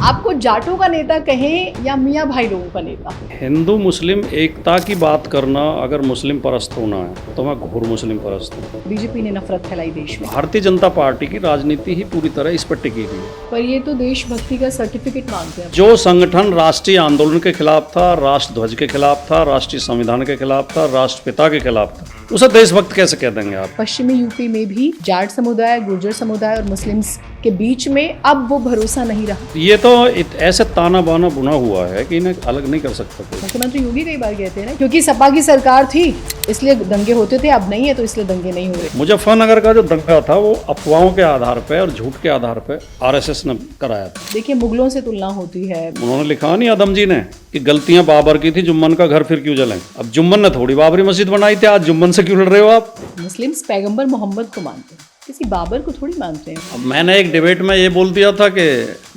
आपको जाटों का नेता कहें या मियाँ भाई लोगों का नेता? हिंदू मुस्लिम एकता की बात करना, अगर मुस्लिम परस्त होना है तो मैं घोर मुस्लिम परस्त हूँ। बीजेपी ने नफरत फैलाई देश में, भारतीय जनता पार्टी की राजनीति ही पूरी तरह इस पर टिकी हुई है। पर ये तो देशभक्ति का सर्टिफिकेट मांगते हैं। जो संगठन राष्ट्रीय आंदोलन के खिलाफ था, राष्ट्र ध्वज के खिलाफ था, राष्ट्रीय संविधान के खिलाफ था, राष्ट्रपिता के खिलाफ था, उसे देशभक्त कैसे कह देंगे आप? पश्चिमी यूपी में भी जाट समुदाय, गुर्जर समुदाय और मुस्लिम्स के बीच में अब वो भरोसा नहीं रहा। ये तो ऐसे ताना बाना बुना हुआ है कि इन्हें अलग नहीं कर सकता कोई। मुख्यमंत्री योगी कई बार कहते हैं ना, क्योंकि सपा की सरकार थी इसलिए दंगे होते थे, अब नहीं है तो इसलिए दंगे नहीं हो रहे। मुजफ्फरनगर का जो दंगा था वो अफवाहों के आधार पर और झूठ के आधार पर आरएसएस ने कराया था। देखिए, मुगलों से तुलना होती है। उन्होंने लिखा नहीं आदम जी ने कि गलतियां बाबर की थी, जुम्मन का घर फिर क्यों जलें। अब जुम्मन ने थोड़ी बाबरी मस्जिद बनाई थी, आज जुम्मन से क्यों लड़ रहे हो आप? मुस्लिम्स पैगंबर मोहम्मद को मानते हैं, किसी बाबर को थोड़ी मानते हैं। अब मैंने एक डिबेट में ये बोल दिया था कि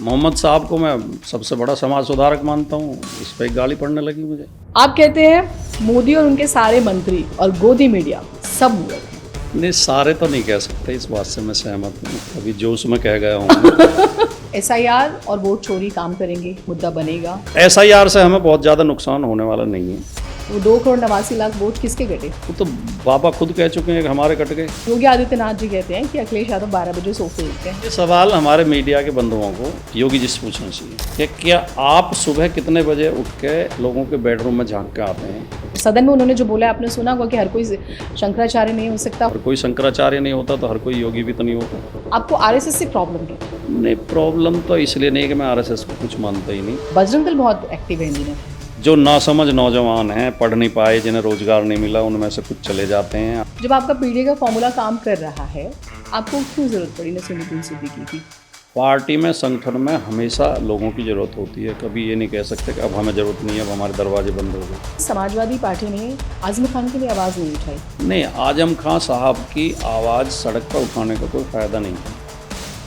मोहम्मद साहब को मैं सबसे बड़ा समाज सुधारक मानता हूँ, इस पर एक गाली पड़ने लगी मुझे। आप कहते हैं मोदी और उनके सारे मंत्री और गोदी मीडिया सब मूर्ख हैं। नहीं, सारे तो नहीं कह सकते, इस बात से मैं सहमत हूँ, अभी जोश में कह गया हूँ। एसआईआर और वोट चोरी काम करेंगे, मुद्दा बनेगा। एसआईआर से हमें बहुत ज़्यादा नुकसान होने वाला नहीं है। वो 2,89,00,000 वोट किसके कटे? वो तो बाबा खुद कह चुके हैं कि हमारे कट गए। योगी आदित्यनाथ जी कहते हैं कि अखिलेश यादव 12 बजे सोते उठते हैं। ये सवाल हमारे मीडिया के बंधुओं को योगी जी से पूछना चाहिए कि क्या आप सुबह कितने बजे उठ के लोगों के बेडरूम में झांक के आते हैं? सदन में उन्होंने जो बोला आपने सुना होगा कि हर कोई शंकराचार्य नहीं हो सकता। हर कोई शंकराचार्य नहीं होता तो हर कोई योगी भी तो नहीं होता। आपको आरएसएस से प्रॉब्लम है? नहीं, प्रॉब्लम तो इसलिए नहीं कि मैं आरएसएस को कुछ मानता ही नहीं। बजरंग दल बहुत एक्टिव है हिंदी में। जो नासमझ नौजवान हैं, पढ़ नहीं पाए, जिन्हें रोजगार नहीं मिला, उनमें से कुछ चले जाते हैं। जब आपका पीढ़ी का फॉर्मूला काम कर रहा है, आपको क्यों जरूरत पड़ी नसीरुद्दीन सिद्दीकी की? पार्टी में, संगठन में हमेशा लोगों की ज़रूरत होती है। कभी ये नहीं कह सकते कि अब हमें ज़रूरत नहीं है, अब हमारे दरवाजे बंद हो गए। समाजवादी पार्टी ने आजम खान के लिए आवाज़ नहीं उठाई। नहीं, आजम खान साहब की आवाज़ सड़क पर उठाने का कोई फ़ायदा नहीं था,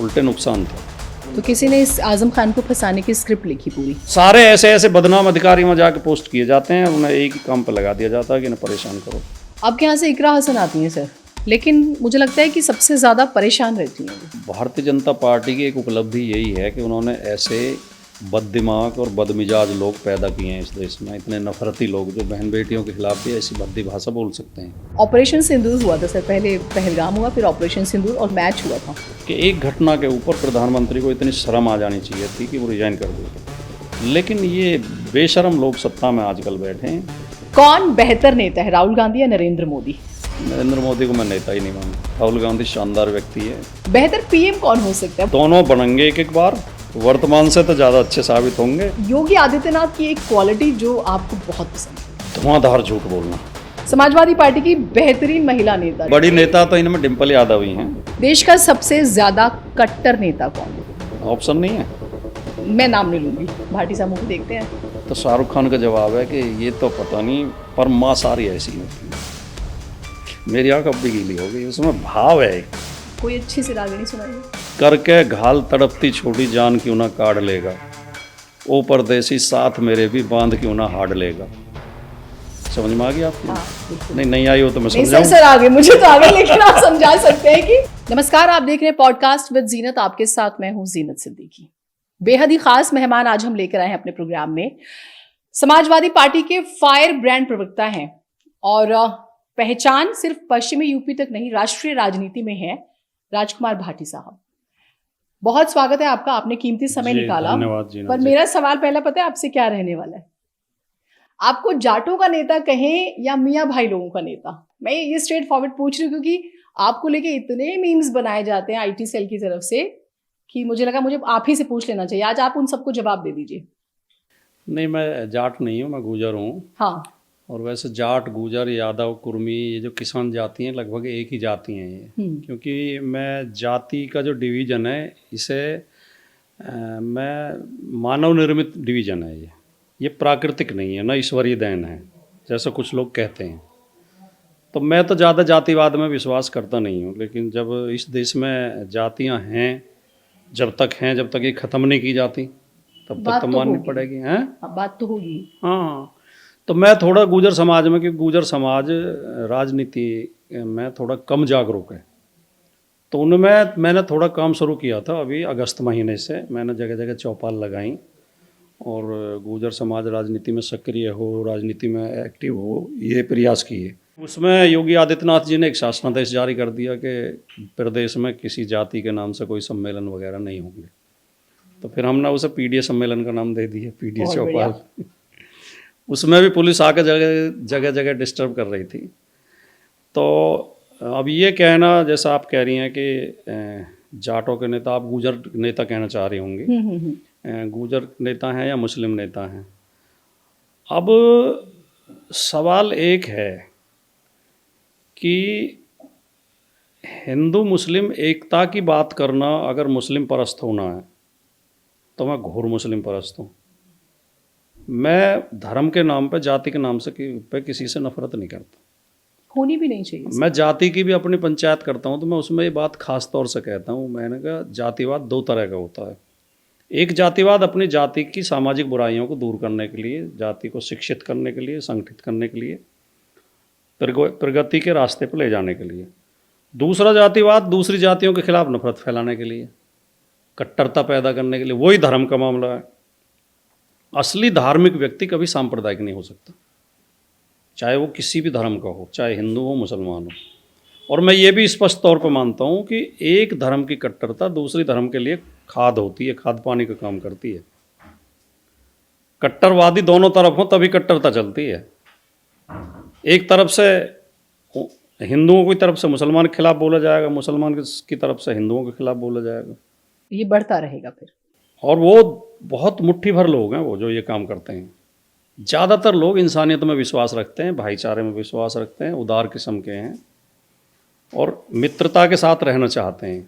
उल्टे नुकसान था। तो किसी ने इस आजम खान को फंसाने की स्क्रिप्ट लिखी पूरी। सारे ऐसे ऐसे बदनाम अधिकारी में जाके पोस्ट किए जाते हैं, उन्हें एक ही काम पर लगा दिया जाता है कि इन्हें परेशान करो। आपके यहाँ से इकरा हसन आती हैं सर, लेकिन मुझे लगता है कि सबसे ज़्यादा परेशान रहती हैं वो। भारतीय जनता पार्टी की एक उपलब्धि यही है कि उन्होंने ऐसे बददिमाग और बदमिजाज लोग पैदा किए हैं इस देश में, इतने नफरती लोग जो बहन बेटियों के खिलाफ भी ऐसी भद्दी भाषा बोल सकते हैं। ऑपरेशन सिंदूर हुआ था सर, पहले पहलगाम हुआ, फिर ऑपरेशन सिंदूर और मैच हुआ था। कि एक घटना के ऊपर प्रधानमंत्री को इतनी शर्म आ जानी चाहिए थी कि वो रिजाइन कर दे, लेकिन ये बेशर्म लोग सत्ता में आजकल बैठे हैं। कौन बेहतर नेता है, राहुल गांधी या नरेंद्र मोदी? नरेंद्र मोदी को मैं नेता ही नहीं मानता। राहुल गांधी शानदार व्यक्ति है। बेहतर पीएम कौन हो सकता है? दोनों बनेंगे एक एक बार, वर्तमान से तो ज़्यादा अच्छे साबित होंगे। योगी आदित्यनाथ की एक क्वालिटी जो आपको बहुत पसंद है, धुआंधार झूठ बोलना। समाजवादी पार्टी की बेहतरीन महिला नेता। बड़ी नेता तो इनमें डिम्पल यादव ही हैं। देश का सबसे ज्यादा कट्टर नेता कौन है? ऑप्शन नहीं है, मैं नाम नहीं लूंगी, भाटी साहब को देखते हैं। तो शाहरुख खान का जवाब है कि ये तो पता नहीं, पर माँ सारी ऐसी होती है। मेरी आंख अब भी गीली हो गई, उसमें भाव है। कोई अच्छी सी रागिनी सुनाइए। करके घाल तड़पती छोटी जान क्यों ना काढ़ लेगा, ओ परदेसी साथ मेरे भी बांध क्यों ना हाड़ लेगा। समझ में आ गई आपको? हाँ, बिल्कुल। नहीं आई हो तो मैं नहीं समझाऊं। सर आगे, मुझे तो आगे, लेकिन आप समझा सकते हैं कि। नमस्कार, आप देख रहे हैं पॉडकास्ट विद जीनत, आपके साथ मैं हूं जीनत सिद्दीकी। बेहद ही खास मेहमान आज हम लेकर आए हैं अपने प्रोग्राम में। समाजवादी पार्टी के फायर ब्रांड प्रवक्ता हैं और पहचान सिर्फ पश्चिमी यूपी तक नहीं, राष्ट्रीय राजनीति में है, राजकुमार भाटी साहब। बहुत स्वागत है आपका, आपने कीमती समय निकाला। धन्यवाद जी। पर मेरा सवाल पहला पता है आपसे क्या रहने वाला है? आपको जाटों का नेता कहें या मियाँ भाई लोगों का नेता? मैं ये स्ट्रेट फॉरवर्ड पूछ रही हूँ क्योंकि आपको लेके इतने मीम्स बनाए जाते हैं आईटी सेल की तरफ से कि मुझे लगा मुझे आप ही से पूछ लेना चाहिए। आज आप उन सबको जवाब दे दीजिए। नहीं, मैं जाट नहीं हूँ, मैं गुर्जर हूँ। हाँ, और वैसे जाट, गुर्जर, यादव, कुर्मी, ये जो किसान जाति हैं लगभग एक ही जाति हैं ये। क्योंकि मैं जाति का जो डिवीज़न है इसे मैं मानव निर्मित डिवीज़न है ये प्राकृतिक नहीं है, ना ईश्वरीय देन है जैसा कुछ लोग कहते हैं। तो मैं तो ज़्यादा जातिवाद में विश्वास करता नहीं हूँ, लेकिन जब इस देश में जातियाँ हैं, जब तक ये ख़त्म नहीं की जाती तब तक तो माननी पड़ेगी। हैं, बात तो होगी। हाँ, तो मैं थोड़ा गुर्जर समाज में, कि गुर्जर समाज राजनीति में थोड़ा कम जागरूक है, तो उनमें मैंने थोड़ा काम शुरू किया था। अभी अगस्त महीने से मैंने जगह जगह चौपाल लगाई और गुर्जर समाज राजनीति में सक्रिय हो, राजनीति में एक्टिव हो, ये प्रयास किए। उसमें योगी आदित्यनाथ जी ने एक शासनादेश जारी कर दिया कि प्रदेश में किसी जाति के नाम से कोई सम्मेलन वगैरह नहीं होंगे। तो फिर हमने उसे पीडीए सम्मेलन का नाम दे दिया, पीडीए चौपाल। उसमें भी पुलिस आकर जगह जगह डिस्टर्ब कर रही थी। तो अब ये कहना, जैसा आप कह रही हैं कि जाटों के नेता, आप गुर्जर नेता कहना चाह रही होंगी, गुर्जर नेता हैं या मुस्लिम नेता हैं। अब सवाल एक है कि हिंदू मुस्लिम एकता की बात करना, अगर मुस्लिम परस्त होना है तो मैं घोर मुस्लिम परस्त हूँ। मैं धर्म के नाम पे, जाति के नाम से पे किसी से नफरत नहीं करता, होनी भी नहीं चाहिए। मैं जाति की भी अपनी पंचायत करता हूँ तो मैं उसमें ये बात खास तौर से कहता हूँ। मैंने कहा जातिवाद दो तरह का होता है। एक जातिवाद अपनी जाति की सामाजिक बुराइयों को दूर करने के लिए, जाति को शिक्षित करने के लिए, संगठित करने के लिए, प्रगति के रास्ते पर ले जाने के लिए। दूसरा जातिवाद दूसरी जातियों के खिलाफ नफरत फैलाने के लिए, कट्टरता पैदा करने के लिए। वही धर्म का मामला है। असली धार्मिक व्यक्ति कभी सांप्रदायिक नहीं हो सकता, चाहे वो किसी भी धर्म का हो, चाहे हिंदू हो, मुसलमान हो। और मैं ये भी स्पष्ट तौर पर मानता हूँ कि एक धर्म की कट्टरता दूसरी धर्म के लिए खाद होती है, खाद पानी का काम करती है। कट्टरवादी दोनों तरफ हो तभी कट्टरता चलती है। एक तरफ से हिंदुओं की तरफ से मुसलमान के खिलाफ बोला जाएगा, मुसलमान की तरफ से हिंदुओं के खिलाफ बोला जाएगा, ये बढ़ता रहेगा फिर। और वो बहुत मुट्ठी भर लोग हैं वो जो ये काम करते हैं। ज़्यादातर लोग इंसानियत में विश्वास रखते हैं, भाईचारे में विश्वास रखते हैं, उदार किस्म के हैं और मित्रता के साथ रहना चाहते हैं।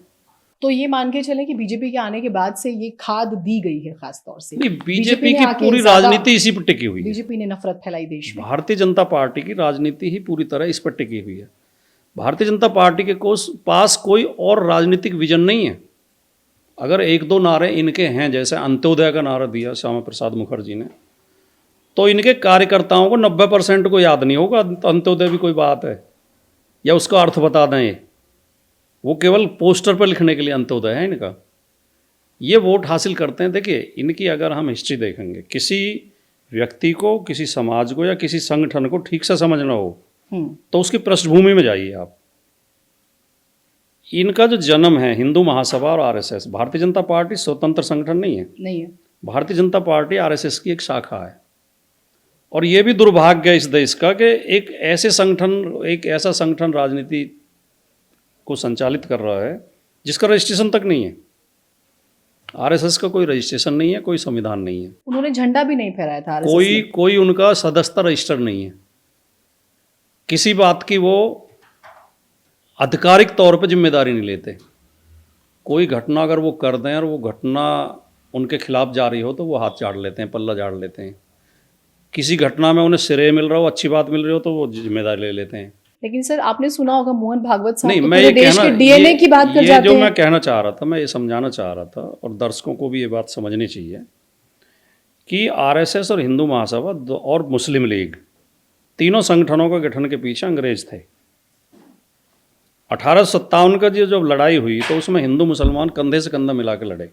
तो ये मान के चलें कि बीजेपी के आने के बाद से ये खाद दी गई है खास तौर से। नहीं, बीजेपी की पूरी राजनीति इसी पर टिकी हुई है। बीजेपी ने नफरत फैलाई देश में। भारतीय जनता पार्टी की राजनीति ही पूरी तरह इस पर टिकी हुई है। भारतीय जनता पार्टी के पास कोई और राजनीतिक विजन नहीं है। अगर एक दो नारे इनके हैं, जैसे अंत्योदय का नारा दिया श्यामा प्रसाद मुखर्जी ने, तो इनके कार्यकर्ताओं को 90% को याद नहीं होगा अंत्योदय भी कोई बात है या उसका अर्थ बता दें। वो केवल पोस्टर पर लिखने के लिए अंत्योदय है इनका। ये वोट हासिल करते हैं। देखिए, इनकी अगर हम हिस्ट्री देखेंगे, किसी व्यक्ति को, किसी समाज को या किसी संगठन को ठीक से समझना हो तो उसकी पृष्ठभूमि में जाइए आप। इनका जो जन्म है हिंदू महासभा और आरएसएस, भारतीय जनता पार्टी स्वतंत्र संगठन नहीं है। भारतीय जनता पार्टी आरएसएस की एक शाखा है। और ये भी दुर्भाग्य है इस देश का कि एक ऐसा संगठन राजनीति को संचालित कर रहा है जिसका रजिस्ट्रेशन तक नहीं है। आरएसएस का कोई रजिस्ट्रेशन नहीं है, कोई संविधान नहीं है। उन्होंने झंडा भी नहीं फहराया था आरएसएस ने। कोई उनका सदस्यता रजिस्टर नहीं है। किसी बात की वो आधिकारिक तौर पर जिम्मेदारी नहीं लेते। कोई घटना अगर वो कर दें और वो घटना उनके खिलाफ जा रही हो तो वो हाथ झाड़ लेते हैं, पल्ला झाड़ लेते हैं। किसी घटना में उन्हें श्रेय मिल रहा हो, अच्छी बात मिल रही हो तो वो जिम्मेदारी ले लेते हैं। लेकिन सर, आपने सुना होगा मोहन भागवत साहब नहीं, तो मैं पूरे ये देश के डीएनए की बात कर जाते हैं। जो मैं कहना चाह रहा था, मैं ये समझाना चाह रहा था और दर्शकों को भी ये बात समझनी चाहिए कि आरएसएस और हिंदू महासभा और मुस्लिम लीग, तीनों संगठनों के गठन के पीछे अंग्रेज थे। 1857 का जब लड़ाई हुई तो उसमें हिंदू मुसलमान कंधे से कंधा मिला के लड़े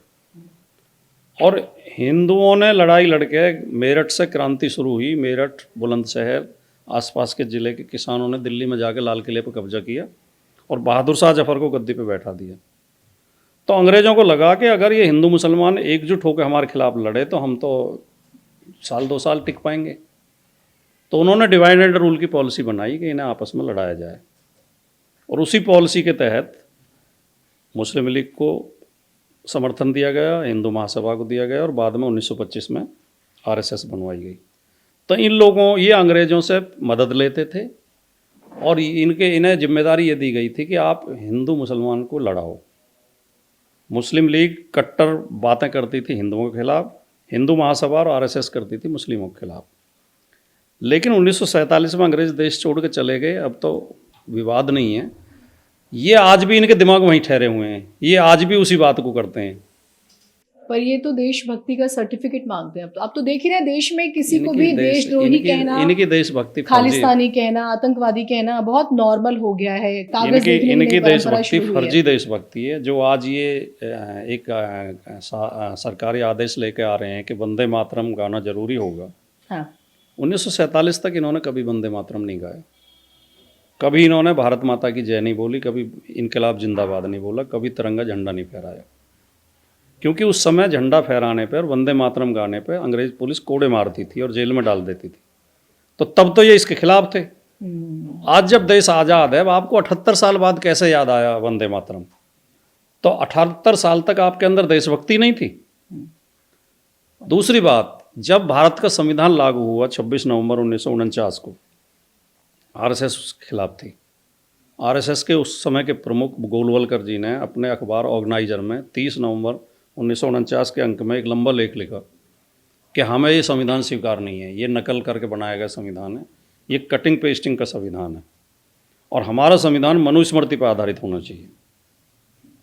और हिंदुओं ने लड़ाई लड़के मेरठ से क्रांति शुरू हुई। मेरठ, बुलंदशहर, आसपास के ज़िले के किसानों ने दिल्ली में जाकर लाल किले पर कब्जा किया और बहादुर शाह जफर को गद्दी पे बैठा दिया। तो अंग्रेज़ों को लगा कि अगर ये हिंदू मुसलमान एकजुट होकर हमारे खिलाफ लड़े तो हम तो साल 2 साल टिक पाएंगे। तो उन्होंने डिवाइड एंड रूल की पॉलिसी बनाई कि इन्हें आपस में लड़ाया जाए और उसी पॉलिसी के तहत मुस्लिम लीग को समर्थन दिया गया, हिंदू महासभा को दिया गया और बाद में 1925 में आरएसएस बनवाई गई। तो ये अंग्रेज़ों से मदद लेते थे और इन्हें जिम्मेदारी ये दी गई थी कि आप हिंदू मुसलमान को लड़ाओ। मुस्लिम लीग कट्टर बातें करती थी हिंदुओं के खिलाफ, हिंदू महासभा और आरएसएस करती थी मुस्लिमों के खिलाफ। लेकिन 1947 में अंग्रेज़ देश छोड़ के चले गए। अब तो विवाद नहीं है। ये आज भी इनके दिमाग वहीं ठहरे हुए हैं, ये आज भी उसी बात को करते हैं। पर ये तो देशभक्ति का सर्टिफिकेट मांगते हैं। अब तो आप तो देख ही रहे हैं, देश में किसी को इनकी भी देशद्रोही कहना, इनकी देशभक्ति फर्जी, खालिस्तानी कहना, आतंकवादी कहना बहुत नॉर्मल हो गया है। कागज देखने की इनकी नई परंपरा देशभक्ति शुरू हुई है। फर्जी देशभक्ति है। जो आज ये एक सरकारी आदेश लेके आ रहे हैं कि वंदे मातरम गाना जरूरी होगा। हाँ। 1947 तक इन्होंने कभी वंदे मातरम नहीं गाया, कभी इन्होंने भारत माता की जय नहीं बोली, कभी इनकलाब जिंदाबाद नहीं बोला, कभी तिरंगा झंडा नहीं फहराया। क्योंकि उस समय झंडा फहराने पर, वंदे मातरम गाने पर अंग्रेज पुलिस कोड़े मारती थी और जेल में डाल देती थी। तो तब तो ये इसके खिलाफ थे। आज जब देश आज़ाद है, अब आपको 78 साल बाद कैसे याद आया वंदे मातरम? तो 78 साल तक आपके अंदर देशभक्ति नहीं थी। दूसरी बात, जब भारत का संविधान लागू हुआ 26 नवंबर 1949 को, आरएसएस उसके खिलाफ थी। आरएसएस के उस समय के प्रमुख गोलवलकर जी ने अपने अखबार ऑर्गेनाइजर में 30 नवंबर 1949 के अंक में एक लंबा लेख लिखा कि हमें ये संविधान स्वीकार नहीं है, ये नकल करके बनाया गया संविधान है, ये कटिंग पेस्टिंग का संविधान है, और हमारा संविधान मनुस्मृति पर आधारित होना चाहिए।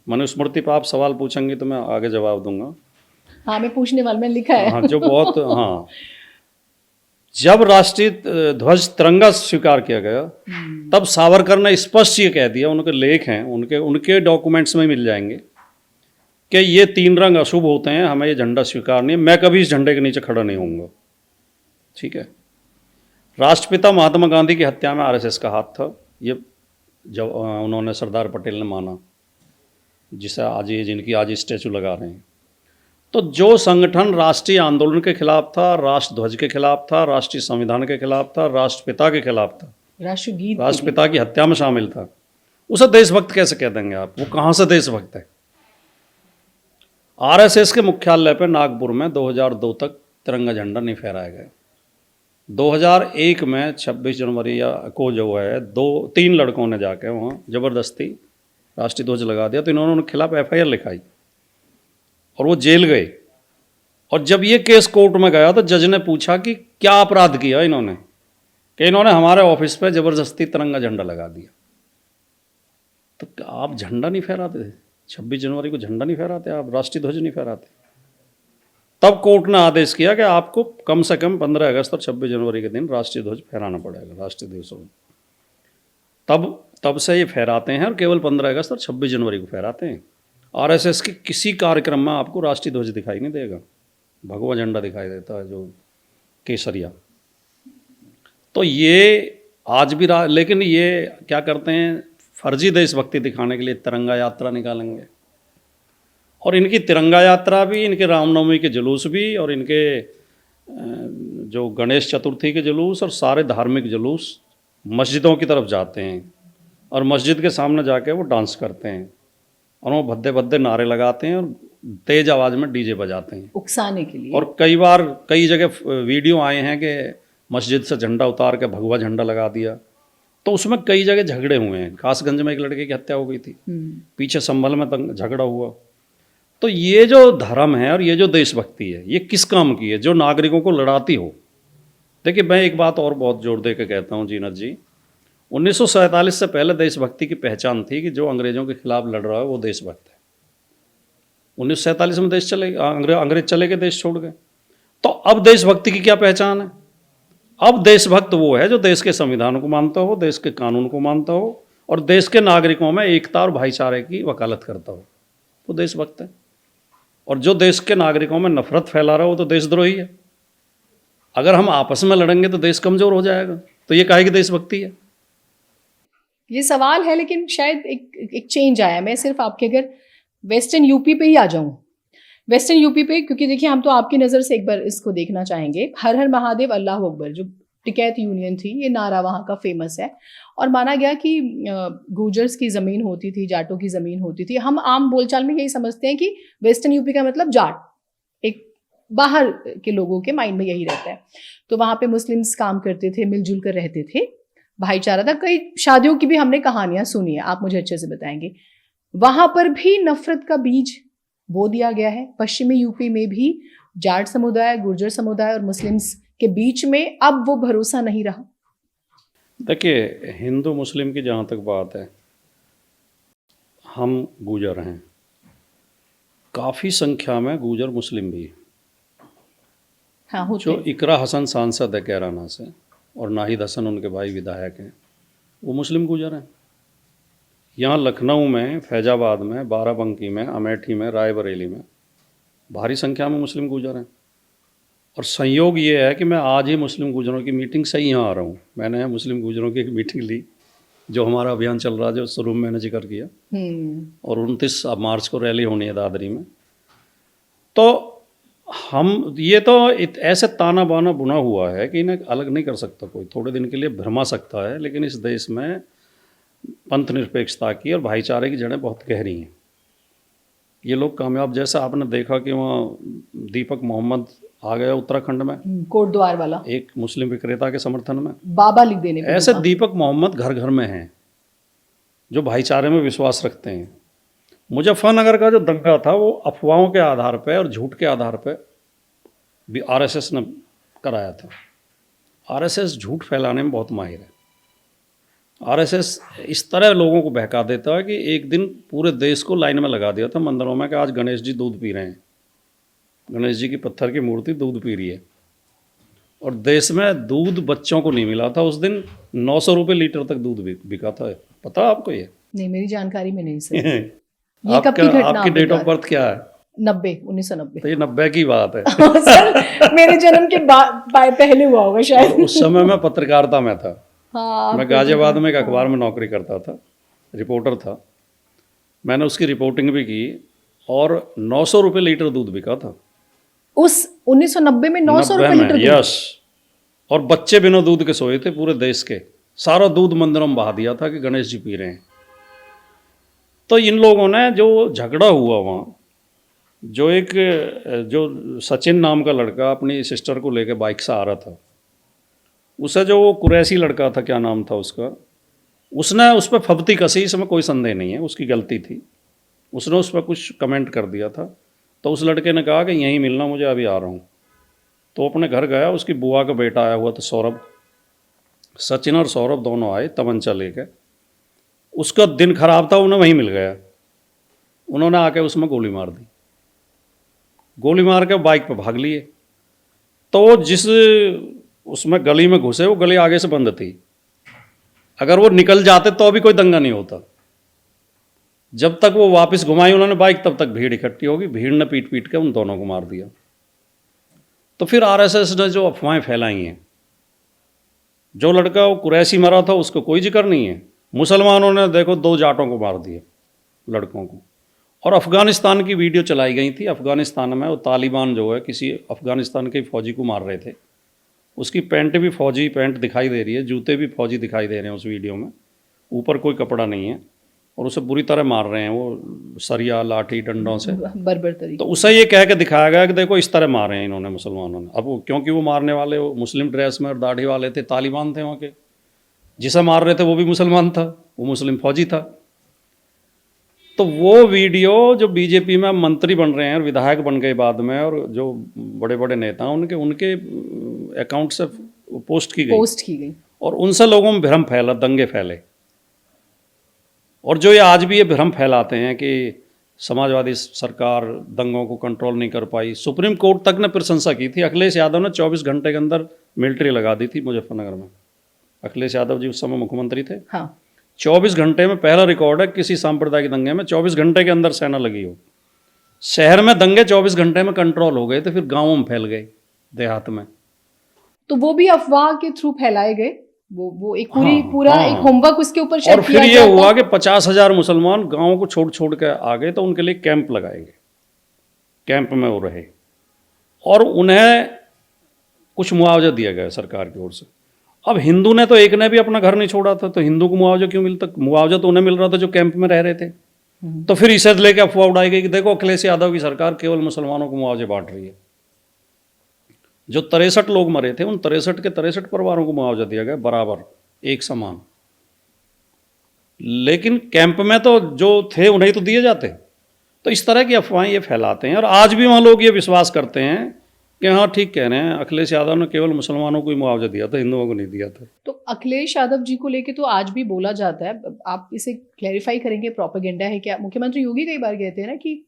मनुस्मृति पर आप सवाल पूछेंगे तो मैं आगे जवाब दूंगा। हाँ, मैं पूछने वाला, मैंने लिखा है। हाँ, जो बहुत, हाँ, जब राष्ट्रीय ध्वज तिरंगा स्वीकार किया गया, तब सावरकर ने स्पष्ट ये कह दिया, उनके लेख हैं, उनके डॉक्यूमेंट्स में मिल जाएंगे, कि ये 3 रंग अशुभ होते हैं, हमें ये झंडा स्वीकार नहीं है, मैं कभी इस झंडे के नीचे खड़ा नहीं होऊंगा। ठीक है। राष्ट्रपिता महात्मा गांधी की हत्या में आरएसएस का हाथ था, ये जब उन्होंने सरदार पटेल ने माना, जिसे आज ये जिनकी आज स्टैचू लगा रहे हैं। तो जो संगठन राष्ट्रीय आंदोलन के खिलाफ था, राष्ट्रध्वज के खिलाफ था, राष्ट्रीय संविधान के खिलाफ था, राष्ट्रपिता के खिलाफ था, राष्ट्रगीत, राष्ट्रपिता की हत्या में शामिल था, उसे देशभक्त कैसे कह देंगे आप? वो कहाँ से देशभक्त है? आरएसएस के मुख्यालय पर नागपुर में 2002 तक तिरंगा झंडा नहीं फहराया गया। 2001 में 26 जनवरी को जो है 2-3 लड़कों ने जाके वहाँ ज़बरदस्ती राष्ट्रीय ध्वज लगा दिया, तो इन्होंने उनके खिलाफ एफआईआर लिखाई और वो जेल गए। और जब ये केस कोर्ट में गया तो जज ने पूछा कि क्या अपराध किया इन्होंने, कि इन्होंने हमारे ऑफिस पे ज़बरदस्ती तिरंगा झंडा लगा दिया। तो आप झंडा नहीं फहराते, 26 जनवरी को झंडा नहीं फहराते, आप राष्ट्रीय ध्वज नहीं फहराते। तब कोर्ट ने आदेश किया कि आपको कम से कम 15 अगस्त और 26 जनवरी के दिन राष्ट्रीय ध्वज फहराना पड़ेगा, राष्ट्रीय दिवसों में। तब से ये फहराते हैं और केवल 15 अगस्त और 26 जनवरी को फहराते हैं। आरएसएस के किसी कार्यक्रम में आपको राष्ट्रीय ध्वज दिखाई नहीं देगा, भगवा झंडा दिखाई देता है, जो केसरिया। तो ये आज भी लेकिन ये क्या करते हैं, फर्जी देशभक्ति दिखाने के लिए तिरंगा यात्रा निकालेंगे, और इनकी तिरंगा यात्रा भी, इनके रामनवमी के जुलूस भी, और इनके जो गणेश चतुर्थी के जुलूस और सारे धार्मिक जुलूस मस्जिदों की तरफ जाते हैं, और मस्जिद के सामने जाके वो डांस करते हैं, और वो भद्दे भद्दे नारे लगाते हैं और तेज आवाज़ में डीजे बजाते हैं उकसाने के लिए। और कई जगह वीडियो आए हैं कि मस्जिद से झंडा उतार के भगवा झंडा लगा दिया। तो उसमें कई जगह झगड़े हुए हैं। कासगंज में एक लड़के की हत्या हो गई थी, पीछे संभल में झगड़ा हुआ। तो ये जो धर्म है और ये जो देशभक्ति है, ये किस काम की है? जो नागरिकों को लड़ाती हो। देखिए, मैं एक बात और बहुत जोर दे के कहता हूँ जीनत जी, 1947 से पहले देशभक्ति की पहचान थी कि जो अंग्रेजों के खिलाफ लड़ रहा है वो देशभक्त है। 1947 में देश चले, अंग्रेज चले गए, देश छोड़ गए। तो अब देशभक्ति की क्या पहचान है? अब देशभक्त वो है जो देश के संविधान को मानता हो, देश के कानून को मानता हो, और देश के नागरिकों में एकता और भाईचारे की वकालत करता हो, वो देशभक्त है। और जो देश के नागरिकों में नफरत फैला रहा हो वो तो देशद्रोही है। अगर हम आपस में लड़ेंगे तो देश कमजोर हो जाएगा। तो ये काहे की देशभक्ति है? ये सवाल है, लेकिन शायद एक चेंज आया। मैं सिर्फ आपके अगर वेस्टर्न यूपी पे ही आ जाऊं, वेस्टर्न यूपी पे, क्योंकि देखिए हम तो आपकी नज़र से एक बार इसको देखना चाहेंगे। हर हर महादेव अल्लाह अकबर जो टिकैत यूनियन थी, ये नारा वहाँ का फेमस है, और माना गया कि गुर्जर्स की ज़मीन होती थी, जाटों की ज़मीन होती थी। हम आम बोलचाल में यही समझते हैं कि वेस्टर्न यूपी का मतलब जाट, एक बाहर के लोगों के माइंड में यही रहता है। तो वहाँ पे मुस्लिम्स काम करते थे, मिलजुल कर रहते थे, भाईचारा था। कई शादियों की भी हमने कहानियां सुनी है, आप मुझे अच्छे से बताएंगे। वहां पर भी नफरत का बीज बो दिया गया है। पश्चिमी यूपी में भी जाट समुदाय, गुर्जर समुदाय और मुस्लिम्स के बीच में अब वो भरोसा नहीं रहा। देखिए, हिंदू मुस्लिम की जहाँ तक बात है, हम गुर्जर हैं, काफ़ी संख्या में गुजर मुस्लिम भी, हाँ होते जो हैं। इकरा हसन सांसद है कैराना से और नाहिद हसन उनके भाई विधायक हैं, वो मुस्लिम गुजर हैं। यहाँ लखनऊ में, फैजाबाद में, बाराबंकी में, अमेठी में, रायबरेली में भारी संख्या में मुस्लिम गुजर हैं। और संयोग ये है कि मैं आज ही मुस्लिम गुजरों की मीटिंग से ही यहाँ आ रहा हूँ। मैंने यहाँ मुस्लिम गुजरों की एक मीटिंग ली, जो हमारा अभियान चल रहा है, जो शुरू में मैंने जिक्र किया, और 29 मार्च को रैली होनी है दादरी में। तो हम ये तो ऐसे ताना बाना बुना हुआ है कि इन्हें अलग नहीं कर सकता कोई, थोड़े दिन के लिए भरमा सकता है, लेकिन इस देश में पंथ निरपेक्षता की और भाईचारे की जड़ें बहुत गहरी हैं। ये लोग कामयाब, जैसा आपने देखा कि वहाँ दीपक मोहम्मद आ गया उत्तराखंड में, कोटद्वार वाला, एक मुस्लिम विक्रेता के समर्थन में, बाबा लिख देने पे ऐसे दुकान। दीपक मोहम्मद घर घर में हैं जो भाईचारे में विश्वास रखते हैं। मुजफ्फरनगर का जो दंगा था वो अफवाहों के आधार पर और झूठ के आधार पर भी आरएसएस ने कराया था। आरएसएस झूठ फैलाने में बहुत माहिर है। आरएसएस इस तरह लोगों को बहका देता है कि एक दिन पूरे देश को लाइन में लगा दिया था मंदिरों में कि आज गणेश जी दूध पी रहे हैं, गणेश जी की पत्थर की मूर्ति दूध पी रही है। और देश में दूध बच्चों को नहीं मिला था उस दिन, 900 रुपये लीटर तक दूध बिका था। पता आपको ये? नहीं, मेरी जानकारी में नहीं सर। ये कब की घटना? आपकी डेट ऑफ बर्थ क्या है? 1990। तो ये 90 की बात है। सर मेरे जन्म के पहले हुआ होगा शायद। उस समय मैं पत्रकारिता में था। हाँ, मैं गाजियाबाद में एक अखबार में नौकरी करता था, रिपोर्टर था। मैंने उसकी रिपोर्टिंग भी की और 900 रुपये लीटर दूध बिका था उस 1990 में। 900 रुपये लीटर दूध? यस। और बच्चे बिना दूध के सोए थे पूरे देश के। सारा दूध मंदिरों में बहा दिया था कि गणेश जी पी रहे हैं। तो इन लोगों ने जो झगड़ा हुआ वहाँ, जो सचिन नाम का लड़का अपनी सिस्टर को लेकर बाइक से आ रहा था, उसे जो वो कुरैशी लड़का था, क्या नाम था उसका, उसने उस पर फब्ती कसी, इसमें कोई संदेह नहीं है, उसकी गलती थी। उसने उस पर कुछ कमेंट कर दिया था। तो उस लड़के ने कहा कि यहीं मिलना, मुझे अभी आ रहा हूँ। तो अपने घर गया, उसकी बुआ का बेटा आया हुआ था सौरभ, सचिन और सौरभ दोनों आए तमंचा लेकर। उसका दिन खराब था, उन्हें वहीं मिल गया। उन्होंने आके उसमें गोली मार दी। गोली मार के बाइक पर भाग लिए। तो जिस उसमें गली में घुसे, वो गली आगे से बंद थी। अगर वो निकल जाते तो अभी कोई दंगा नहीं होता। जब तक वो वापस घुमाई उन्होंने बाइक, तब तक भीड़ इकट्ठी होगी। भीड़ ने पीट पीट के उन दोनों को मार दिया। तो फिर आरएसएस ने जो अफवाहें फैलाई हैं, जो लड़का वो कुरैशी मरा था उसको कोई जिक्र नहीं है। मुसलमानों ने देखो 2 जाटों को मार दिए, लड़कों को। और अफ़गानिस्तान की वीडियो चलाई गई थी। अफ़गानिस्तान में वो तालिबान जो है किसी अफ़गानिस्तान के फौजी को मार रहे थे। उसकी पैंट भी फौजी पैंट दिखाई दे रही है, जूते भी फौजी दिखाई दे रहे हैं उस वीडियो में। ऊपर कोई कपड़ा नहीं है और उसे बुरी तरह मार रहे हैं वो सरिया लाठी डंडों से, बर्बर तरीके। तो उसे ये कह के दिखाया गया कि देखो इस तरह मारे हैं इन्होंने मुसलमानों ने। अब क्योंकि वो मारने वाले वो मुस्लिम ड्रेस में और दाढ़ी वाले थे, तालिबान थे वहाँ के, जिसे मार रहे थे वो भी मुसलमान था, वो मुस्लिम फौजी था। तो वो वीडियो जो बीजेपी में मंत्री बन रहे हैं और विधायक बन गए बाद में, और जो बड़े बड़े नेता उनके अकाउंट से पोस्ट की गई और उनसे लोगों में भ्रम फैला, दंगे फैले। और जो ये आज भी ये भ्रम फैलाते हैं कि समाजवादी सरकार दंगों को कंट्रोल नहीं कर पाई, सुप्रीम कोर्ट तक ने प्रशंसा की थी। अखिलेश यादव ने 24 घंटे के अंदर मिलिट्री लगा दी थी मुजफ्फरनगर में। अखिलेश यादव जी उस समय मुख्यमंत्री थे। हाँ। 24 घंटे में पहला रिकॉर्ड है किसी सांप्रदायिक दंगे में 24 घंटे के अंदर सेना लगी हो। शहर में दंगे 24 घंटे में कंट्रोल हो गए थे, फिर गाँवों में फैल गए, देहात में। तो वो भी अफवाह के थ्रू फैलाए गए। वो एक पूरा हाँ, एक होमवर्क उसके ऊपर शायद और फिर ये हुआ कि 50,000 मुसलमान गाँव को छोड़ छोड़ के आ गए, तो उनके लिए कैंप लगाए गए। कैंप में वो रहे और उन्हें कुछ मुआवजा दिया गया सरकार की ओर से। अब हिंदू ने तो एक ने भी अपना घर नहीं छोड़ा था, तो हिंदू को मुआवजा क्यों मिलता? मुआवजा तो उन्हें मिल रहा था जो कैंप में रह रहे थे। तो फिर इसे लेके अफवाह उड़ाई गई कि देखो अखिलेश यादव की सरकार केवल मुसलमानों को मुआवजे बांट रही है। जो 63 लोग मरे थे, उन 63 के 63 परिवारों को मुआवजा दिया गया बराबर, एक समान। लेकिन कैंप में तो जो थे उन्हें तो दिए जाते। तो इस तरह की अफवाहें ये फैलाते हैं और आज भी वहाँ लोग ये विश्वास करते हैं कि हाँ ठीक कह रहे हैं, अखिलेश यादव ने केवल मुसलमानों को ही मुआवजा दिया था, हिंदुओं को नहीं दिया था। तो अखिलेश यादव जी को लेके तो आज भी बोला जाता है, आप इसे क्लैरिफाई करेंगे, प्रोपेगेंडा है क्या? मुख्यमंत्री योगी कई बार कहते हैं ना कि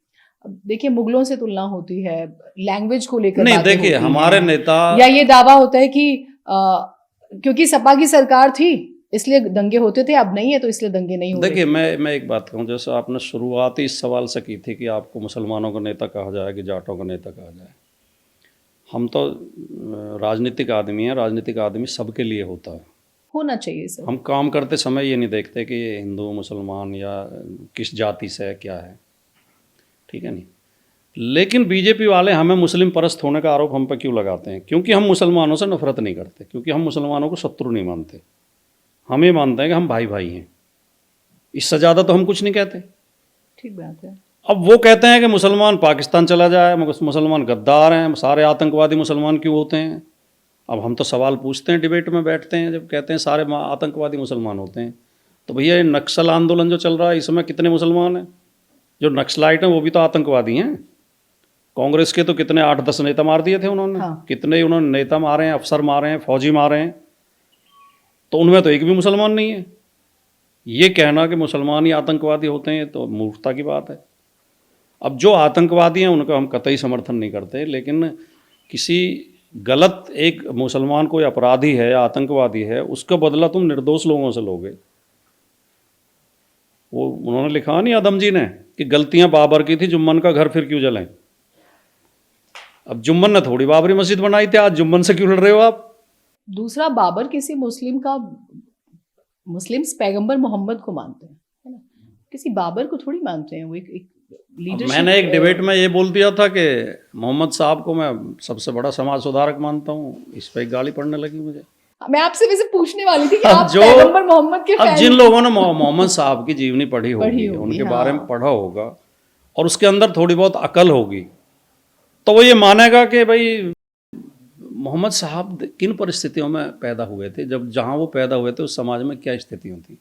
अब देखिए मुगलों से तुलना होती है, लैंग्वेज को लेकर नहीं बातें देखिए होती हमारे हैं, नेता, या ये दावा होता है कि क्योंकि सपा की सरकार थी इसलिए दंगे होते थे, अब नहीं है तो इसलिए दंगे नहीं हो रहे। देखिए मैं एक बात कहूँ, जैसे आपने शुरुआत ही इस सवाल से की थी कि आपको मुसलमानों का नेता कहा जाए कि जाटों का नेता कहा जाए। हम तो राजनीतिक आदमी हैं, राजनीतिक आदमी सबके लिए होता है। होना चाहिए सर। हम काम करते समय ये नहीं देखते कि ये हिंदू मुसलमान या किस जाति से है क्या है, ठीक है नहीं। लेकिन बीजेपी वाले हमें मुस्लिम परस्त होने का आरोप हम पे क्यों लगाते हैं? क्योंकि हम मुसलमानों से नफरत नहीं करते, क्योंकि हम मुसलमानों को शत्रु नहीं मानते, हम ये मानते हैं कि हम भाई भाई हैं। इससे ज़्यादा तो हम कुछ नहीं कहते। ठीक बात है। अब वो कहते हैं कि मुसलमान पाकिस्तान चला जाए, मगर मुसलमान गद्दार हैं, सारे आतंकवादी मुसलमान क्यों होते हैं? अब हम तो सवाल पूछते हैं, डिबेट में बैठते हैं, जब कहते हैं सारे आतंकवादी मुसलमान होते हैं, तो भैया ये नक्सल आंदोलन जो चल रहा है इसमें कितने मुसलमान हैं? जो नक्सलाइट हैं वो भी तो आतंकवादी हैं। कांग्रेस के तो कितने 8-10 नेता मार दिए थे उन्होंने। हाँ। कितने उन्होंने नेता मारे हैं, अफसर मारे हैं, फौजी मारे हैं, तो उनमें तो एक भी मुसलमान नहीं है। ये कहना कि मुसलमान ही आतंकवादी होते हैं तो मूर्खता की बात है। अब जो आतंकवादी हैं उनका हम कतई समर्थन नहीं करते, लेकिन किसी गलत एक मुसलमान कोई अपराधी है या आतंकवादी है, उसका बदला तुम निर्दोष लोगों से लोगे। वो उन्होंने लिखा नहीं आदम जी ने कि गलतियां बाबर की थी, जुम्मन का घर फिर क्यों जलें। अब जुम्मन ने थोड़ी बाबरी मस्जिद बनाई थी, आज जुम्मन से क्यों लड़ रहे हो आप? दूसरा, बाबर किसी मुस्लिम का, मुस्लिम्स पैगंबर मोहम्मद को मानते हैं, है ना, किसी बाबर को थोड़ी मानते हैं। वो एक लीडरशिप। मैंने एक डिबेट में ये बोल दिया था कि मोहम्मद साहब को मैं सबसे बड़ा समाज सुधारक मानता हूँ, इस पर एक गाली पड़ने लगी मुझे। मैं आपसे वैसे पूछने वाली थी कि अब आप जो पैगंबर मोहम्मद के अब फैन जिन लोगों ने मोहम्मद साहब की जीवनी पढ़ी पढ़ी होगी, होगी, उनके हाँ। बारे में पढ़ा होगा और उसके अंदर थोड़ी बहुत अकल होगी, तो वो ये मानेगा कि भाई मोहम्मद साहब किन परिस्थितियों में पैदा हुए थे, जब जहाँ वो पैदा हुए थे उस समाज में क्या स्थितियाँ थी।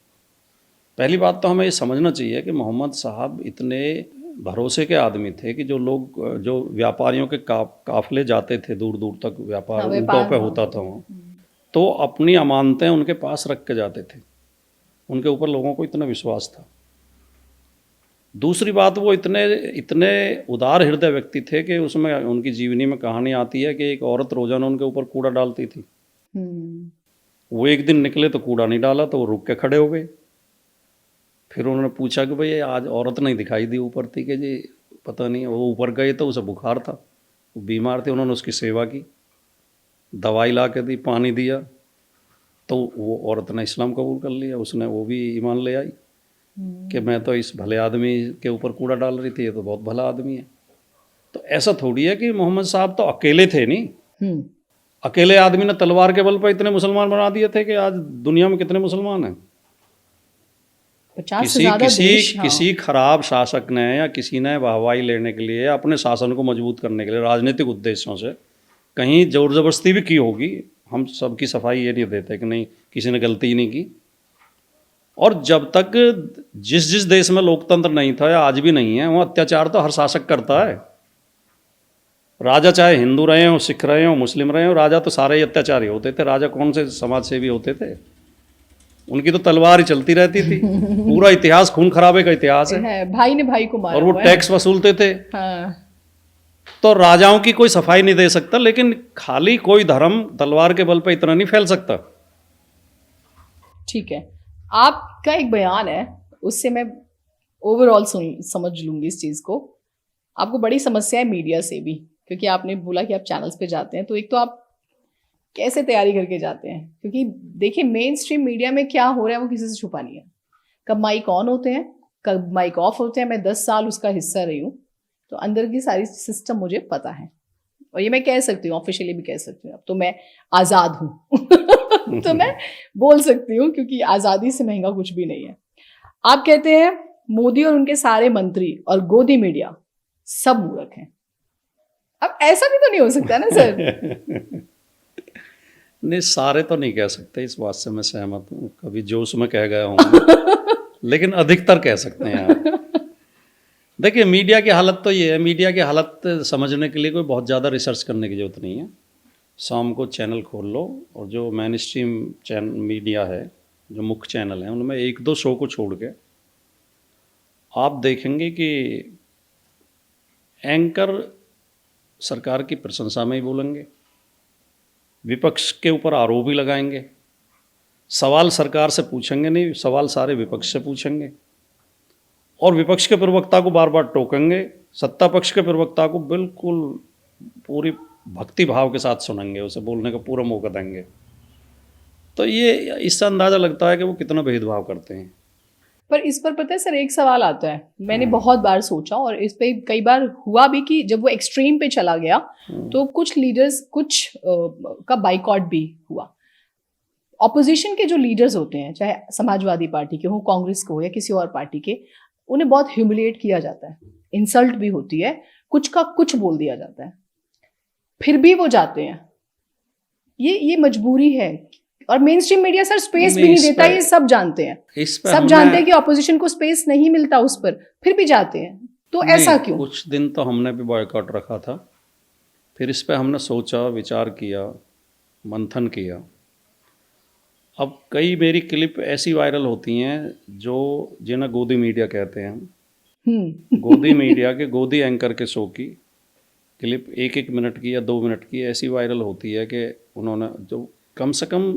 पहली बात तो हमें ये समझना चाहिए कि मोहम्मद साहब इतने भरोसे के आदमी थे कि जो लोग, जो व्यापारियों के काफिले जाते थे दूर दूर तक, व्यापार हाँ, ऊँटों पे होता था वहाँ, तो अपनी अमानतें उनके पास रख के जाते थे। उनके ऊपर लोगों को इतना विश्वास था। दूसरी बात, वो इतने इतने उदार हृदय व्यक्ति थे कि उसमें उनकी जीवनी में कहानी आती है कि एक औरत रोजाना उनके ऊपर कूड़ा डालती थी। वो एक दिन निकले तो कूड़ा नहीं डाला, तो वो रुक के खड़े हो गए। फिर उन्होंने पूछा कि भाई आज औरत नहीं दिखाई दी ऊपर थी, कि जी पता नहीं। वो ऊपर गए तो उसे बुखार था, वो बीमार थे, उन्होंने उसकी सेवा की, दवाई ला के दी, पानी दिया, तो वो औरत ने इस्लाम कबूल कर लिया, उसने वो भी ईमान ले आई कि मैं तो इस भले आदमी के ऊपर कूड़ा डाल रही थी, ये तो बहुत भला आदमी है। तो ऐसा थोड़ी है कि मोहम्मद साहब तो अकेले थे नहीं। अकेले आदमी ने तलवार के बल पर इतने मुसलमान बना दिए थे कि आज दुनिया में कितने मुसलमान हैं। 50 से ज्यादा देश, हाँ। किसी खराब शासक ने या किसी ने वाहवाही लेने के लिए, अपने शासन को मजबूत करने के लिए, राजनीतिक उद्देश्यों से कहीं जोर जबरदस्ती भी की होगी। हम सबकी सफाई ये नहीं देते कि नहीं किसी ने गलती ही नहीं की। और जब तक जिस जिस देश में लोकतंत्र नहीं था या आज भी नहीं है, वहाँ अत्याचार तो हर शासक करता है। राजा चाहे हिंदू रहे हो, सिख रहे हो, मुस्लिम रहे हो, राजा तो सारे ही अत्याचारी होते थे। राजा कौन से समाज सेवी होते थे? उनकी तो तलवार ही चलती रहती थी। पूरा इतिहास खून खराबे का इतिहास है। भाई ने भाई को मारा और वो टैक्स वसूलते थे। हाँ। तो राजाओं की कोई सफाई नहीं दे सकता, लेकिन खाली कोई धर्म तलवार के बल पे इतना नहीं फैल सकता। ठीक है, आपका एक बयान है, उससे मैं ओवरऑल समझ लूंगी इस चीज को। आपको बड़ी समस्या है मीडिया से भी, क्योंकि आपने बोला कि आप चैनल्स पे जाते हैं, तो एक तो आप कैसे तैयारी करके जाते हैं? क्योंकि देखिए मेन स्ट्रीम मीडिया में क्या हो रहा है वो किसी से छुपा नहीं है। कब माइक ऑन होते हैं, कब माइक ऑफ होते हैं। मैं 10 साल उसका हिस्सा रही हूँ, तो अंदर की सारी सिस्टम मुझे पता है, और ये मैं कह सकती हूँ, ऑफिशियली भी कह सकती हूँ। अब तो मैं आज़ाद हूँ तो मैं बोल सकती हूँ, क्योंकि आज़ादी से महंगा कुछ भी नहीं है। आप कहते हैं मोदी और उनके सारे मंत्री और गोदी मीडिया सब मूर्ख हैं। अब ऐसा भी तो नहीं हो सकता ना सर? नहीं, सारे तो नहीं कह सकते, इस बात से मैं सहमत हूँ, कभी जोश में कह गया हूँ लेकिन अधिकतर कह सकते हैं आप। देखिए मीडिया की हालत तो ये है, मीडिया की हालत समझने के लिए कोई बहुत ज़्यादा रिसर्च करने की ज़रूरत नहीं है। शाम को चैनल खोल लो, और जो मेन स्ट्रीम चैनल मीडिया है, जो मुख्य चैनल हैं, उनमें 1-2 शो को छोड़ के आप देखेंगे कि एंकर सरकार की प्रशंसा में ही बोलेंगे, विपक्ष के ऊपर आरोप भी लगाएंगे, सवाल सरकार से पूछेंगे नहीं, सवाल सारे विपक्ष से पूछेंगे, और विपक्ष के प्रवक्ता को बार बार टोकेंगे, सत्ता पक्ष के प्रवक्ता को बिल्कुल पूरी भक्ति भाव के साथ सुनेंगे, उसे बोलने का पूरा मौका देंगे। तो ये इससे अंदाज़ा लगता है कि वो कितना भेदभाव करते हैं। पर इस पर पता है सर, एक सवाल आता है, मैंने बहुत बार सोचा और इस पे कई बार हुआ भी कि जब वो एक्सट्रीम पे चला गया तो कुछ लीडर्स का बाइकॉट भी हुआ। ऑपोजिशन के जो लीडर्स होते हैं, चाहे समाजवादी पार्टी के हो, कांग्रेस को हो या किसी और पार्टी के, उन्हें बहुत ह्यूमिलिएट किया जाता है, इंसल्ट भी होती है, कुछ का कुछ बोल दिया जाता है, फिर भी वो जाते हैं। ये मजबूरी है, और main stream media sir space भी नहीं देता, ये सब जानते हैं। सब जानते हैं कि ऑपोजिशन को स्पेस नहीं मिलता उस पर, फिर भी जाते हैं। तो ऐसा क्यों? कुछ दिन तो हमने भी बॉयकॉट रखा था, फिर इस पे हमने सोचा, विचार किया, मंथन किया। अब कई मेरी क्लिप ऐसी वायरल होती हैं जो जिन्हें गोदी मीडिया कहते हैं हम, गोदी मीडिया के गोदी एंकर के शो की क्लिप 1-1 मिनट की या 2 मिनट की ऐसी वायरल होती है कि उन्होंने जो कम से कम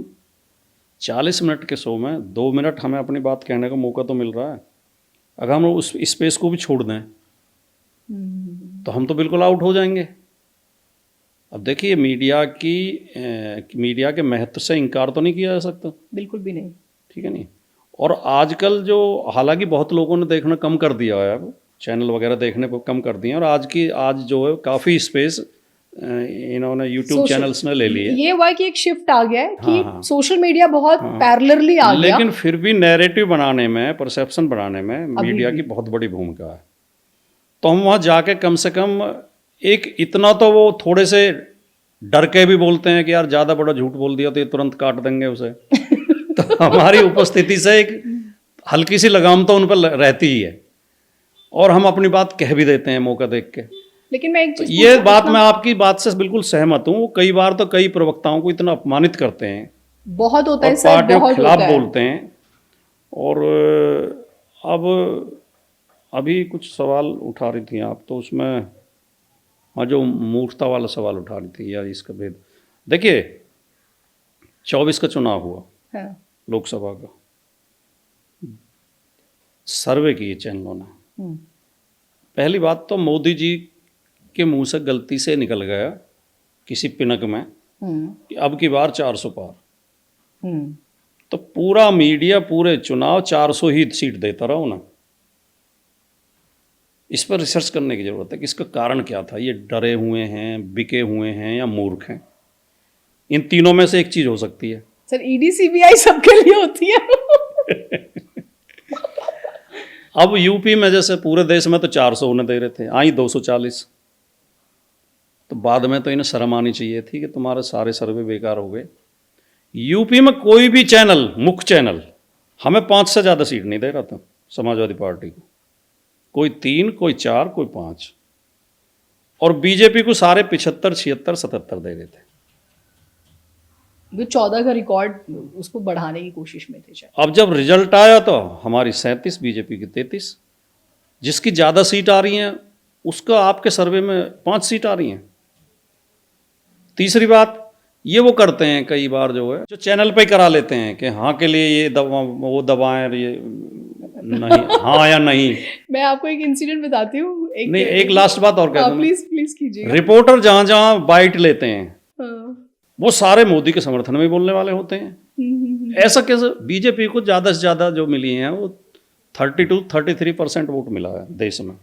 40 मिनट के शो में 2 मिनट हमें अपनी बात कहने का मौका तो मिल रहा है, अगर हम उस स्पेस को भी छोड़ दें तो हम तो बिल्कुल आउट हो जाएंगे। अब देखिए, मीडिया के महत्व से इनकार तो नहीं किया जा सकता, बिल्कुल भी नहीं, ठीक है नहीं। और आजकल जो, हालांकि बहुत लोगों ने देखना कम कर दिया है, अब चैनल वगैरह देखने को कम कर दिए हैं, और आज जो है काफ़ी स्पेस इन्होंने यूट्यूब चैनल्स ने ले ली है। ये हुआ कि एक शिफ्ट आ गया है कि सोशल मीडिया बहुत पैरेलली आ गया, लेकिन फिर भी नैरेटिव बनाने में, परसेप्शन बनाने में मीडिया की बहुत बड़ी भूमिका है। तो हम वहाँ जाके कम से कम एक इतना तो वो थोड़े से डर के भी बोलते हैं कि यार ज़्यादा बड़ा झूठ बोल दिया तो ये तुरंत काट देंगे उसे। तो हमारी उपस्थिति से एक हल्की सी लगाम तो उन पर रहती ही है, और हम अपनी बात कह भी देते हैं मौका देख के। लेकिन मैं एक चीज ये बात, मैं आपकी बात से बिल्कुल सहमत हूँ। कई बार तो कई प्रवक्ताओं को इतना अपमानित करते हैं, बहुत होता है और सर, पार्टियों के खिलाफ होता है। बोलते हैं। और अब अभी कुछ सवाल उठा रही थी आप, तो उसमें हाँ, जो मूर्खता वाला सवाल उठा रही थी यार, इसका भेद देखिए। 24 का चुनाव हुआ, लोकसभा का, सर्वे किए चैनलों ने। पहली बात तो मोदी जी के मुंह से गलती से निकल गया किसी पिनक में कि अब की बार 400 पार, तो पूरा मीडिया पूरे चुनाव 400 ही सीट देता रहा उन्हें। इस पर रिसर्च करने की जरूरत है कि इसका कारण क्या था। ये डरे हुए हैं, बिके हुए हैं, या मूर्ख हैं? इन तीनों में से एक चीज हो सकती है सर। ईडी सीबीआई सबके लिए होती है। अब यूपी में जैसे पूरे देश में तो 400 उन्हें दे रहे थे, आई 240, तो बाद में तो इन्हें शर्म आनी चाहिए थी कि तुम्हारे सारे सर्वे बेकार हो गए। यूपी में कोई भी चैनल, मुख्य चैनल, हमें 5 से ज़्यादा सीट नहीं दे रहा था समाजवादी पार्टी को, कोई 3, कोई 4, कोई 5, और बीजेपी को सारे 75, 76, 77 दे रहे थे। वो 14 का रिकॉर्ड उसको बढ़ाने की कोशिश में थे। अब जब रिजल्ट आया तो हमारी 37, बीजेपी की 33, जिसकी ज़्यादा सीट आ रही हैं उसका आपके सर्वे में 5 सीट आ रही हैं। तीसरी बात ये वो करते हैं कई बार, जो है जो चैनल पे करा लेते हैं कि हाँ के लिए ये दबा, वो दबाएं, ये नहीं, हाँ या नहीं। मैं आपको एक इंसिडेंट बताती हूँ। एक लास्ट बात और कह दूं, प्लीज कीजिए। रिपोर्टर जहाँ जहाँ बाइट लेते हैं वो सारे मोदी के समर्थन में बोलने वाले होते हैं। ऐसा कैसे? बीजेपी को ज़्यादा से ज़्यादा जो मिली हैं वो 32-33% वोट मिला है देश में,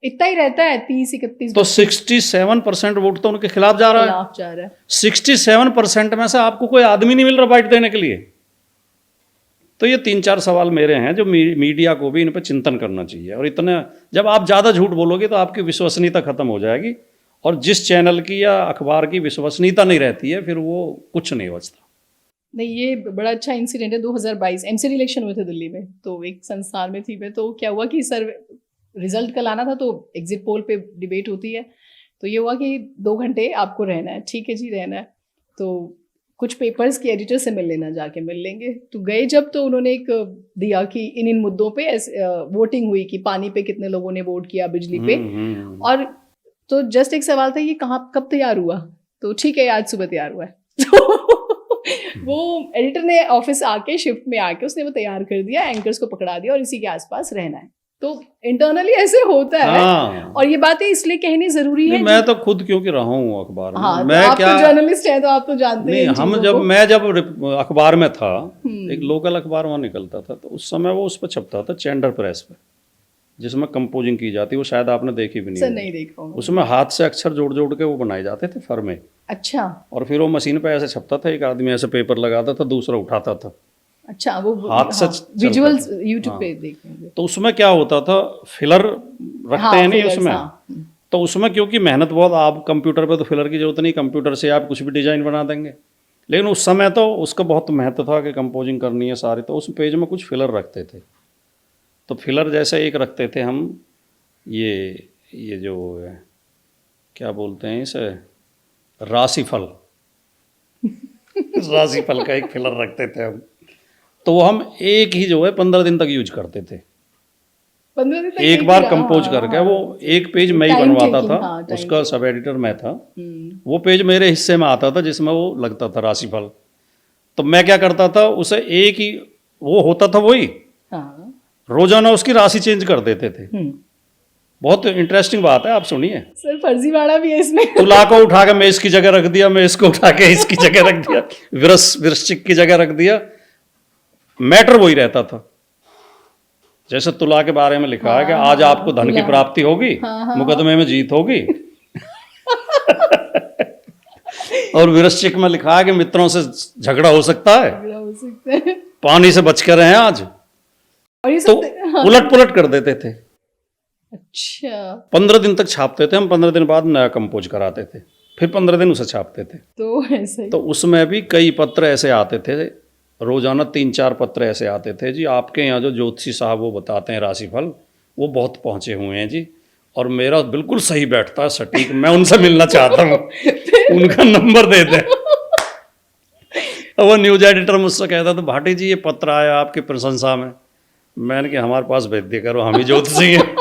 इतना ही रहता है, 30-31, तो 67% वोट तो उनके खिलाफ जा रहा है। 67% में से आपको कोई आदमी नहीं मिल रहा बाइट देने के लिए। तो ये 3-4 सवाल मेरे हैं जो मीडिया को भी इन पर चिंतन करना चाहिए। और इतने जब आप ज़्यादा झूठ बोलोगे तो आपकी विश्वसनीयता खत्म हो जाएगी, और जिस चैनल की या अखबार की विश्वसनीयता नहीं रहती है फिर वो कुछ नहीं बचता। नहीं, ये बड़ा अच्छा इंसिडेंट है। 2022 एमसीडी इलेक्शन हुए थे दिल्ली में, तो एक संस्थान में थी मैं, तो क्या हुआ कि सर रिजल्ट कल आना था, तो एग्जिट पोल पे डिबेट होती है, तो ये हुआ कि 2 घंटे आपको रहना है। ठीक है जी, रहना है, तो कुछ पेपर्स के एडिटर से मिल लेना, जाके मिल लेंगे। तो गए जब, तो उन्होंने एक दिया कि इन मुद्दों पे वोटिंग हुई कि पानी पे कितने लोगों ने वोट किया, बिजली पे, और तो जस्ट एक सवाल था, ये कब तैयार हुआ? तो ठीक है, आज सुबह तैयार हुआ है। तो वो एडिटर ने ऑफिस आके, शिफ्ट में आके उसने वो तैयार कर दिया, एंकर्स को पकड़ा दिया और इसी के आसपास रहना है। तो इंटरनली ऐसे होता है। हाँ। और ये बातें इसलिए कहनी जरूरी है। मैं तो खुद क्योंकि रहा हूँ अखबार में। हाँ, मैं तो आप क्या, तो जर्नलिस्ट हैं, तो आप तो जानते हैं नहीं, मैं जब अखबार में था, एक लोकल अखबार वहाँ निकलता था, तो उस समय वो उस पर छपता था, चैंडर प्रेस पे, जिसमें कंपोजिंग की जाती, वो शायद आपने देखी भी नहीं सर होगी। नहीं देखा हूँ। उसमें हाथ से अक्षर जोड़ जोड़ के वो बनाए जाते थे फर में, अच्छा और फिर वो मशीन पे ऐसे छपता था, एक आदमी ऐसे पेपर लगाता था, दूसरा उठाता था, अच्छा, वो हाथ से विजुअल्स चलता था। यूट्यूब हाँ। पे देखेंगे। तो उसमें क्या होता था, फिलर रखते हाँ, हैं नहीं fillers, उसमें। हाँ। तो उसमें क्योंकि मेहनत बहुत, आप कंप्यूटर पे तो फिलर की जरूरत नहीं, कंप्यूटर से आप कुछ भी डिजाइन बना देंगे, लेकिन उस समय तो उसका बहुत महत्व था कि कंपोजिंग करनी है सारी, तो उस पेज में कुछ फिलर रखते थे। तो फिलर जैसे एक रखते थे हम, ये जो क्या बोलते हैं इसे, राशिफल राशिफल का एक फिलर रखते थे हम। तो वो हम एक ही जो है 15 दिन तक यूज करते थे। 15 दिन तक एक बार कंपोज करके वो एक पेज मैं ही Time बनवाता taking, था, हाँ, time उसका सब एडिटर मैं था। हम्म, वो पेज मेरे हिस्से में आता था जिसमें वो लगता था राशिफल। तो मैं क्या करता था, उसे एक ही वो होता था वही, हाँ, रोजाना उसकी राशि चेंज कर देते थे। हम्म। बहुत इंटरेस्टिंग बात है, आप सुनिए। सर फर्जीवाड़ा भी है इसमें। तुला को उठा के मेष की जगह रख दिया, मेष को उठा के इसकी जगह रख दिया, वृश्चिक की जगह रख दिया, मैटर वही रहता था। जैसे तुला के बारे में लिखा है कि आज आपको धन की प्राप्ति होगी, मुकदमे में जीत होगी। और वृश्चिक में लिखा है कि मित्रों से झगड़ा हो सकता है, हो सकता है। पानी से बच कर रहें आज। और ये तो सब उलट पुलट कर देते थे। अच्छा, 15 दिन तक छापते थे हम, 15 दिन बाद नया कंपोज कराते थे, फिर 15 दिन उसे छापते थे। तो ऐसा ही। तो उसमें भी कई पत्र ऐसे आते थे, रोजाना 3-4 पत्र ऐसे आते थे जी, आपके यहाँ जो ज्योतिषी साहब वो बताते हैं राशिफल, वो बहुत पहुंचे हुए हैं जी, और मेरा बिल्कुल सही बैठता है सटीक, मैं उनसे मिलना चाहता हूँ, उनका नंबर दे दें। वो न्यूज एडिटर मुझसे कहता था, भाटी जी ये पत्र आया आपकी प्रशंसा में। मैंने कहा हमारे पास भेज दिया करो, हम ही ज्योतिषी हैं।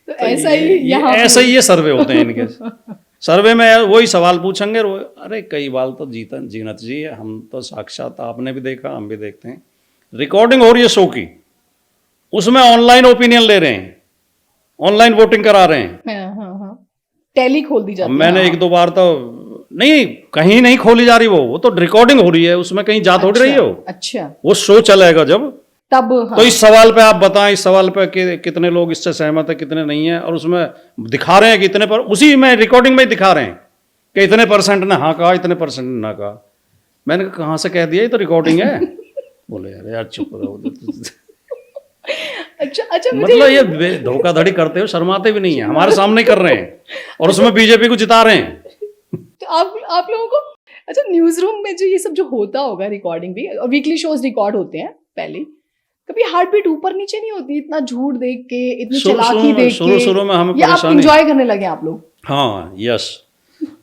तो ऐसा ही यहाँ ऐसा ही ये सर्वे होते हैं इनके। सर्वे में वही सवाल पूछेंगे, अरे कई बार तो जीनत जी, हम तो साक्षात, आपने भी देखा हम भी देखते हैं, रिकॉर्डिंग हो रही है शो की, उसमें ऑनलाइन ओपिनियन ले रहे हैं, ऑनलाइन वोटिंग करा रहे हैं। हाँ, टैली खोल दी जाती है। मैंने 1-2 बार तो नहीं, कहीं नहीं खोली जा रही, वो तो रिकॉर्डिंग हो रही है, उसमें कहीं जा थोड़ी रही हो। अच्छा, वो शो चलेगा जब तब हाँ। तो इस सवाल पे आप बताएं, इस सवाल पे कि कितने लोग इससे सहमत है, कितने नहीं है, और उसमें दिखा रहे हैं कि इतने पर, उसी में रिकॉर्डिंग में दिखा रहे हैं कि इतने % ने हाँ कहा, इतने % ने ना कहा। मैंने कहा कहाँ से कह दिया, ये तो रिकॉर्डिंग है। बोले यार चुप रहो। अच्छा, मतलब ये धोखाधड़ी करते हो, शर्माते भी नहीं है, हमारे सामने कर रहे हैं और उसमें बीजेपी को जिता रहे हैं। तो आप लोगों को, अच्छा, न्यूज रूम में जो ये सब जो होता होगा, रिकॉर्डिंग भी, और वीकली शोज रिकॉर्ड होते हैं पहले, कभी हार्ट बीट ऊपर नीचे नहीं होती इतना झूठ देख के, इतनी चालाकी देख के? शुरू में हमें या आप परेशानी, एंजॉय करने लगे आप लोग? हाँ यस,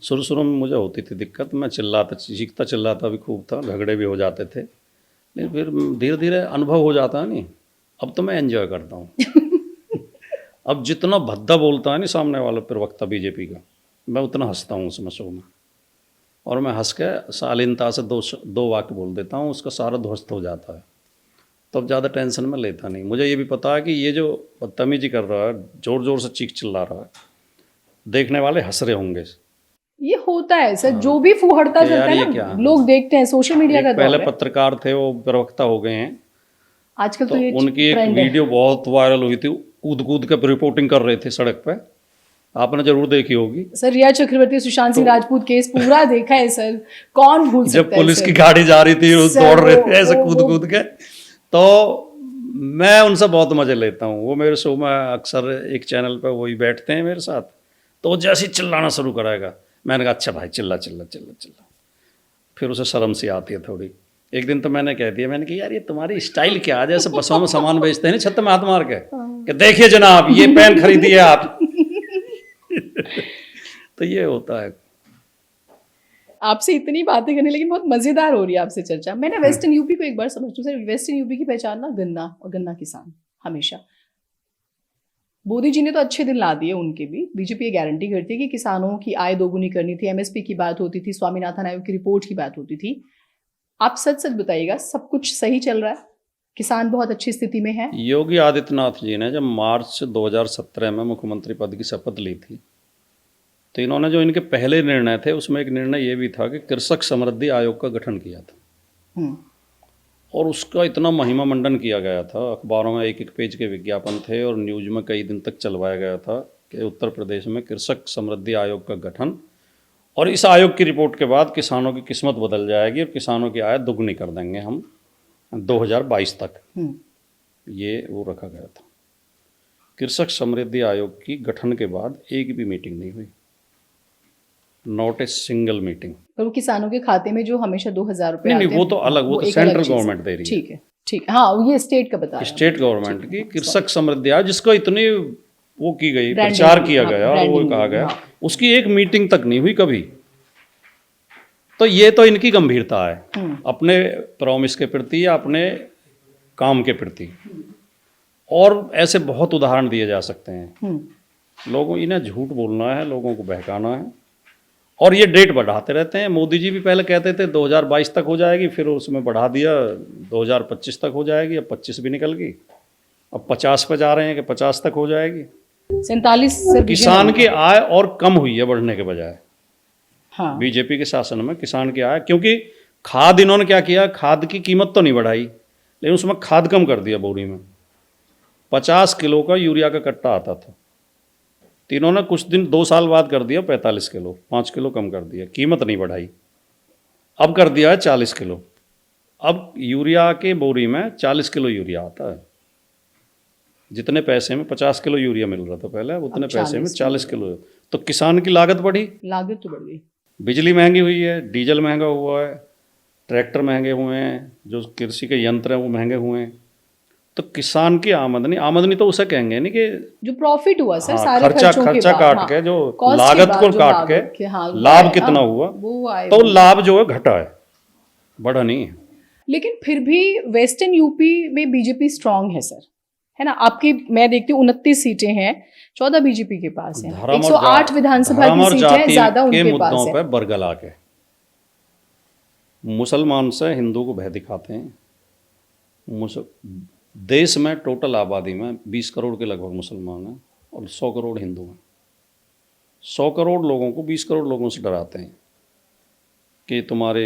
शुरू में मुझे होती थी दिक्कत, मैं चीखता चिल्लाता भी खूब था, झगड़े भी हो जाते थे, लेकिन फिर धीरे धीरे अनुभव हो जाता है नहीं, अब तो मैं एंजॉय करता हूँ। अब जितना भद्दा बोलता है नहीं सामने वाला प्रवक्ता बीजेपी का, मैं उतना हंसता हूँ उसमें शो में, और मैं हंस के शालीनता से दो वाक्य बोल देता हूँ, उसका सारा ध्वस्त हो जाता है। तो अब ज़्यादा टेंशन में लेता नहीं, मुझे ये भी पता है कि ये जो बदतमीजी कर रहा है, ज़ोर ज़ोर से चीख चिल्ला रहा है, देखने वाले हंस रहे होंगे। ये होता है सर, जो भी फुहड़ता चलता है ना, लोग देखते हैं, सोशल मीडिया का दौर है। पहले पत्रकार थे, वो प्रवक्ता हो गए हैं आजकल, तो ये उनकी एक वीडियो बहुत वायरल हुई थी, कूद कूद के रिपोर्टिंग कर रहे थे सड़क पे, आपने जरूर देखी होगी सर। रिया चक्रवर्ती सुशांत सिंह राजपूत केस पूरा देखा है सर, कौन भूल सकता है। जब पुलिस की गाड़ी जा रही थी, दौड़ रहे थे ऐसे कूद कूद के, तो मैं उनसे बहुत मजे लेता हूँ। वो मेरे शो में अक्सर एक चैनल पे वही बैठते हैं मेरे साथ, तो वो जैसे ही चिल्लाना शुरू कराएगा, मैंने कहा अच्छा भाई चिल्ला चिल्ला चिल्ला चिल्ला, फिर उसे शर्म सी आती है थोड़ी। एक दिन तो मैंने कह दिया, मैंने कहा यार ये तुम्हारी स्टाइल क्या है, जैसे बसों में सामान बेचते हैं ना छत में हाथ मार के, कि देखिए जनाब ये पेन खरीदी है आप। तो ये होता है। आपसे इतनी बातें करने, लेकिन बहुत मजेदार हो रही है आपसे चर्चा। मैंने वेस्टर्न यूपी को एक बार समझती हूँ सर, वेस्टर्न यूपी की पहचान ना गन्ना और गन्ना किसान, हमेशा मोदी जी ने तो अच्छे दिन ला दिए उनके भी। बीजेपी ये गारंटी करती है कि किसानों की आय दोगुनी करनी थी, एमएसपी की बात होती थी, स्वामीनाथन आयोग की रिपोर्ट की बात होती थी। आप सच सच बताइएगा, सब कुछ सही चल रहा है, किसान बहुत अच्छी स्थिति में है? योगी आदित्यनाथ जी ने जब मार्च 2017 में मुख्यमंत्री पद की शपथ ली थी, तो इन्होंने जो इनके पहले निर्णय थे उसमें एक निर्णय ये भी था कि कृषक समृद्धि आयोग का गठन किया था। हम्म, और उसका इतना महिमा मंडन किया गया था, अखबारों में एक एक पेज के विज्ञापन थे और न्यूज में कई दिन तक चलवाया गया था कि उत्तर प्रदेश में कृषक समृद्धि आयोग का गठन, और इस आयोग की रिपोर्ट के बाद किसानों की किस्मत बदल जाएगी और किसानों की आय दुगनी कर देंगे हम 2022 तक। ये वो रखा गया था। कृषक समृद्धि आयोग की गठन के बाद एक भी मीटिंग नहीं हुई, नॉट ए सिंगल मीटिंग। पर वो किसानों के खाते में जो हमेशा 2,000 रुपए नहीं आते नहीं, वो तो हैं, अलग, वो तो एक सेंट्रल अलग चीज़ है। गवर्नमेंट दे रही है। ठीक है, ठीक है, हाँ ये स्टेट का बताया, स्टेट गवर्नमेंट की कृषक समृद्धि आयोग, जिसको इतनी वो की गई, ब्रांडिंग प्रचार की, किया हाँ, गया और वो ब्रांडिंग कहा की, गया, हाँ। उसकी एक मीटिंग तक नहीं हुई कभी। तो ये तो इनकी गंभीरता है अपने प्रॉमिस के प्रति या अपने काम के प्रति। और ऐसे बहुत उदाहरण दिए जा सकते हैं। लोगों इन्हें झूठ बोलना है, लोगों को बहकाना है, और ये डेट बढ़ाते रहते हैं। मोदी जी भी पहले कहते थे 2022 तक हो जाएगी, फिर उसमें बढ़ा दिया 2025 तक हो जाएगी, अब 25 भी निकल गई, अब 50 पे जा रहे हैं कि 50 तक हो जाएगी। 47 किसान की आय और कम हुई है बढ़ने के बजाय। हाँ, बीजेपी के शासन में किसान की आय, क्योंकि खाद इन्होंने क्या किया, खाद की कीमत तो नहीं बढ़ाई, लेकिन उसमें खाद कम कर दिया। बोरी में 50 किलो का यूरिया का कट्टा आता था, तो इन्होंने कुछ दिन 2 साल बाद कर दिया 45 किलो, 5 किलो कम कर दिया, कीमत नहीं बढ़ाई। अब कर दिया है 40 किलो। अब यूरिया के बोरी में 40 किलो यूरिया आता है। जितने पैसे में 50 किलो यूरिया मिल रहा था पहले, अब उतने पैसे में 40 किलो। तो किसान की लागत बढ़ी, लागत तो बढ़ गई, बिजली महंगी हुई है, डीजल महंगा हुआ है, ट्रैक्टर महंगे हुए हैं, जो कृषि के यंत्र हैं वो महंगे हुए हैं। तो किसान की आमदनी तो उसे कहेंगे नहीं कि जो प्रॉफिट हुआ सर, हाँ, सारे खर्चा खर्चों के काट बाद, के, जो cost के लागत बाद को जो काट के के, हाँ, लाभ आए, कितना हाँ, हुआ, वो आए, तो लाभ जो है घटा है, बढ़ा नहीं है। लेकिन फिर भी वेस्टर्न यूपी में बीजेपी स्ट्रांग है सर, है ना? आपकी मैं देखती हूँ 29 सीटें हैं, 14 बीजेपी के पास हैं, 108 विधानसभा की सीटें ज्यादा उनके पास मुद्दों है। पर बरगला के मुसलमान से हिंदू को भय दिखाते हैं। देश में टोटल आबादी में 20 करोड़ के लगभग मुसलमान हैं और 100 करोड़ हिंदू हैं। 100 करोड़ लोगों को 20 करोड़ लोगों से डराते हैं कि तुम्हारे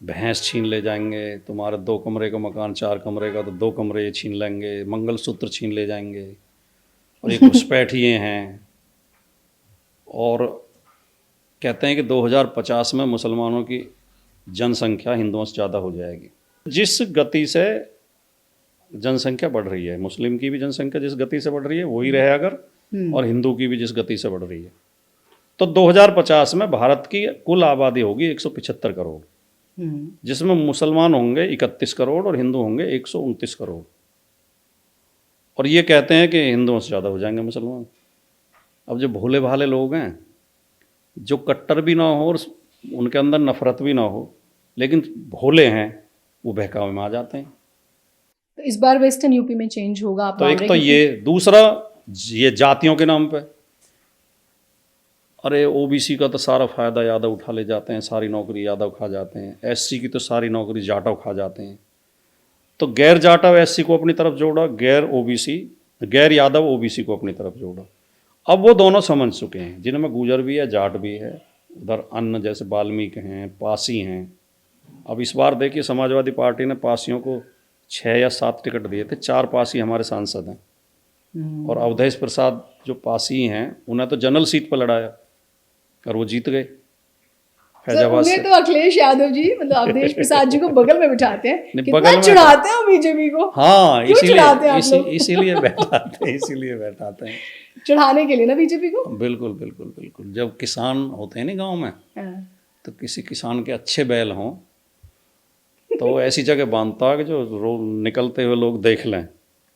भैंस छीन ले जाएंगे, तुम्हारे 2 कमरे का मकान 4 कमरे का तो 2 कमरे छीन लेंगे, मंगलसूत्र छीन ले जाएंगे, और ये घुसपैठिए हैं। और कहते हैं कि 2050 में मुसलमानों की जनसंख्या हिंदुओं से ज़्यादा हो जाएगी। जिस गति से जनसंख्या बढ़ रही है, मुस्लिम की भी जनसंख्या जिस गति से बढ़ रही है वही रहे अगर, और हिंदू की भी जिस गति से बढ़ रही है, तो 2050 में भारत की कुल आबादी होगी 175 करोड़, जिसमें मुसलमान होंगे 31 करोड़ और हिंदू होंगे 129 करोड़। और ये कहते हैं कि हिंदुओं से ज़्यादा हो जाएंगे मुसलमान। अब जो भोले भाले लोग हैं, जो कट्टर भी ना हो और उनके अंदर नफरत भी ना हो, लेकिन भोले हैं, वो बहकावे में आ जाते हैं। तो इस बार वेस्टर्न यूपी में चेंज होगा, आप तो मान एक रहे तो हैं? ये, दूसरा ये जातियों के नाम पे, अरे ओबीसी का तो सारा फायदा यादव उठा ले जाते हैं, सारी नौकरी यादव खा जाते हैं, एससी की तो सारी नौकरी जाटव खा जाते हैं। तो गैर जाटव एससी को अपनी तरफ जोड़ा, गैर यादव ओबीसी को अपनी तरफ जोड़ा। अब वो दोनों समझ चुके हैं, जिनमें गुजर भी है, जाट भी है, उधर अन्य जैसे वाल्मीकि हैं, पासी हैं। अब इस बार देखिए समाजवादी पार्टी ने पासियों को 6 या 7 टिकट दिए थे, 4 पासी हमारे सांसद हैं। और अवधेश प्रसाद जो पासी हैं, उन्हें तो जनरल सीट पर लड़ाया और वो जीत गए फैजाबाद से। तो अखिलेश यादव जी, मतलब अवधेश प्रसाद जी को बगल में बिठाते हैं, कितना बगल में चिढ़ाते हैं बीजेपी को। हाँ, इसीलिए इसीलिए बैठाते हैं चढ़ाने के लिए ना बीजेपी को। बिल्कुल बिल्कुल बिल्कुल। जब किसान होते हैं ना गांव में, तो किसी किसान के अच्छे बैल हों तो ऐसी जगह बांधता है कि जो रोज निकलते हुए लोग देख लें,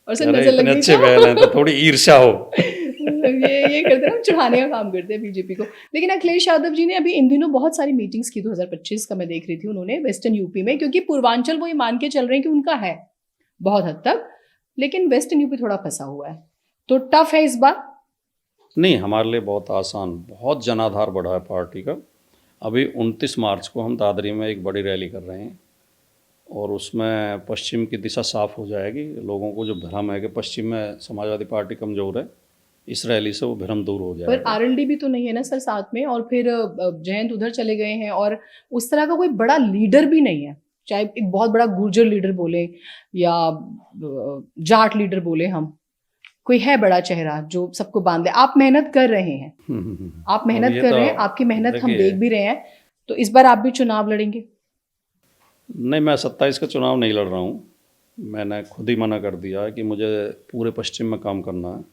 और सब अरे नजर इतने लगी अच्छे बैल हैं, तो थोड़ी ईर्ष्या हो। ये करते हैं ना, चढ़ाने का काम करते हैं बीजेपी को। लेकिन अखिलेश यादव जी ने अभी इन दिनों बहुत सारी मीटिंग्स की, 2025 का मैं देख रही थी उन्होंने वेस्टर्न यूपी में, क्योंकि पूर्वांचल वो ये मान के चल रहे हैं कि उनका है बहुत हद तक, लेकिन वेस्टर्न यूपी थोड़ा फंसा हुआ है। तो टफ है इस बार? नहीं, हमारे लिए बहुत आसान, बहुत जनाधार बढ़ा है पार्टी का। अभी 29 मार्च को हम दादरी में एक बड़ी रैली कर रहे हैं और उसमें पश्चिम की दिशा साफ हो जाएगी। लोगों को जो भ्रम है कि पश्चिम में समाजवादी पार्टी कमज़ोर है, इस रैली से वो भ्रम दूर हो पर जाएगा। आरएलडी भी तो नहीं है ना सर साथ में, और फिर जयंत उधर चले गए हैं और उस तरह का कोई बड़ा लीडर भी नहीं है, चाहे एक बहुत बड़ा गुर्जर लीडर बोले या जाट लीडर बोले, हम कोई है बड़ा चेहरा जो सबको बांध दे। आप मेहनत कर रहे हैं, आप और मेहनत ये कर तो रहे हैं, आपकी मेहनत हम देखिए, देख भी रहे हैं। तो इस बार आप भी चुनाव लड़ेंगे? नहीं, मैं 27 का चुनाव नहीं लड़ रहा हूँ। मैंने खुद ही मना कर दिया है कि मुझे पूरे पश्चिम में काम करना है।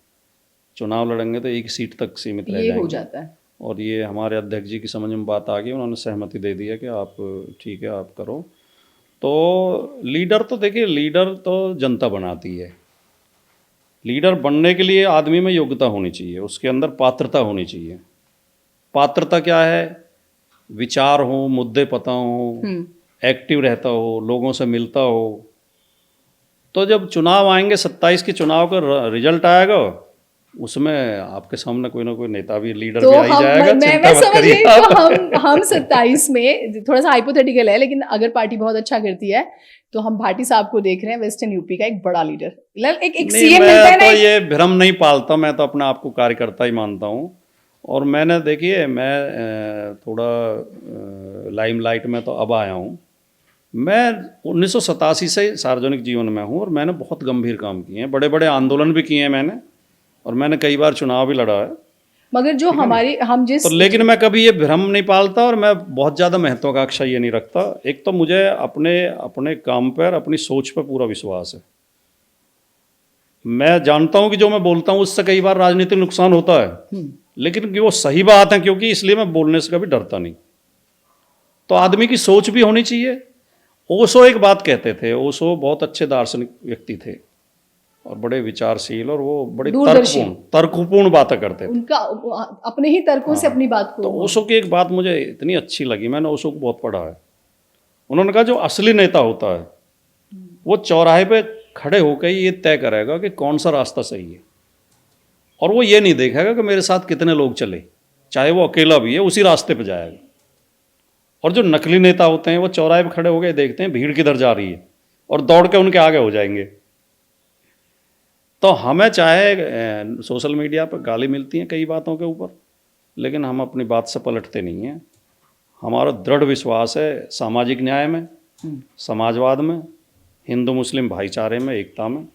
चुनाव लड़ेंगे तो एक सीट तक सीमित रह ये हो जाएंगे। जाता है। और ये हमारे अध्यक्ष जी की समझ में बात आ गई, उन्होंने सहमति दे दी है कि आप ठीक है, आप करो। तो लीडर तो देखिए, लीडर तो जनता बनाती है। लीडर बनने के लिए आदमी में योग्यता होनी चाहिए, उसके अंदर पात्रता होनी चाहिए। पात्रता क्या है? विचार हो, मुद्दे पता हो, एक्टिव रहता हो, लोगों से मिलता हो। तो जब चुनाव आएंगे, 27 के चुनाव का रिजल्ट आएगा, उसमें आपके सामने कोई ना कोई नेता भी, लीडर तो भी आ ही जाएगा। मैं चिंता मत समझ करिए रही आप। तो हम 27 में, थोड़ा सा हाइपोथेटिकल है लेकिन अगर पार्टी बहुत अच्छा करती है तो हम भाटी साहब को देख रहे हैं, वेस्टर्न यूपी का एक बड़ा लीडर, एक नहीं, सीएम मिलता है मैं ना। तो ये भ्रम नहीं पालता, मैं तो अपने आप को कार्यकर्ता ही मानता हूँ। और मैंने देखिए, मैं थोड़ा लाइमलाइट में तो अब आया हूँ। मैं 1987 से सार्वजनिक जीवन में हूँ और मैंने बहुत गंभीर काम किए हैं, बड़े बड़े आंदोलन भी किए हैं मैंने, और मैंने कई बार चुनाव भी लड़ा है। मगर जो हमारी, हम जिस तो लेकिन मैं कभी ये भ्रम नहीं पालता और मैं बहुत ज़्यादा महत्वाकांक्षा ये नहीं रखता। एक तो मुझे अपने अपने काम पर, अपनी सोच पर पूरा विश्वास है। मैं जानता हूँ कि जो मैं बोलता हूँ उससे कई बार राजनीतिक नुकसान होता है, लेकिन कि वो सही बात है, क्योंकि इसलिए मैं बोलने से कभी डरता नहीं। तो आदमी की सोच भी होनी चाहिए। ओशो एक बात कहते थे, ओशो बहुत अच्छे दार्शनिक व्यक्ति थे और बड़े विचारशील, और वो बड़ी दूरदर्शी, तर्कपूर्ण बातें करते थे। उनका अपने ही तर्कों से अपनी बात तो को। ओशो की एक बात मुझे इतनी अच्छी लगी, मैंने ओशो को बहुत पढ़ा है। उन्होंने कहा जो असली नेता होता है वो चौराहे पे खड़े होकर ये तय करेगा कि कौन सा रास्ता सही है, और वो ये नहीं देखेगा कि मेरे साथ कितने लोग चले, चाहे वो अकेला भी है उसी रास्ते पे जाएगा। और जो नकली नेता होते हैं वो चौराहे पे खड़े होकर देखते हैं भीड़ किधर जा रही है और दौड़ के उनके आगे हो जाएंगे। तो हमें चाहे सोशल मीडिया पर गाली मिलती हैं कई बातों के ऊपर, लेकिन हम अपनी बात से पलटते नहीं हैं। हमारा दृढ़ विश्वास है सामाजिक न्याय में, समाजवाद में, हिंदू मुस्लिम भाईचारे में, एकता में,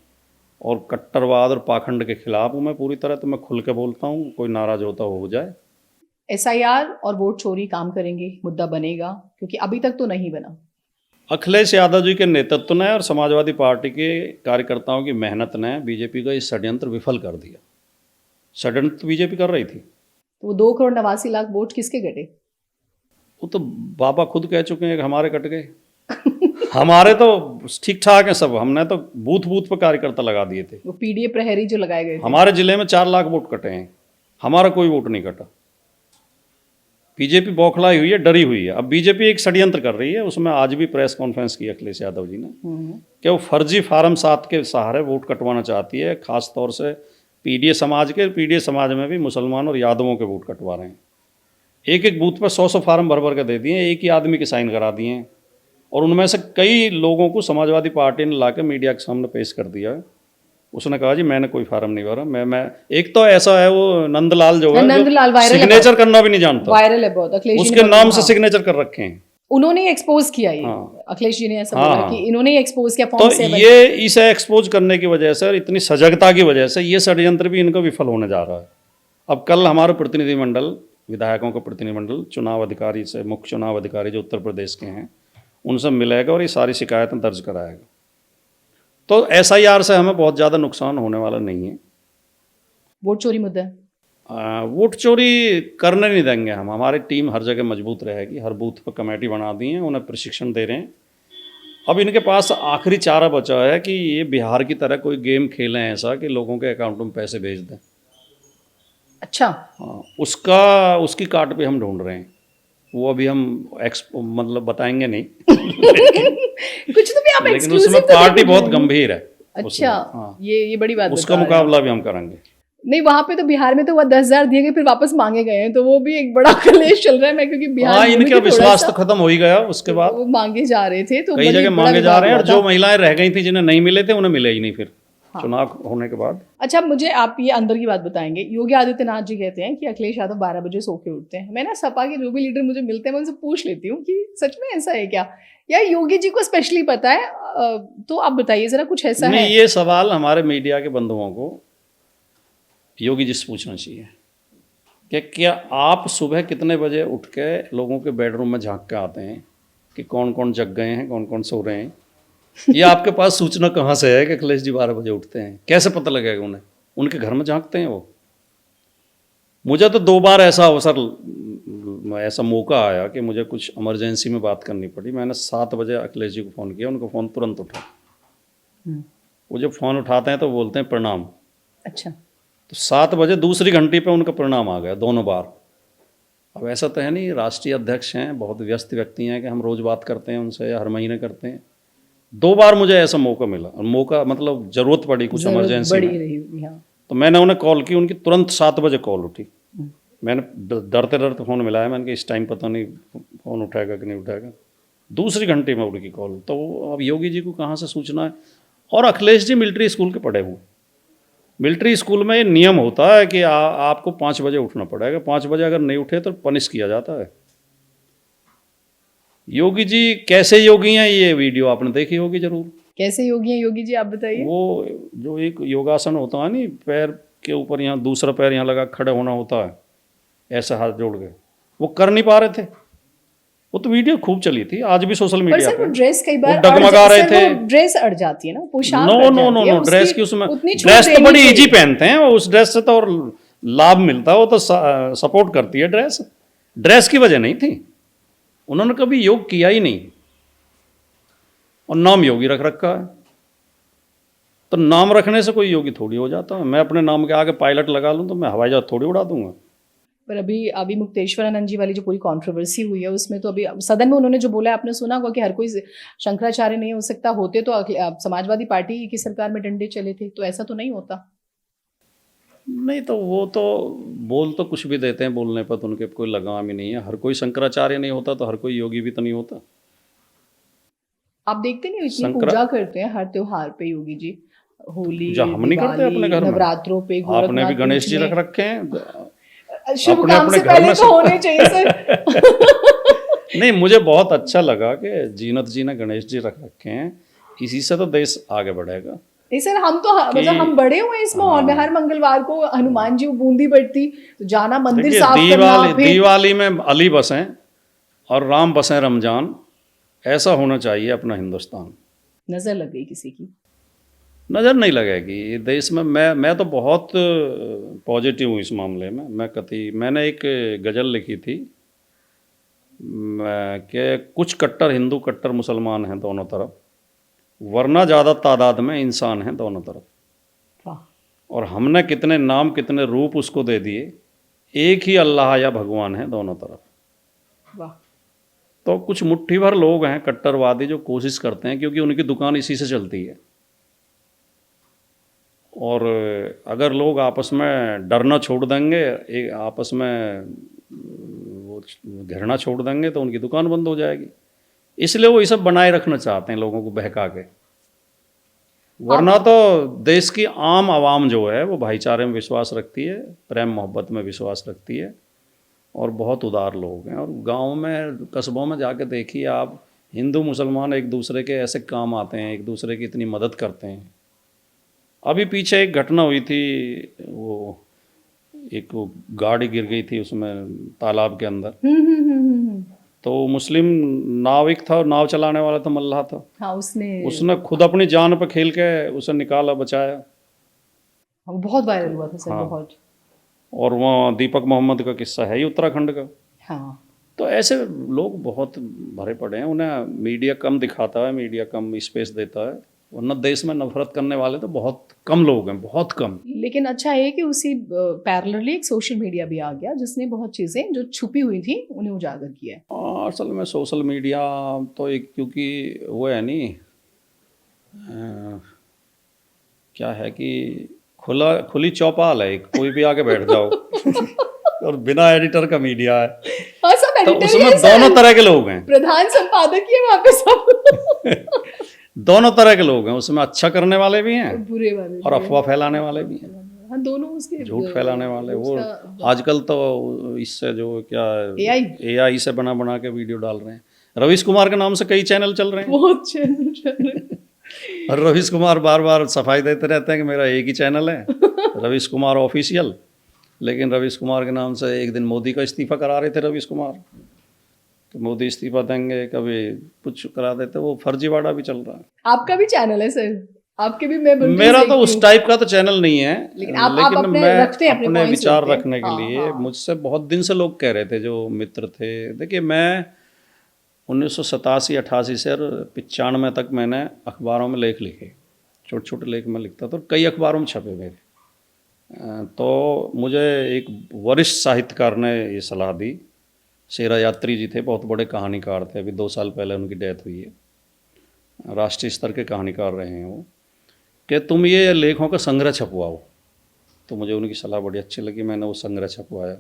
और कट्टरवाद और पाखंड के खिलाफ हूँ मैं पूरी तरह। तो मैं खुल के बोलता हूँ, कोई नाराज होता हो जाए। एसआईआर और वोट चोरी काम करेंगे, मुद्दा बनेगा, क्योंकि अभी तक तो नहीं बना। अखिलेश यादव जी के नेतृत्व ने और समाजवादी पार्टी के कार्यकर्ताओं की मेहनत ने बीजेपी का इस षड्यंत्र विफल कर दिया। षड्यंत्र बीजेपी कर रही थी। तो वो 2,89,00,000 वोट किसके घटे? वो तो बाबा खुद कह चुके हैं कि हमारे कट गए। हमारे तो ठीक ठाक है सब, हमने तो बूथ बूथ पर कार्यकर्ता लगा दिए थे। वो पीडीए प्रहरी जो लगाए गए थे। हमारे जिले में 4 लाख वोट कटे हैं, हमारा कोई वोट नहीं कटा। बीजेपी बौखलाई हुई है, डरी हुई है। अब बीजेपी एक षड्यंत्र कर रही है, उसमें आज भी प्रेस कॉन्फ्रेंस की अखिलेश यादव जी ने कि वो फर्जी फार्म 7 के सहारे वोट कटवाना चाहती है, खास तौर से पीडीए समाज के। पीडीए समाज में भी मुसलमान और यादवों के वोट कटवा रहे हैं। एक एक बूथ पर 100 फार्म भर भर के दे दिए, एक ही आदमी के साइन करा दिए हैं, और उनमें से कई लोगों को समाजवादी पार्टी ने लाकर मीडिया के सामने पेश कर दिया है। उसने कहा जी मैंने कोई फार्म नहीं भरा। मैं एक तो ऐसा है वो नंदलाल जो है, नंदलाल वायरल है, सिग्नेचर करना भी नहीं जानता, वायरल है बहुत। अखिलेश जी उसके ने नाम से हाँ, सिग्नेचर कर रखे हैं। उन्होंने एक्सपोज किया ये। हाँ। अखिलेश जी ने ऐसा हाँ, बोला कि इन्होंने एक्सपोज किया तो फॉर्म 7। ये इसे एक्सपोज करने की वजह से और इतनी सजगता की वजह से ये षड्यंत्र भी इनका विफल होने जा रहा है। अब कल हमारा प्रतिनिधिमंडल, विधायकों का प्रतिनिधिमंडल चुनाव अधिकारी से, मुख्य चुनाव अधिकारी जो उत्तर प्रदेश के हैं, उनसे मिलेगा और ये सारी शिकायतें दर्ज कराएगा। तो एसआईआर से हमें बहुत ज़्यादा नुकसान होने वाला नहीं है। वोट चोरी मुद्दा है, वोट चोरी करने नहीं देंगे हम। हमारी टीम हर जगह मजबूत रहेगी, हर बूथ पर कमेटी बना दी है, उन्हें प्रशिक्षण दे रहे हैं। अब इनके पास आखिरी चारा बचा है कि ये बिहार की तरह कोई गेम खेलें ऐसा कि लोगों के अकाउंट में पैसे भेज दें। अच्छा, हाँ, उसकी काट पे हम ढूंढ रहे हैं। वो अभी हम मतलब बताएंगे नहीं कुछ तो भी आप लेकिन exclusive उसमें तो पार्टी देखिए। बहुत गंभीर है। अच्छा, हाँ, ये बड़ी बात उसका बता रहे हैं। मुकाबला भी हम करेंगे। नहीं, वहां पे तो बिहार में तो वो 10,000 दिए गए फिर वापस मांगे गए हैं, तो वो भी एक बड़ा कलेश चल रहा है। मैं क्योंकि बिहार हाँ, में इनका भी थोड़ा विश्वास सा तो खत्म हो ही गया उसके बाद। वो मांगे जा रहे थे, तो कई बड़ी जगह बड़ा मांगे जा विवाद रहे हैं, हुआ और जो था। महिलाएं रह गई थी जिन्हें नहीं मिले थे उन्हें मिले ही नहीं फिर हाँ। चुनाव होने के बाद। अच्छा, मुझे आप ये अंदर की बात बताएंगे। योगी आदित्यनाथ जी कहते हैं कि अखिलेश यादव 12 बजे सो के उठते हैं। मैं ना सपा के जो भी लीडर मुझे मिलते हैं मैं उनसे पूछ लेती हूँ कि सच में ऐसा है क्या, या योगी जी को स्पेशली पता है? तो आप बताइए जरा, कुछ ऐसा है? नहीं, ये सवाल हमारे मीडिया के बंधुओं को योगी जी से पूछना चाहिए कि क्या आप सुबह कितने बजे उठ के लोगों के बेडरूम में झांक के आते हैं कि कौन कौन जग गए हैं, कौन कौन सो रहे हैं? ये आपके पास सूचना कहाँ से है कि अखिलेश जी 12 बजे उठते हैं? कैसे पता लगेगा उन्हें? उनके घर में झांकते हैं वो। मुझे तो 2 बार ऐसा ऐसा मौका आया कि मुझे कुछ इमरजेंसी में बात करनी पड़ी। मैंने 7 बजे अखिलेश जी को फ़ोन किया, उनका फ़ोन तुरंत उठा। वो जब फ़ोन उठाते हैं तो बोलते हैं प्रणाम। अच्छा। तो 7 बजे दूसरी घंटी पे उनका परिणाम आ गया दोनों बार। अब ऐसा तो है नहीं, राष्ट्रीय अध्यक्ष हैं, बहुत व्यस्त व्यक्ति हैं कि हम रोज़ बात करते हैं उनसे या हर महीने करते हैं। 2 बार मुझे ऐसा मौका मिला, और मौका मतलब ज़रूरत पड़ी कुछ जरूरत इमरजेंसी बड़ी में, रही होगी। हाँ। तो मैंने उन्हें कॉल की। उनकी तुरंत 7 बजे कॉल उठी। मैंने डरते डरते फ़ोन मिलाया, मैंने कहा इस टाइम पता नहीं फ़ोन उठाएगा कि नहीं उठाएगा। दूसरी घंटे में उनकी कॉल। तो अब योगी जी को कहाँ से सूचना है? और अखिलेश जी मिलिट्री स्कूल के पढ़े हुए। मिलिट्री स्कूल में ये नियम होता है कि आपको 5 बजे उठना पड़ेगा। 5 बजे अगर नहीं उठे तो पनिश किया जाता है। योगी जी कैसे योगी हैं, ये वीडियो आपने देखी होगी जरूर। कैसे योगी हैं योगी जी, आप बताइए। वो जो एक योगासन होता है, नहीं, पैर के ऊपर यहाँ दूसरा पैर यहाँ लगा खड़े होना होता है, ऐसा हाथ जोड़ के, वो कर नहीं पा रहे थे। वो तो वीडियो खूब चली थी, आज भी सोशल पर मीडिया सर पे। वो ड्रेस कई वो बार डगमगा रहे थे। ड्रेस अड़ जाती है ना, पोशाक नो अड़ नो नो जाती है, नो, ड्रेस की उसकी उसमें उतनी छूट ड्रेस तो देनी बड़ी इजी चाहिए। पहनते हैं, वो उस ड्रेस से तो और लाभ मिलता है, वो तो सपोर्ट करती है ड्रेस। ड्रेस की वजह नहीं थी, उन्होंने कभी योग किया ही नहीं, और नाम योगी रख रखा है। तो नाम रखने से कोई योगी थोड़ी हो जाता है। मैं अपने नाम के आगे पायलट लगा लूँ तो मैं हवाई जहाज थोड़ी उड़ा दूंगा। पर अभी मुक्तेश्वरानंद जी वाली जो पूरी कंट्रोवर्सी हुई है उसमें तो अभी सदन में उन्होंने जो बोला है, आपने सुना होगा कि हर कोई शंकराचार्य नहीं हो सकता, होते तो समाजवादी पार्टी की सरकार में डंडे चले थे, तो ऐसा तो नहीं होता। नहीं, तो वो तो बोल तो कुछ भी देते हैं, बोलने पर तो उनके कोई लगाम ही नहीं है। हर कोई शंकराचार्य नहीं होता तो हर कोई योगी भी तो नहीं होता। आप देखते नहीं, इतनी शंकरा पूजा करते हैं हर त्योहार पे योगी जी, होली, पूजा हम नहीं करते अपने दिवाली, घर में। नवरात्रों पे, आपने भी गोरखनाथ गणेश पीठ जी रख में। रखे हैं शुभ अपने काम अपने से घर पहले में तो होने चाहिए सर। नहीं, मुझे बहुत अच्छा लगा कि जीनत जी ने गणेश जी रख रखे हैं। इसी से तो देश आगे बढ़ेगा। नहीं सर, हम तो मतलब हम बड़े हुए हैं इस माहौल में। हर मंगलवार को हनुमान जी बूंदी पड़ती, तो जाना मंदिर देखिए, साफ करना, फिर दिवाली में अली बसें और राम बसें रमजान, ऐसा होना चाहिए अपना हिंदुस्तान। नजर लग गई किसी की। नज़र नहीं लगेगी देश में। मैं तो बहुत पॉजिटिव हूँ इस मामले में। मैंने एक गज़ल लिखी थी कि कुछ कट्टर हिंदू कट्टर मुसलमान हैं दोनों तरफ, वरना ज़्यादा तादाद में इंसान हैं दोनों तरफ। वाह। और हमने कितने नाम कितने रूप उसको दे दिए, एक ही अल्लाह या भगवान है दोनों तरफ। वाह। तो कुछ मुट्ठी भर लोग हैं कट्टरवादी जो कोशिश करते हैं, क्योंकि उनकी दुकान इसी से चलती है। और अगर लोग आपस में डरना छोड़ देंगे, आपस में वो घृणा छोड़ देंगे, तो उनकी दुकान बंद हो जाएगी। इसलिए वो ये सब बनाए रखना चाहते हैं, लोगों को बहका के। वरना तो देश की आम आवाम जो है वो भाईचारे में विश्वास रखती है, प्रेम मोहब्बत में विश्वास रखती है, और बहुत उदार लोग हैं। और गाँव में कस्बों में जाके देखिए आप, हिंदू मुसलमान एक दूसरे के ऐसे काम आते हैं, एक दूसरे की इतनी मदद करते हैं। अभी पीछे एक घटना हुई थी, वो एक गाड़ी गिर गई थी उसमें तालाब के अंदर। तो मुस्लिम नाविक था, और नाव चलाने वाला था मल्लाह था। हाँ, उसने खुद अपनी जान पर खेल के उसे निकाला, बचाया। वो बहुत वायरल हुआ था सर। हाँ। बहुत। और वहाँ दीपक मोहम्मद का किस्सा है ही उत्तराखंड का। हाँ। तो ऐसे लोग बहुत भरे पड़े हैं, उन्हें मीडिया कम दिखाता है, मीडिया कम स्पेस देता है। वरना देश में नफरत करने वाले तो बहुत कम लोग हैं, बहुत कम। लेकिन अच्छा है कि उसी पैरेलली एक सोशल मीडिया भी आ गया, जिसने बहुत चीज़ें जो छुपी हुई थी उन्हें उजागर किया है। असल में सोशल मीडिया तो एक, क्योंकि वो है नहीं, क्या है कि खुली चौपाल है, कोई भी आके बैठ जाओ और बिना एडिटर का मीडिया है, हाँ, सब तो एडिटर उसमें ही है सर। दोनों तरह के लोग हैं, प्रधान संपादक ही है वहाँ पे सब। दोनों तरह के लोग हैं, उसमें अच्छा करने वाले भी हैं बुरे वाले और अफवाह फैलाने वाले भी हैं, हाँ, दोनों उसके झूठ फैलाने वाले। वो उसका आजकल तो इससे जो क्या AI एआई से बना बना के वीडियो डाल रहे हैं। रवीश कुमार के नाम से कई चैनल चल रहे हैं बहुत चैनल चल रहे हैं। और रवीश कुमार बार बार सफाई देते रहते हैं कि मेरा एक ही चैनल है, रवीश कुमार ऑफिशियल। लेकिन रवीश कुमार के नाम से एक दिन मोदी का इस्तीफा करा रहे थे रवीश कुमार, कि मोदी इस्तीफा देंगे, कभी कुछ करा देते, वो फर्जीवाड़ा भी चल रहा है। आपका भी चैनल है सर, आपके भी मैं बिल्कुल मेरा तो देखती उस हूँ। टाइप का तो चैनल नहीं है, लेकिन आप अपने मैं रखते हैं, अपने अपने points विचार रखते हैं। रखने के हाँ, लिए हाँ। मुझसे बहुत दिन से लोग कह रहे थे जो मित्र थे। देखिए मैं 1987-88 से 95 तक मैंने अखबारों में लेख लिखे, छोटे छोटे लेख में लिखता था और कई अखबारों में छपे मेरे। तो मुझे एक वरिष्ठ साहित्यकार ने ये सलाह दी, शेरा यात्री जी थे, बहुत बड़े कहानीकार थे, अभी 2 साल पहले उनकी डेथ हुई है, राष्ट्रीय स्तर के कहानीकार रहे हैं वो, कि तुम ये लेखों का संग्रह छपवाओ। तो मुझे उनकी सलाह बड़ी अच्छी लगी, मैंने वो संग्रह छपवाया।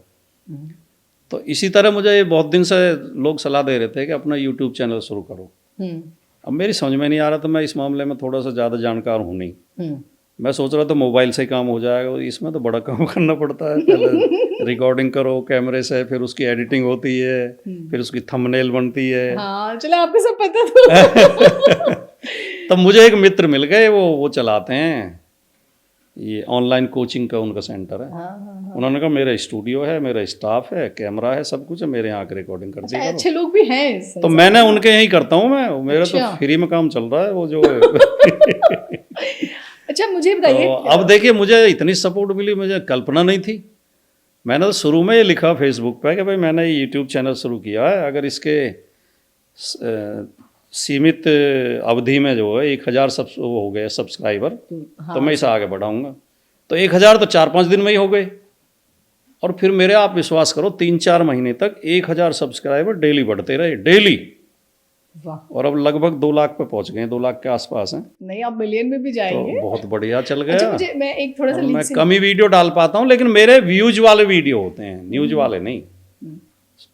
तो इसी तरह मुझे ये बहुत दिन से लोग सलाह दे रहे थे कि अपना यूट्यूब चैनल शुरू करो। अब मेरी समझ में नहीं आ रहा था, मैं इस मामले में थोड़ा सा ज़्यादा जानकार हूँ नहीं। मैं सोच रहा था मोबाइल से ही काम हो जाएगा, और इसमें तो बड़ा काम करना पड़ता है। पहले रिकॉर्डिंग करो कैमरे से, फिर उसकी एडिटिंग होती है, फिर उसकी थंबनेल बनती है। हाँ, चलो आपको सब पता तो। तब मुझे एक मित्र मिल गए, वो चलाते हैं, ये ऑनलाइन कोचिंग का उनका सेंटर है। हाँ। उन्होंने कहा मेरा स्टूडियो है, मेरा स्टाफ है, कैमरा है, सब कुछ है, मेरे यहाँ आकर रिकॉर्डिंग कर दिया करो। अच्छे लोग भी हैं सर। तो मैंने उनके यहीं करता हूँ मैं, मेरा तो अच्छा। फ्री में काम चल रहा है वो जो है। अच्छा, मुझे बताइए। तो अब देखिए मुझे इतनी सपोर्ट मिली, मुझे कल्पना नहीं थी। मैंने तो शुरू में ये लिखा फेसबुक पे कि भाई मैंने ये यूट्यूब चैनल शुरू किया है, अगर इसके सीमित अवधि में जो है 1000 हो गए सब्सक्राइबर, तो मैं इसे आगे बढ़ाऊंगा। तो 1000 तो 4-5 दिन में ही हो गए, और फिर मेरे आप विश्वास करो 3-4 महीने तक 1000 सब्सक्राइबर डेली बढ़ते रहे, डेली। वाह, और अब लगभग 2 लाख पे पहुंच गए, 2 लाख के आसपास हैं। नहीं आप मिलियन में भी जाएंगे। तो बहुत बढ़िया चल गया। अच्छा, मुझे मैं एक थोड़ा सा और लिंक मैं से कम ही वीडियो डाल पाता हूँ, लेकिन मेरे व्यूज वाले वीडियो होते हैं, न्यूज वाले नहीं,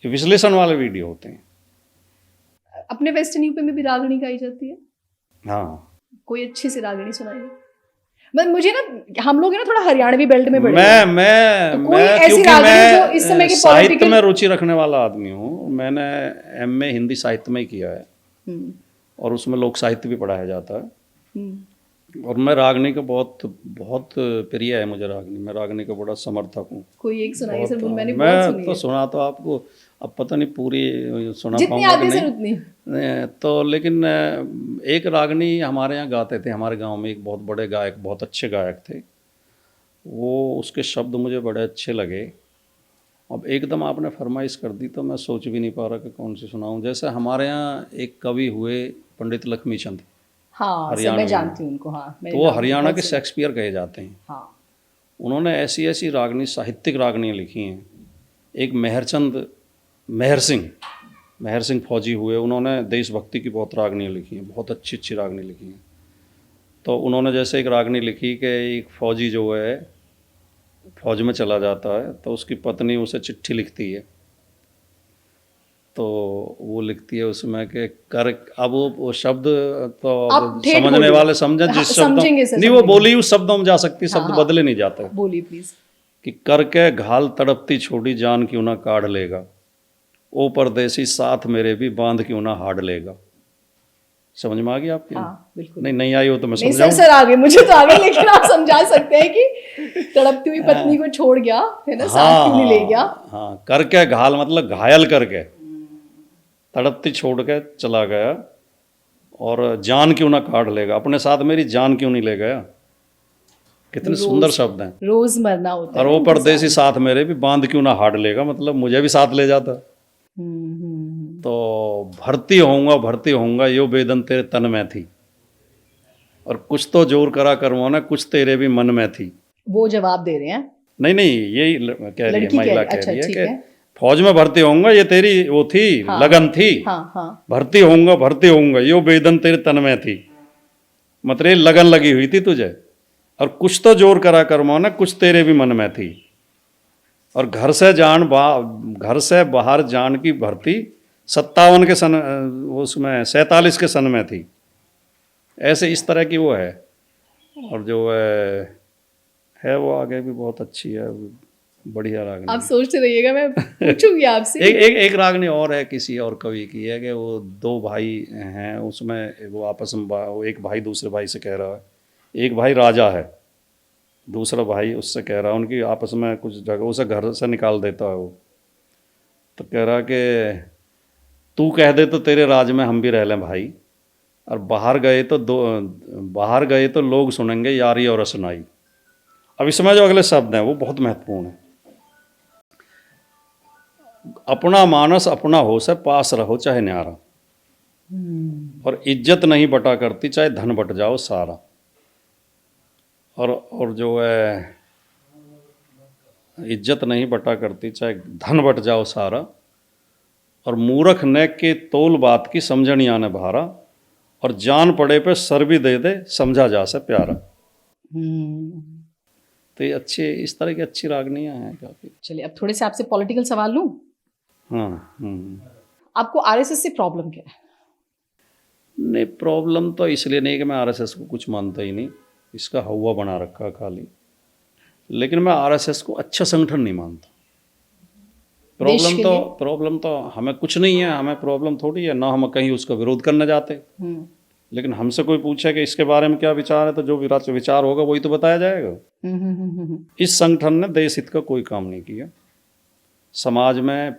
विश्लेषण वाले वीडियो होते हैं। अपने वेस्टर्न यूपी में भी रागनी गाई जाती है, हाँ, कोई अच्छी सी रागनी सुनाइए। मतलब मुझे ना, हम लोग है ना थोड़ा हरियाणवी बेल्ट में बड़े हैं। तो कोई ऐसी क्योंकि रागनी जो इस समय मैं के साहित्य पॉलिटिकल में रुचि रखने वाला आदमी हूँ। मैंने MA हिंदी साहित्य में ही किया है, और उसमें लोक साहित्य भी पढ़ाया जाता है। और मैं रागनी का बहुत बहुत प्रिय है मुझे रागनी, मैं रागनी का बड़ा समर्थक हूँ। कोई एक सुनाइए सर, मैंने बहुत मैं सुनी तो है। सुना तो आपको, अब पता नहीं पूरी सुना जितनी पाऊंगा आती कि है सर नहीं। उतनी। तो लेकिन एक रागनी हमारे यहाँ गाते थे, हमारे गांव में एक बहुत बड़े गायक, बहुत अच्छे गायक थे वो, उसके शब्द मुझे बड़े अच्छे लगे। अब एकदम आपने फरमाइश कर दी तो मैं सोच भी नहीं पा रहा कि कौन सी सुनाऊं। जैसे हमारे यहाँ एक कवि हुए पंडित लक्ष्मी चंद, हाँ सर, हरियाणा मैं में। जानती हूँ उनको। हाँ, तो वो हरियाणा के शेक्सपियर कहे जाते हैं। हाँ, उन्होंने ऐसी ऐसी रागनी, साहित्यिक रागनियाँ लिखी हैं। एक मेहर सिंह फौजी हुए, उन्होंने देशभक्ति की बहुत रागनियाँ लिखी हैं, बहुत अच्छी अच्छी रागनी लिखी हैं। तो उन्होंने जैसे एक रागनी लिखी कि एक फौजी जो है फौज में चला जाता है, तो उसकी पत्नी उसे चिट्ठी लिखती है, तो वो लिखती है उसमें कि कर, अब वो शब्द तो आप ठेठ समझने बोलिए। वाले समझे, जिस शब्द समझेंगे सर, नहीं वो बोली उस शब्दों में जा सकती, शब्द हाँ। बदले नहीं जाते। बोलिए प्लीज। कि करके घाल तड़पती छोड़ी जान क्यों ना काढ़ लेगा, ओ परदेसी साथ मेरे भी बांध क्यों ना हाड़ लेगा। समझ में आ गई आपकी? हाँ, बिल्कुल। नहीं आई हो तो मैं नहीं समझाऊं। सर आगे, मुझे तो आगे, लेकिन आप समझा सकते हैं कि तड़पती हुई पत्नी को छोड़ गया है ना, साथ क्यों नहीं ले गया। हाँ, करके घाल मतलब घायल करके, तड़पती छोड़ के चला गया, और जान क्यों ना काढ़ लेगा, अपने साथ मेरी जान क्यों नहीं ले गया। कितने सुंदर शब्द हैं। रोज मरना होता और है। वो परदेसी साथ मेरे भी बांध क्यों ना हाड़ लेगा, मतलब मुझे भी साथ ले जाता। तो भर्ती होऊंगा यो बेदन तेरे तन में थी, और कुछ तो जोर करा करवाना, कुछ तेरे भी मन में थी। वो जवाब दे रहे हैं। नहीं यही कह रही है, महिला कह रही है ठीक कि है। फौज में भर्ती होऊंगा, ये तेरी वो थी, लगन थी। हाँ। भर्ती होऊंगा यो बेदन तेरे तन में थी, मतलब ये लगन लगी हुई थी तुझे, और कुछ तो जोर करा कर्मों ने, कुछ तेरे भी मन में थी। और घर से बाहर जान की भर्ती 57 के सन, उसमें 47 के सन में थी। ऐसे इस तरह की वो है। और जो है वो आगे भी बहुत अच्छी है, बढ़िया रागनी। आप सोचते रहिएगा, मैं पूछूंगी आपसे। एक रागनी और है किसी और कवि की है कि वो दो भाई हैं, उसमें वो आपस में वो एक भाई दूसरे भाई से कह रहा है, एक भाई राजा है, दूसरा भाई उससे कह रहा है, उनकी आपस में कुछ जगह, उसे घर से निकाल देता है वो, तो कह रहा कि तू कह दे तो तेरे राज में हम भी रह लें भाई, और बाहर गए तो लोग सुनेंगे यारी और असनाई। अब इसमें जो अगले शब्द हैं वो बहुत महत्वपूर्ण है। अपना मानस अपना हो से पास रहो चाहे न्यारा, और इज्जत नहीं बटा करती चाहे धन बट जाओ सारा। और जो है इज्जत नहीं बटा करती चाहे धन बट जाओ सारा, और मूर्ख ने के तोल बात की समझनी आने भारा, और जान पड़े पे सर भी दे दे समझा जा से प्यारा। तो ये अच्छे, इस तरह की अच्छी रागनियाँ हैं काफ़ी। चलिए अब थोड़े से आपसे पॉलिटिकल सवाल लूं। हाँ। आपको आरएसएस से प्रॉब्लम क्या है? नहीं, प्रॉब्लम तो इसलिए नहीं कि मैं आरएसएस को कुछ मानता ही नहीं, इसका हवा बना रखा खाली, लेकिन मैं आरएसएस को अच्छा संगठन नहीं मानता। प्रॉब्लम तो हमें कुछ नहीं है, हमें प्रॉब्लम थोड़ी है ना, हम कहीं उसका विरोध करने जाते। लेकिन हमसे कोई पूछे कि इसके बारे में क्या विचार है, तो जो विचार होगा वही तो बताया जाएगा। इस संगठन ने देश हित का कोई काम नहीं किया, समाज में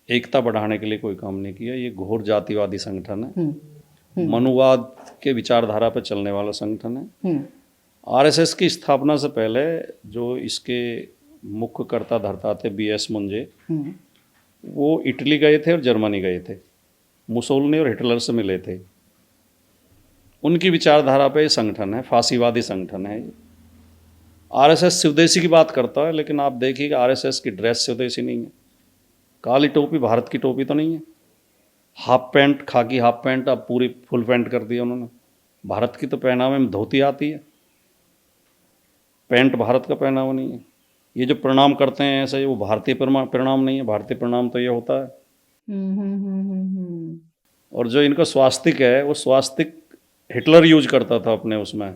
एकता बढ़ाने के लिए कोई काम नहीं किया। ये घोर जातिवादी संगठन है, मनुवाद के विचारधारा पर चलने वाला संगठन है। आरएसएस की स्थापना से पहले जो इसके मुख्य कर्ता धर्ता थे बीएस मुंजे, वो इटली गए थे और जर्मनी गए थे, मुसोलिनी और हिटलर से मिले थे। उनकी विचारधारा पे ये संगठन है, फांसीवादी संगठन है। आरएसएस स्वदेशी की बात करता है, लेकिन आप देखिए आरएसएस की ड्रेस स्वदेशी नहीं है। काली टोपी भारत की टोपी तो नहीं है, हाफ पैंट, खाकी हाफ पैंट अब पूरी फुल पैंट कर दिया उन्होंने। भारत की तो पहनावे में धोती आती है, पैंट भारत का पहनावा नहीं है। ये जो प्रणाम करते हैं ऐसे, वो भारतीय प्रणाम नहीं है। भारतीय प्रणाम तो ये होता है। और जो इनका स्वास्तिक है, वो स्वास्तिक हिटलर यूज करता था अपने उसमें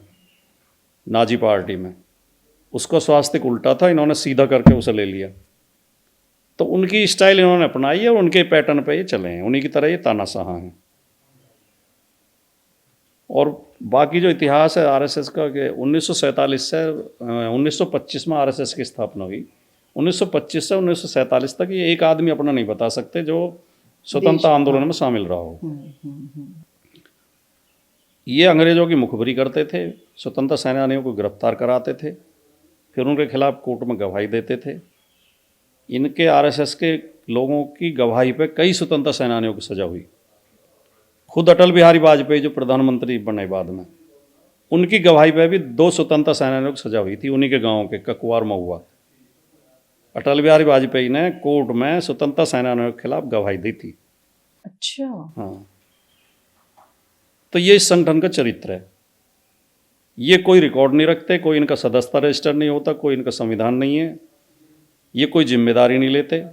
नाजी पार्टी में, उसका स्वास्तिक उल्टा था, इन्होंने सीधा करके उसे ले लिया। तो उनकी स्टाइल इन्होंने अपनाई है और उनके पैटर्न पे ये चले हैं, उन्हीं की तरह ये तानाशाह हैं। और बाकी जो इतिहास है आरएसएस का, कि 1947 से 1925 में आरएसएस की स्थापना हुई। 1925 से 1947 तक ये एक आदमी अपना नहीं बता सकते जो स्वतंत्रता आंदोलन में शामिल रहा हो। ये अंग्रेजों की मुखबरी करते थे, स्वतंत्रता सेनानियों को गिरफ्तार कराते थे, फिर उनके खिलाफ कोर्ट में गवाही देते थे। इनके आरएसएस के लोगों की गवाही पे कई स्वतंत्रता सेनानियों की सजा हुई। खुद अटल बिहारी वाजपेयी जो प्रधानमंत्री बने बाद में, उनकी गवाही पे भी 2 स्वतंत्रता सेनानियों की सजा हुई थी, उन्हीं के गांव के ककुआर महुआ। अटल बिहारी वाजपेयी ने कोर्ट में स्वतंत्रता सेनानियों के खिलाफ गवाही दी थी। अच्छा। हाँ, तो ये इस संगठन का चरित्र है। ये कोई रिकॉर्ड नहीं रखते, कोई इनका सदस्यता रजिस्टर नहीं होता, कोई इनका संविधान नहीं है, ये कोई जिम्मेदारी नहीं लेते।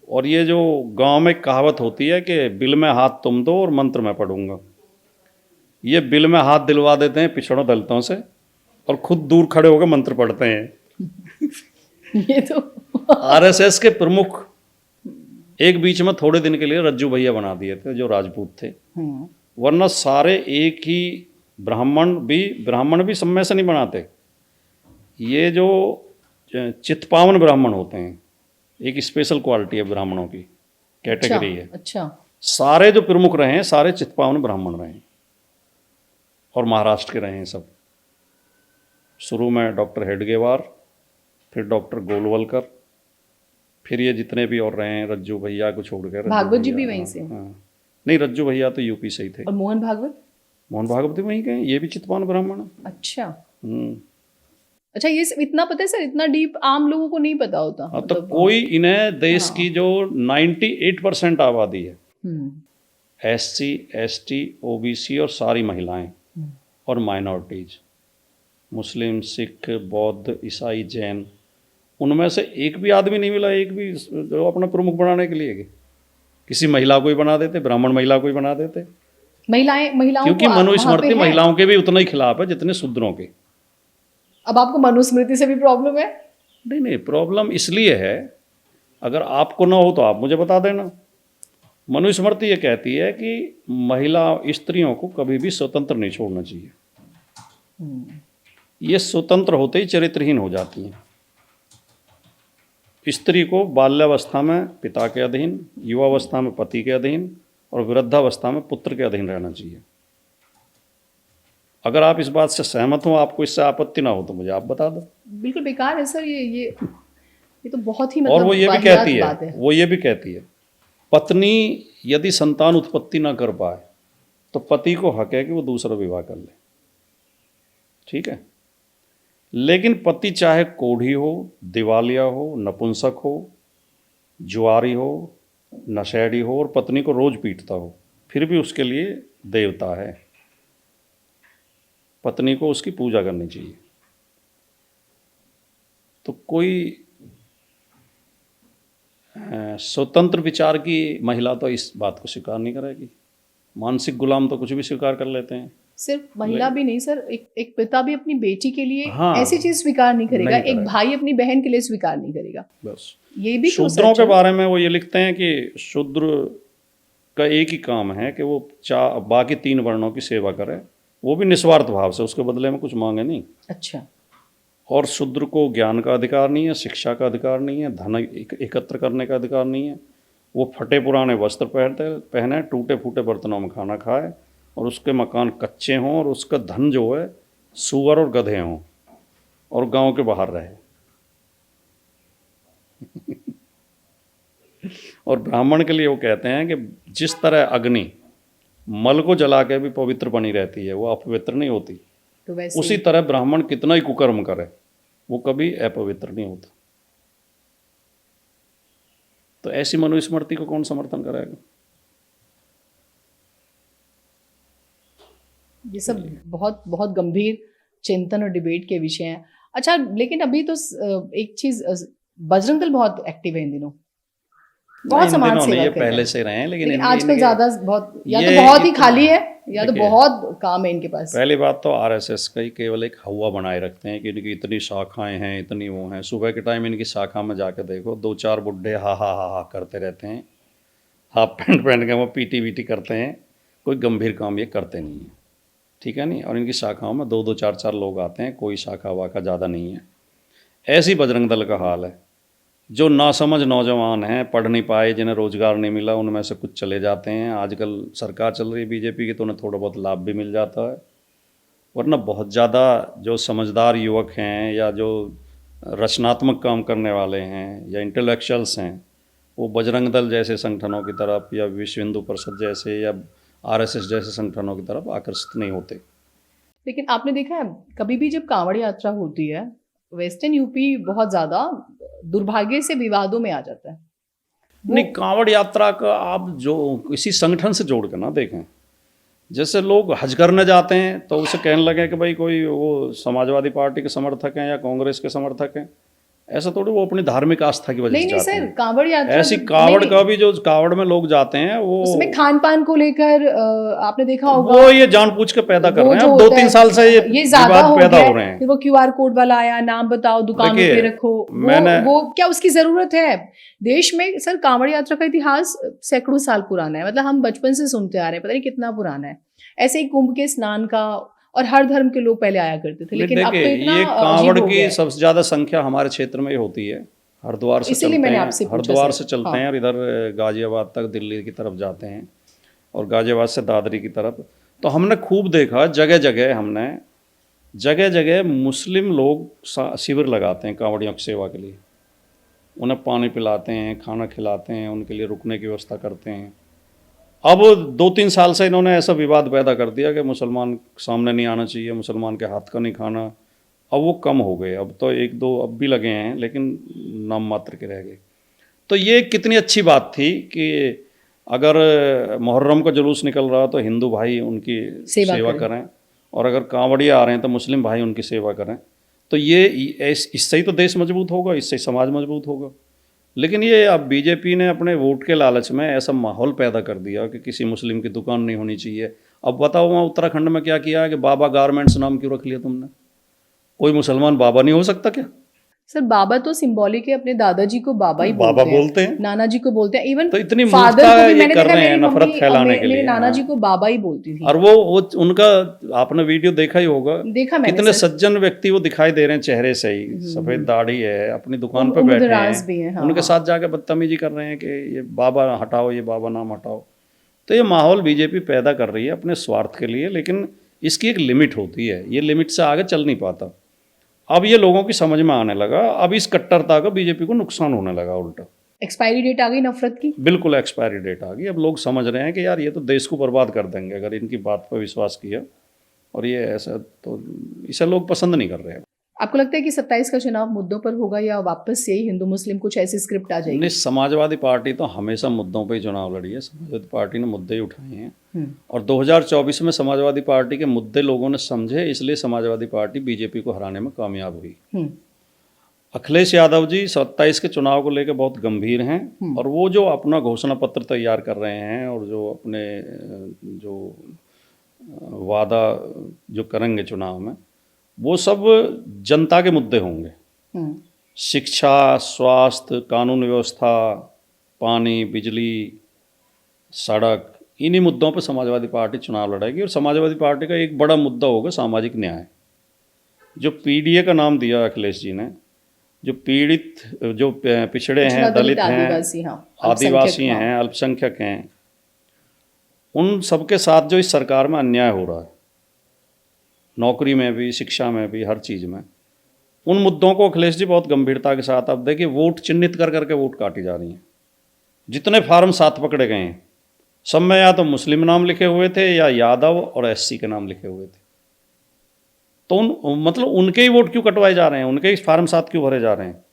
और ये जो गांव में कहावत होती है कि बिल में हाथ तुम दो और मंत्र मैं पढ़ूंगा, ये बिल में हाथ दिलवा देते हैं पिछड़ों दलितों से और खुद दूर खड़े होकर मंत्र पढ़ते हैं। ये तो आरएसएस के प्रमुख एक बीच में थोड़े दिन के लिए रज्जू भैया बना दिए थे, जो राजपूत थे, वरना सारे एक ही ब्राह्मण भी सब में से नहीं बनाते। ये जो चित्पावन ब्राह्मण होते हैं, एक स्पेशल क्वालिटी है ब्राह्मणों की, कैटेगरी है। अच्छा। सारे जो प्रमुख रहे हैं सारे चित्पावन ब्राह्मण रहे हैं और महाराष्ट्र के रहे हैं सब। शुरू में डॉक्टर हेडगेवार, फिर डॉक्टर गोलवलकर, फिर ये जितने भी और रहे हैं, रज्जू भैया को छोड़कर। भागवत जी भी वहीं से? हाँ, नहीं, रज्जू भैया तो यूपी से ही थे। और मोहन भागवत भी वहीं के हैं, ये भी चित्पावन ब्राह्मण है। अच्छा। अच्छा, ये इतना पता है सर? इतना डीप आम लोगों को नहीं पता होता। हाँ, तो कोई इन्हें देश की जो 98% आबादी है, SC, ST, OBC और सारी महिलाएं और माइनॉरिटीज, मुस्लिम, सिख, बौद्ध, ईसाई, जैन, उनमें से एक भी आदमी नहीं मिला, एक भी जो अपना प्रमुख बनाने के लिए किसी महिला को ही बना देते, ब्राह्मण महिला को ही बना देते। महिलाओं क्योंकि को वहाँ पे मनुस्मृति है। महिलाओं के भी उतना ही खिलाफ है जितने शूद्रों के। अब आपको मनुस्मृति से भी प्रॉब्लम है? नहीं नहीं, प्रॉब्लम इसलिए है, अगर आपको ना हो तो आप मुझे बता देना। मनुस्मृति ये कहती है कि महिला स्त्रियों को कभी भी स्वतंत्र नहीं छोड़ना चाहिए। ये स्वतंत्र होते ही चरित्रहीन हो जाती हैं। स्त्री को बाल्यावस्था में पिता के अधीन, युवावस्था में पति के अधीन और वृद्धावस्था में पुत्र के अधीन रहना चाहिए। अगर आप इस बात से सहमत हो, आपको इससे आपत्ति ना हो, तो मुझे आप बता दो। बिल्कुल बेकार है सर, ये तो बहुत ही और मतलब वो ये भी वाहियात कहती बात है, वो ये भी कहती है, पत्नी यदि संतान उत्पत्ति ना कर पाए तो पति को हक है कि वो दूसरा विवाह कर ले। ठीक है, लेकिन पति चाहे कोढ़ी हो, दिवालिया हो, नपुंसक हो, जुआरी हो, नशेड़ी हो और पत्नी को रोज पीटता हो, फिर भी उसके लिए देवता है। पत्नी को उसकी पूजा करनी चाहिए। तो कोई स्वतंत्र विचार की महिला तो इस बात को स्वीकार नहीं करेगी। मानसिक गुलाम तो कुछ भी स्वीकार कर लेते हैं। सिर्फ महिला भी नहीं सर, एक पिता भी अपनी बेटी के लिए हाँ, ऐसी चीज स्वीकार नहीं करेगा, नहीं एक करेगा। भाई अपनी बहन के लिए स्वीकार नहीं करेगा। बस ये भी तो शूद्रों सच के है। बारे में वो ये लिखते हैं कि शूद्र का एक ही काम है कि वो बाकी 3 वर्णों की सेवा करे, वो भी निस्वार्थ भाव से, उसके बदले में कुछ मांगे नहीं। अच्छा। और शूद्र को ज्ञान का अधिकार नहीं है, शिक्षा का अधिकार नहीं है, धन एकत्र करने का अधिकार नहीं है। वो फटे पुराने वस्त्र पहने, टूटे फूटे बर्तनों में खाना खाए और उसके मकान कच्चे हों और उसका धन जो है सूअर और गधे हों और गांव के बाहर रहे। और ब्राह्मण के लिए वो कहते हैं कि जिस तरह अग्नि मल को जला के भी पवित्र बनी रहती है, वो अपवित्र नहीं होती, तो वैसे उसी तरह ब्राह्मण कितना ही कुकर्म करे वो कभी अपवित्र नहीं होता। तो ऐसी मनुस्मृति को कौन समर्थन करेगा? ये सब बहुत बहुत गंभीर चिंतन और डिबेट के विषय हैं। अच्छा, लेकिन अभी तो एक चीज, बजरंग दल बहुत एक्टिव है इन दिनों, बहुत समाज सेवा कर रहे पहले हैं। से रहे हैं, लेकिन लेकिन आजकल ज्यादा बहुत, या तो ये बहुत ही खाली है या तो देखिए, बहुत काम है इनके पास। पहली बात तो आरएसएस का ही केवल एक हवा बनाए रखते हैं कि इनकी इतनी शाखाएं हैं, इतनी वो हैं। सुबह के टाइम इनकी शाखा में जाके देखो, 2-4 बुड्ढे हा हा हा हा करते रहते हैं, हाफ पैंट पहन के वो पीटी वीटी करते हैं, कोई गंभीर काम ये करते नहीं है। ठीक है नहीं, और इनकी शाखाओं में 2-2 4-4 लोग आते हैं, कोई शाखा वाखा ज़्यादा नहीं है। ऐसी बजरंग दल का हाल है। जो नासमझ नौजवान हैं, पढ़ नहीं पाए, जिन्हें रोजगार नहीं मिला, उनमें से कुछ चले जाते हैं। आजकल सरकार चल रही है बीजेपी की, तो उन्हें थोड़ा बहुत लाभ भी मिल जाता है, वरना बहुत ज़्यादा जो समझदार युवक हैं या जो रचनात्मक काम करने वाले हैं या इंटेलेक्चुअल्स हैं, वो बजरंग दल जैसे संगठनों की तरफ या विश्व हिंदू परिषद जैसे या आरएसएस जैसे संगठनों की तरफ आकर्षित नहीं होते। लेकिन आपने देखा है, कभी भी जब कांवड़ यात्रा होती है, वेस्टर्न यूपी बहुत ज्यादा दुर्भाग्य से विवादों में आ जाता है। नहीं, कांवड़ यात्रा का आप जो किसी संगठन से जोड़ के ना देखें, जैसे लोग हज करने जाते हैं तो उसे कहने लगे कि भाई कोई वो समाजवादी पार्टी के समर्थक हैं या कांग्रेस के समर्थक हैं, ऐसा थोड़ी, वो अपनी धार्मिक आस्था की वजह से नहीं जाते सर, हैं। कांवड़ यात्रा ऐसी कांवड़ का भी जो कांवड़ में लोग जाते हैं वो उसमें खान पान को लेकर आपने देखा होगा, वो ये जानबूझ के पैदा कर वो रहे जो हैं। अब होता 2-3 है, साल से ये ज्यादा विवाद हो पैदा गया हो रहे है। हैं। फिर वो क्यूआर कोड वाला आया, नाम बताओ, दुकानों देखिए, पे रखो, मैंने- वो क्या उसकी जरूरत है? देश में सर कांवड़ यात्रा का इतिहास सैकड़ों साल पुराना है, मतलब हम बचपन से सुनते आ रहे हैं, पता नहीं कितना पुराना है। ऐसे ही कुंभ के स्नान का, और हर धर्म के लोग पहले आया करते थे, लेकिन अब तो देखिए, इतना ये अजीब कांवड़ हो गया की है। सबसे ज्यादा संख्या हमारे क्षेत्र में ही होती है। हरिद्वार से इसीलिए चलते मैंने हैं, आपसे पूछा हरिद्वार सर। से चलते हाँ। हैं और इधर गाजियाबाद तक दिल्ली की तरफ जाते हैं और गाजियाबाद से दादरी की तरफ। तो हमने खूब देखा, जगह जगह मुस्लिम लोग शिविर लगाते हैं कांवड़ियों की सेवा के लिए। उन्हें पानी पिलाते हैं, खाना खिलाते हैं, उनके लिए रुकने की व्यवस्था करते हैं। अब 2-3 साल से इन्होंने ऐसा विवाद पैदा कर दिया कि मुसलमान सामने नहीं आना चाहिए, मुसलमान के हाथ का नहीं खाना। अब वो कम हो गए, अब तो 1-2 अब भी लगे हैं, लेकिन नाम मात्र के रह गए। तो ये कितनी अच्छी बात थी कि अगर मुहर्रम का जुलूस निकल रहा तो हिंदू भाई उनकी सेवा करें, और अगर कांवड़िया आ रहे हैं तो मुस्लिम भाई उनकी सेवा करें। तो ये इससे ही तो देश मजबूत होगा, इससे ही समाज मजबूत होगा। लेकिन ये अब बीजेपी ने अपने वोट के लालच में ऐसा माहौल पैदा कर दिया कि किसी मुस्लिम की दुकान नहीं होनी चाहिए। अब बताओ वहाँ उत्तराखंड में क्या किया है कि बाबा गारमेंट्स नाम क्यों रख लिया तुमने? कोई मुसलमान बाबा नहीं हो सकता क्या? सर बाबा तो सिंबॉलिक है, अपने दादाजी को बाबा ही बाबा बोलते हैं, नाना जी को बोलते हैं, इवन तो इतनी फादर मूर्खता को भी ये मैंने कर देखा, रहे हैं मेरी नफरत मम्मी फैलाने के मेरे लिए। नाना हाँ। जी को बाबा ही बोलती थी। और वो उनका आपने वीडियो देखा ही होगा, देखा मैंने कितने सर। सज्जन व्यक्ति वो दिखाई दे रहे हैं चेहरे से ही, सफेद दाढ़ी है, अपनी दुकान पे बैठे उम्रदराज भी हैं, हैं, हाँ, उनके हाँ। साथ जाके बदतमीजी कर रहे हैं कि ये बाबा हटाओ, ये बाबा नाम हटाओ। तो ये माहौल बीजेपी पैदा कर रही है अपने स्वार्थ के लिए, लेकिन इसकी एक लिमिट होती है, ये लिमिट से आगे चल नहीं पाता। अब ये लोगों की समझ में आने लगा, अब इस कट्टरता का बीजेपी को नुकसान होने लगा उल्टा। एक्सपायरी डेट आ गई नफरत की। बिल्कुल एक्सपायरी डेट आ गई। अब लोग समझ रहे हैं कि यार ये तो देश को बर्बाद कर देंगे अगर इनकी बात पर विश्वास किया, और ये ऐसा तो इसे लोग पसंद नहीं कर रहे हैं। आपको लगता है कि 27 का चुनाव मुद्दों पर होगा या वापस से ही हिंदू मुस्लिम कुछ ऐसी स्क्रिप्ट आ जाएगी? नहीं, समाजवादी पार्टी तो हमेशा मुद्दों पे ही चुनाव लड़ी है, समाजवादी पार्टी ने मुद्दे ही उठाए हैं। और 2024 में समाजवादी पार्टी के मुद्दे लोगों ने समझे, इसलिए समाजवादी पार्टी बीजेपी को हराने में कामयाब हुई। अखिलेश यादव जी 27 के चुनाव को लेकर बहुत गंभीर हैं, और वो जो अपना घोषणा पत्र तैयार कर रहे हैं और जो अपने जो वादा जो करेंगे चुनाव में, वो सब जनता के मुद्दे होंगे। शिक्षा, स्वास्थ्य, कानून व्यवस्था, पानी, बिजली, सड़क, इन्हीं मुद्दों पर समाजवादी पार्टी चुनाव लड़ेगी। और समाजवादी पार्टी का एक बड़ा मुद्दा होगा सामाजिक न्याय। जो पीडीए का नाम दिया अखिलेश जी ने, जो पीड़ित, जो पिछड़े हैं, दलित हैं, आदिवासी हैं, अल्पसंख्यक हैं, उन सबके साथ जो इस सरकार में अन्याय हो रहा है, नौकरी में भी, शिक्षा में भी, हर चीज़ में, उन मुद्दों को अखिलेश जी बहुत गंभीरता के साथ, अब देखिए वोट चिन्हित कर करके वोट काटी जा रही हैं। जितने फार्म साथ पकड़े गए हैं सब में या तो मुस्लिम नाम लिखे हुए थे या यादव और एससी के नाम लिखे हुए थे। तो मतलब उनके ही वोट क्यों कटवाए जा रहे हैं, उनके ही फार्म साथ क्यों भरे जा रहे हैं?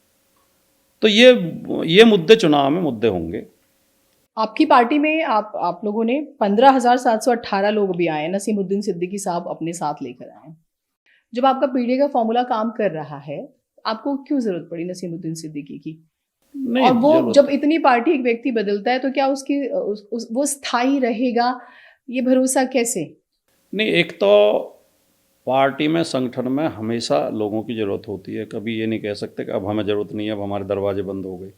तो ये मुद्दे चुनाव में मुद्दे होंगे। आपकी पार्टी में आप लोगों ने 15,718 लोग भी आए, नसीमुद्दीन सिद्दीकी साहब अपने साथ लेकर आए। जब आपका पीडीए का फॉर्मूला काम कर रहा है, आपको क्यों जरूरत पड़ी नसीमुद्दीन सिद्दीकी की? नहीं, और वो जब इतनी पार्टी एक व्यक्ति बदलता है तो क्या उसकी वो स्थायी रहेगा, ये भरोसा कैसे? नहीं, एक तो पार्टी में, संगठन में हमेशा लोगों की ज़रूरत होती है। कभी ये नहीं कह सकते कि अब हमें ज़रूरत नहीं है, अब हमारे दरवाजे बंद हो गए।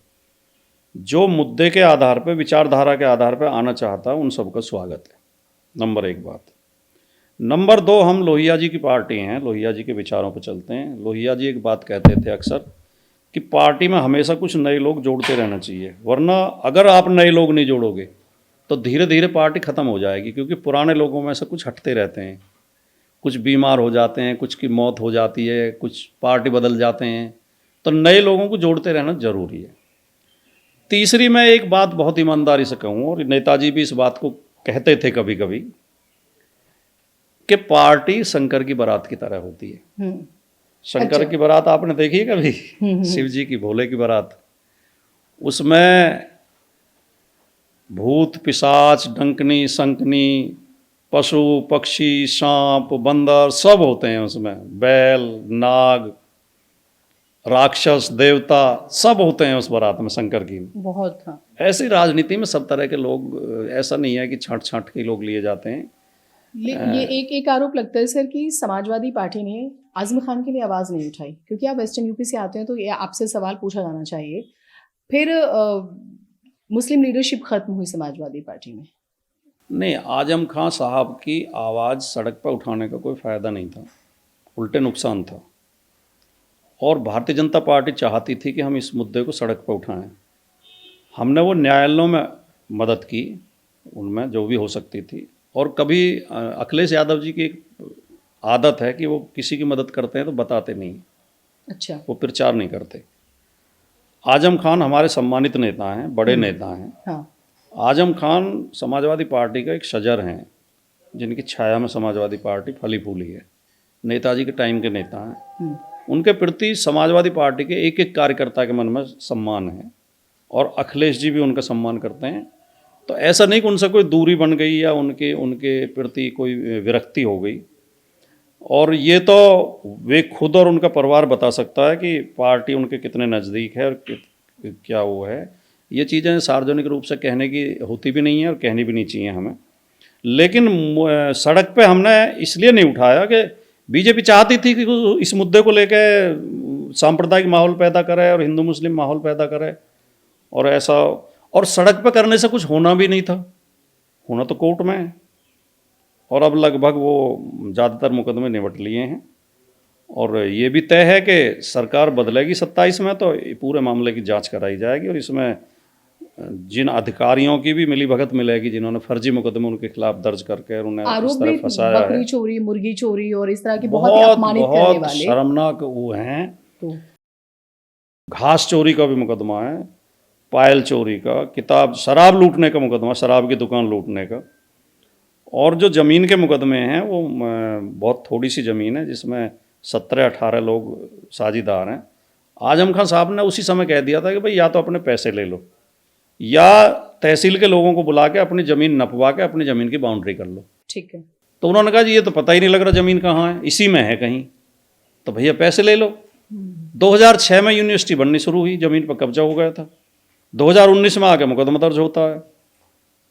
जो मुद्दे के आधार पर, विचारधारा के आधार पर आना चाहता है, उन सबका स्वागत है। नंबर एक बात। नंबर दो, हम लोहिया जी की पार्टी हैं, लोहिया जी के विचारों पर चलते हैं। लोहिया जी एक बात कहते थे अक्सर कि पार्टी में हमेशा कुछ नए लोग जोड़ते रहना चाहिए, वरना अगर आप नए लोग नहीं जोड़ोगे तो धीरे धीरे पार्टी ख़त्म हो जाएगी, क्योंकि पुराने लोगों में से कुछ हटते रहते हैं, कुछ बीमार हो जाते हैं, कुछ की मौत हो जाती है, कुछ पार्टी बदल जाते हैं। तो नए लोगों को जोड़ते रहना जरूरी है। तीसरी, मैं एक बात बहुत ईमानदारी से कहूँ, और नेताजी भी इस बात को कहते थे कभी कभी, कि पार्टी शंकर की बारात की तरह होती है। शंकर की बारात आपने देखी है कभी? शिव जी की, भोले की बारात। उसमें भूत, पिशाच, डंकनी, शंकनी, पशु, पक्षी, सांप, बंदर सब होते हैं उसमें, बैल, नाग, राक्षस, देवता सब होते हैं उस बारात में शंकर की। बहुत। हाँ। ऐसी राजनीति में सब तरह के लोग, ऐसा नहीं है कि छांट छांट के लोग लिए जाते हैं। ये एक आरोप लगता है सर कि समाजवादी पार्टी ने आजम खान के लिए आवाज़ नहीं उठाई, क्योंकि आप वेस्टर्न यूपी से आते हैं तो ये आपसे सवाल पूछा जाना चाहिए। फिर मुस्लिम लीडरशिप खत्म हुई समाजवादी पार्टी में। नहीं, आजम खान साहब की आवाज़ सड़क पर उठाने का कोई फ़ायदा नहीं था, उल्टे नुकसान था। और भारतीय जनता पार्टी चाहती थी कि हम इस मुद्दे को सड़क पर उठाएं। हमने वो न्यायालयों में मदद की, उनमें जो भी हो सकती थी। और कभी अखिलेश यादव जी की एक आदत है कि वो किसी की मदद करते हैं तो बताते नहीं। अच्छा। वो प्रचार नहीं करते। आजम खान हमारे सम्मानित नेता हैं, बड़े नेता हैं। हाँ। आजम खान समाजवादी पार्टी का एक शजर हैं, जिनकी छाया में समाजवादी पार्टी फली फूली है। नेताजी के टाइम के नेता हैं। उनके प्रति समाजवादी पार्टी के एक एक कार्यकर्ता के मन में सम्मान है, और अखिलेश जी भी उनका सम्मान करते हैं। तो ऐसा नहीं कि उनसे कोई दूरी बन गई या उनके प्रति कोई विरक्ति हो गई। और ये तो वे खुद और उनका परिवार बता सकता है कि पार्टी उनके कितने नज़दीक है और क्या वो है। ये चीज़ें सार्वजनिक रूप से कहने की होती भी नहीं है और कहनी भी नहीं चाहिए हमें। लेकिन सड़क पे हमने इसलिए नहीं उठाया कि बीजेपी चाहती थी कि इस मुद्दे को लेके सांप्रदायिक माहौल पैदा करे और हिंदू मुस्लिम माहौल पैदा करे, और ऐसा, और सड़क पे करने से कुछ होना भी नहीं था, होना तो कोर्ट में है। और अब लगभग वो ज़्यादातर मुकदमे निपट लिए हैं और ये भी तय है कि सरकार बदलेगी 27 में तो पूरे मामले की जांच कराई जाएगी और इसमें जिन अधिकारियों की भी मिली भगत मिलेगी जिन्होंने फर्जी मुकदमे उनके खिलाफ दर्ज करके उन्हें इस आरोप तरह भी फंसाया है, बकरी चोरी, मुर्गी चोरी और इस तरह की बहुत ही बहुत अपमानित करने बहुत वाले। शर्मनाक वो हैं। तो घास चोरी का भी मुकदमा है, पायल चोरी का, किताब शराब लूटने का मुकदमा, शराब की दुकान लूटने का, और जो ज़मीन के मुकदमे हैं वो बहुत थोड़ी सी ज़मीन है जिसमें 17-18 लोग साझीदार हैं। आजम खान साहब ने उसी समय कह दिया था कि भाई या तो अपने पैसे ले लो या तहसील के लोगों को बुला के अपनी ज़मीन नपवा के अपनी ज़मीन की बाउंड्री कर लो। ठीक है। तो उन्होंने कहा जी ये तो पता ही नहीं लग रहा ज़मीन कहाँ है, इसी में है कहीं, तो भैया पैसे ले लो। 2006 में यूनिवर्सिटी बननी शुरू हुई, ज़मीन पर कब्जा हो गया था। 2019 में आके मुकदमा दर्ज होता है।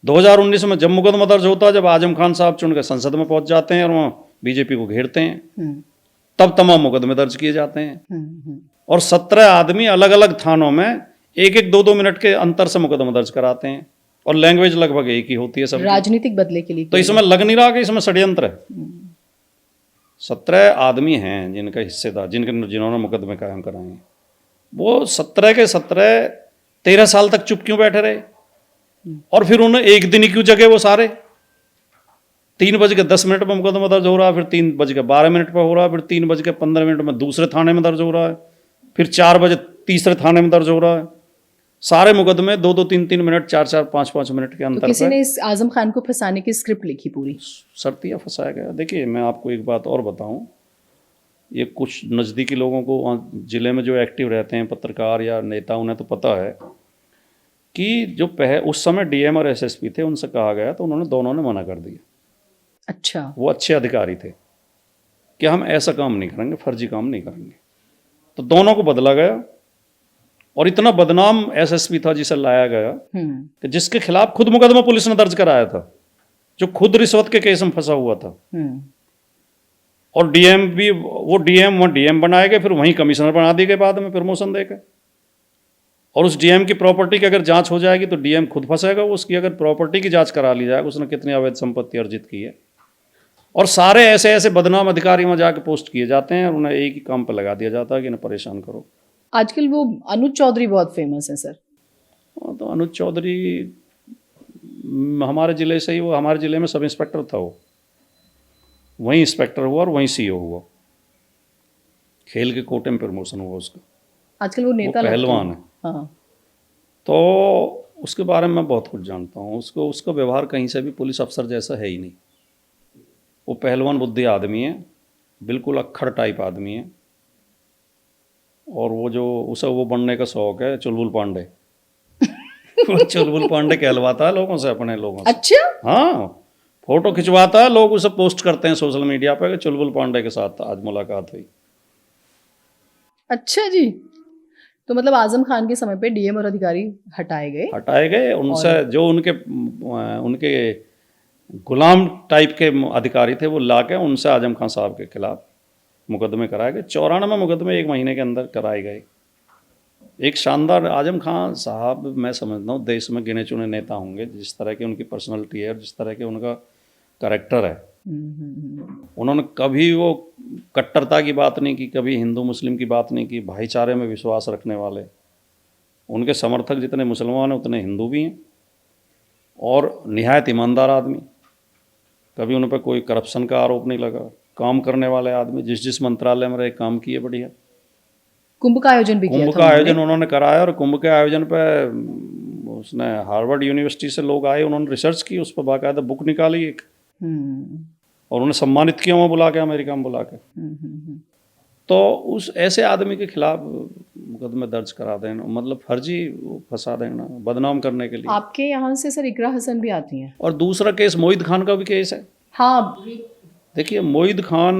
2019 में जब मुकदमा दर्ज होता है, जब आजम खान साहब चुन के संसद में पहुंच जाते हैं और वहाँ बीजेपी को घेरते हैं, तब तमाम मुकदमे दर्ज किए जाते हैं और 17 आदमी अलग अलग थानों में 1-1, 2-2 मिनट के अंतर से मुकदमा दर्ज कराते हैं और लैंग्वेज लगभग एक ही होती है सब, राजनीतिक बदले के लिए। तो इसमें लग नहीं रहा कि इसमें षड्यंत्र है। 17 आदमी हैं जिनका हिस्सेदार, जिन्होंने मुकदमे कायम कराए हैं, वो 17 के 17 13 साल तक चुप क्यों बैठे रहे? और फिर उन्हें एक दिन ही क्यों जगे वो सारे? 3:10 में मुकदमा दर्ज हो रहा है, फिर 3:12 पर हो रहा है, फिर 3:15 में दूसरे थाने में दर्ज हो रहा है, फिर 4 बजे तीसरे थाने में दर्ज हो रहा है। सारे मुकदमे 2-2, 3-3 मिनट, 4-4, 5-5 मिनट के अंतर तो किसी ने इस आजम खान को फंसाने की स्क्रिप्ट लिखी पूरी? शर्तिया फंसाया गया। देखिए मैं आपको एक बात और बताऊं, ये कुछ नज़दीकी लोगों को वहाँ ज़िले में जो एक्टिव रहते हैं पत्रकार या नेता, उन्हें तो पता है कि जो उस समय डीएम और एसएसपी थे उनसे कहा गया तो उन्होंने दोनों ने मना कर दिया। अच्छा। वो अच्छे अधिकारी थे कि हम ऐसा काम नहीं करेंगे, फर्जी काम नहीं करेंगे, तो दोनों को बदला गया। और इतना बदनाम एसएसपी था जिसे लाया गया कि जिसके खिलाफ खुद मुकदमा पुलिस ने दर्ज कराया था, जो खुद रिश्वत के केस में फंसा हुआ था। और डीएम भी, वो डीएम बनाए गए, फिर वहीं कमिश्नर बना दिए गए बाद में प्रमोशन देकर। और उस डीएम की प्रॉपर्टी की अगर जांच हो जाएगी तो डीएम खुद फंसेगा, उसकी अगर प्रॉपर्टी की जांच करा ली जाएगी उसने कितनी अवैध संपत्ति अर्जित की है। और सारे ऐसे ऐसे बदनाम अधिकारी वहाँ जाके पोस्ट किए जाते हैं और उन्हें एक ही काम पर लगा दिया जाता है कि इन्हें परेशान करो। आजकल वो अनुज चौधरी बहुत फेमस है सर। तो अनुज चौधरी हमारे ज़िले से ही, वो हमारे ज़िले में सब इंस्पेक्टर था, वो वहीं इंस्पेक्टर हुआ और वहीं सीओ हुआ, खेल के कोटे में प्रमोशन हुआ उसका। आजकल वो नेता, वो पहलवान है। हाँ। तो उसके बारे में मैं बहुत कुछ जानता हूँ। उसका व्यवहार कहीं से भी पुलिस अफसर जैसा है ही नहीं। वो पहलवान बुद्धि आदमी है, बिल्कुल अक्खड़ टाइप आदमी है। और उसे वो बनने का शौक है, चुलबुल पांडे। वो चुलबुल पांडे कहलवाता है लोगों से, अपने लोगों से। अच्छा। हाँ, फोटो खिंचवाता है, लोग उसे पोस्ट करते हैं सोशल मीडिया पर कि चुलबुल पांडे के साथ आज मुलाकात हुई। अच्छा जी। तो मतलब आजम खान के समय पे डीएम और अधिकारी हटाए गए उनसे, जो उनके गुलाम टाइप के अधिकारी थे वो लाके उनसे आजम खान साहब के खिलाफ मुकदमे कराए गए। 94 मुकदमे 1 महीने के अंदर कराए गए। एक शानदार आजम खान साहब, मैं समझता हूँ देश में गिने चुने नेता होंगे, जिस तरह की उनकी पर्सनैलिटी है और जिस तरह के उनका कैरेक्टर है। उन्होंने कभी वो कट्टरता की बात नहीं की, कभी हिंदू मुस्लिम की बात नहीं की, भाईचारे में विश्वास रखने वाले। उनके समर्थक जितने मुसलमान हैं उतने हिंदू भी हैं और निहायत ईमानदार आदमी। कभी उन पर कोई करप्शन का आरोप नहीं लगा। काम करने वाले आदमी, जिस मंत्रालय में रहे काम किए बढ़िया। कुंभ का आयोजन भी किया था। कुंभ का आयोजन उन्होंने कराया और कुंभ के आयोजन पे उसने हार्वर्ड यूनिवर्सिटी से लोग आए, उन्होंने रिसर्च की, उस पर बाकायदा बुक निकाली एक, और उन्हें सम्मानित किया वहाँ बुला के, अमेरिका में बुला के। तो उस ऐसे आदमी के खिलाफ मुकदमे दर्ज करा देना, मतलब फर्जी फंसा देना, बदनाम करने के लिए। आपके यहाँ से सर इकरा हसन भी आती हैं। और दूसरा केस मोहित खान का भी केस है। हाँ। देखिए मोहित खान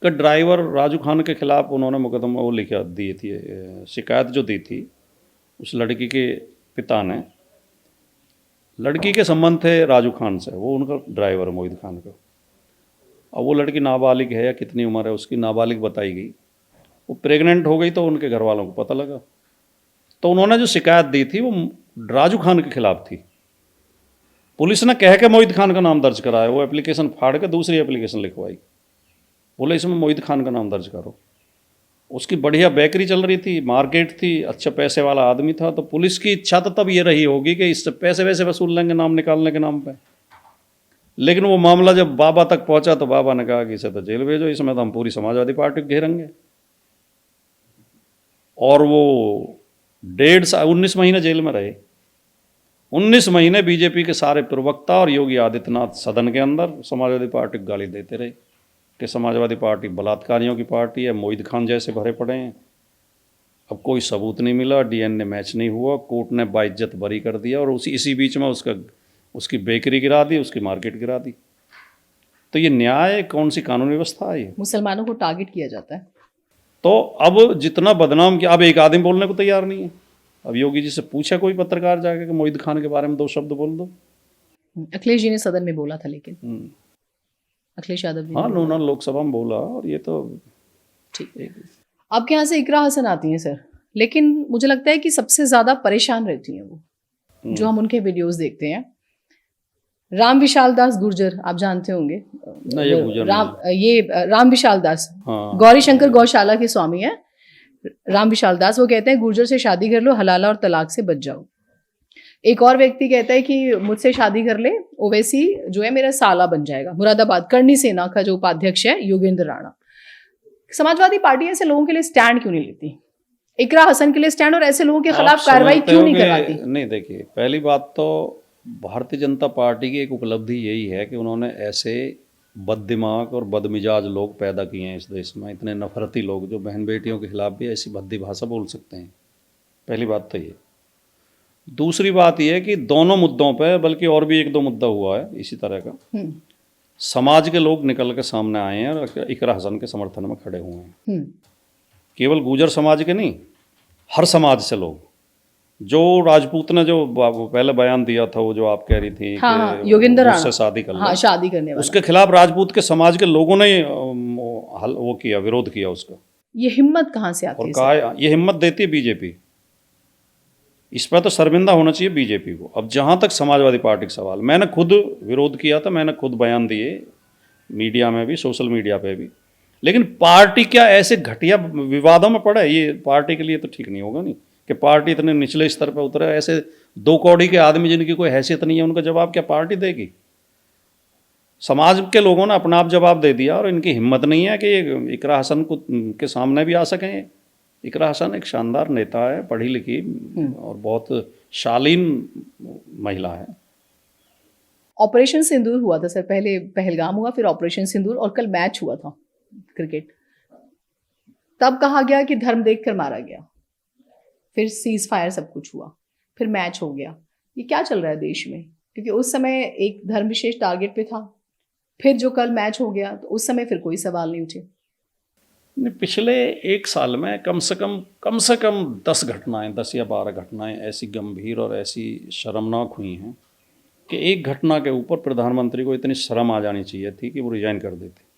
का ड्राइवर राजू खान के खिलाफ उन्होंने मुकदमा वो लिखा दी थी, शिकायत जो दी थी उस लड़की के पिता ने। लड़की के संबंध थे राजू खान से, वो उनका ड्राइवर है मोहित खान का। अब वो लड़की नाबालिग है या कितनी उम्र है उसकी, नाबालिग बताई गई। वो प्रेग्नेंट हो गई तो उनके घर वालों को पता लगा, तो उन्होंने जो शिकायत दी थी वो राजू खान के खिलाफ थी। पुलिस ने कह के मोहित खान का नाम दर्ज कराया, वो एप्लीकेशन फाड़ के दूसरी एप्लीकेशन लिखवाई, बोले इसमें मोहित खान का नाम दर्ज करो। उसकी बढ़िया बेकरी चल रही थी, मार्केट थी, अच्छा पैसे वाला आदमी था, तो पुलिस की इच्छा तो तब ये रही होगी कि इससे पैसे वैसे वसूल लेंगे नाम निकालने के नाम पे। लेकिन वो मामला जब बाबा तक पहुंचा तो बाबा ने कहा कि इसे तो जेल भेजो, इसमें तो हम पूरी समाजवादी पार्टी को घेरेंगे। और वो 19 महीने जेल में रहे। 19 महीने बीजेपी के सारे प्रवक्ता और योगी आदित्यनाथ सदन के अंदर समाजवादी पार्टी को गाली देते रहे कि समाजवादी पार्टी बलात्कारियों की पार्टी है, मोहित खान जैसे भरे पड़े हैं। अब कोई सबूत नहीं मिला, डीएनए मैच नहीं हुआ, कोर्ट ने बाइज्जत बरी कर दिया, और इसी बीच में उसकी बेकरी गिरा दी, उसकी मार्केट गिरा दी। तो ये न्याय कौन सी कानून व्यवस्था है ये? मुसलमानों को टारगेट किया जाता है। तो अब जितना बदनाम किया, अब एक आदमी बोलने को तैयार नहीं है। अब योगी जी से पूछा कोई पत्रकार जाके कि मोहित खान के बारे में 2 शब्द बोल दो। अखिलेश जी ने सदन में बोला था, लेकिन अखिलेश यादव जी हाँ, उन्होंने लोकसभा में बोला, और ये तो ठीक। आपके यहाँ से इकरा हसन आती हैं सर, लेकिन मुझे लगता है कि सबसे ज्यादा परेशान रहती हैं वो, जो हम उनके वीडियोस देखते हैं। राम विशाल दास गुर्जर, आप जानते होंगे। ना, ये गुर्जर राम विशाल दास, हाँ, गौरी शंकर गौशाला के स्वामी हैं राम विशाल दास। वो कहते हैं गुर्जर से शादी कर लो, हलाला और तलाक से बच जाओ। एक और व्यक्ति कहता है कि मुझसे शादी कर ले, ओवैसी जो है मेरा साला बन जाएगा। मुरादाबाद करनी सेना का जो उपाध्यक्ष है योगेंद्र राणा। समाजवादी पार्टी ऐसे लोगों के लिए स्टैंड क्यों नहीं लेती? इकरा हसन के लिए स्टैंड, और ऐसे लोगों के खिलाफ कार्रवाई क्यों नहीं करवाती? नहीं, देखिए, पहली बात तो भारतीय जनता पार्टी की एक उपलब्धि यही है कि उन्होंने ऐसे बददिमाग और बदमिजाज लोग पैदा किए हैं इस देश में, इतने नफरती लोग जो बहन बेटियों के खिलाफ भी ऐसी भद्दी भाषा बोल सकते हैं। पहली बात तो ये। दूसरी बात यह है कि दोनों मुद्दों पे, बल्कि और भी 1-2 मुद्दा हुआ है इसी तरह का, समाज के लोग निकल के सामने आए हैं और इकरा हसन के समर्थन में खड़े हुए हैं। केवल गुर्जर समाज के नहीं, हर समाज से लोग। जो राजपूत ने जो पहले बयान दिया था, वो जो आप कह रही थी कि योगेंद्र राणा उससे शादी कर लो, शादी करने वाला, उसके खिलाफ राजपूत के समाज के लोगों ने वो किया, विरोध किया उसका। ये हिम्मत कहाँ से आती है? और कहा ये हिम्मत देती है बीजेपी। इस पर तो शर्मिंदा होना चाहिए बीजेपी को। अब जहाँ तक समाजवादी पार्टी का सवाल, मैंने खुद विरोध किया था, मैंने खुद बयान दिए मीडिया में भी, सोशल मीडिया पे भी। लेकिन पार्टी क्या ऐसे घटिया विवादों में पड़े? ये पार्टी के लिए तो ठीक नहीं होगा नहीं कि पार्टी इतने निचले स्तर पर उतरे। ऐसे 2 कौड़ी के आदमी जिनकी कोई हैसियत नहीं है, उनका जवाब क्या पार्टी देगी? समाज के लोगों ने अपना आप जवाब दे दिया, और इनकी हिम्मत नहीं है कि इकरा हसन को के सामने भी आ सकें। इकरा हसन एक शानदार नेता है, पढ़ी लिखी और बहुत शालीन महिला है। ऑपरेशन सिंदूर हुआ था सर, पहले पहलगाम हुआ, फिर ऑपरेशन सिंदूर, और कल मैच हुआ था क्रिकेट। तब कहा गया कि धर्म देखकर मारा गया, फिर सीज फायर सब कुछ हुआ, फिर मैच हो गया। ये क्या चल रहा है देश में? क्योंकि उस समय एक धर्म विशेष टारगेट पे था, फिर जो कल मैच हो गया तो उस समय फिर कोई सवाल नहीं उठे। पिछले 1 साल में कम से कम 10 घटनाएं, 10 या 12 घटनाएं ऐसी गंभीर और ऐसी शर्मनाक हुई हैं कि एक घटना के ऊपर प्रधानमंत्री को इतनी शर्म आ जानी चाहिए थी कि वो रिजाइन कर देते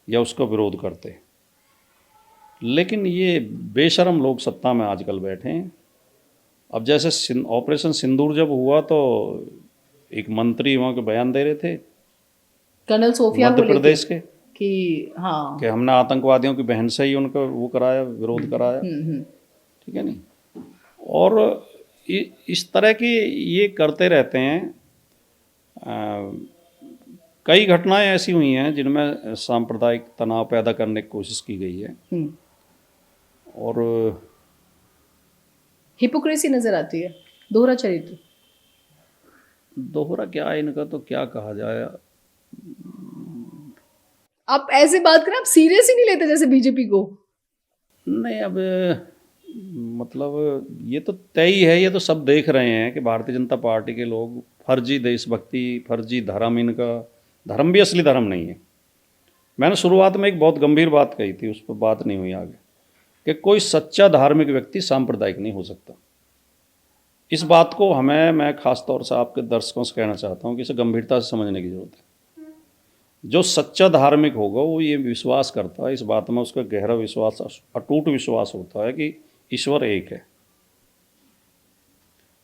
या उसका विरोध करते। लेकिन ये बेशर्म लोग सत्ता में आजकल बैठे हैं। अब जैसे ऑपरेशन सिंदूर जब हुआ तो एक मंत्री वहाँ के बयान दे रहे थे, कर्नल सोफिया मध्य प्रदेश के, कि हाँ, कि हमने आतंकवादियों की बहन से ही उनका वो कराया, विरोध कराया। ठीक है नहीं? और इस तरह की ये करते रहते हैं। कई घटनाएं ऐसी हुई हैं जिनमें सांप्रदायिक तनाव पैदा करने की कोशिश की गई है, और हिपोक्रेसी नजर आती है, दोहरा चरित्र। दोहरा क्या है इनका, तो क्या कहा जाए। आप ऐसे बात करें, आप सीरियस ही नहीं लेते जैसे बीजेपी को। नहीं, अब मतलब ये तो तय ही है, ये तो सब देख रहे हैं कि भारतीय जनता पार्टी के लोग फर्जी देशभक्ति, फर्जी धर्म, इनका धर्म भी असली धर्म नहीं है। मैंने शुरुआत में एक बहुत गंभीर बात कही थी, उस पर बात नहीं हुई आगे, कि कोई सच्चा धार्मिक व्यक्ति सांप्रदायिक नहीं हो सकता। इस बात को मैं खास तौर से आपके दर्शकों से कहना चाहता हूँ कि इसे गंभीरता से समझने की जरूरत है। जो सच्चा धार्मिक होगा वो ये विश्वास करता है, इस बात में उसका गहरा विश्वास, अटूट विश्वास होता है कि ईश्वर एक है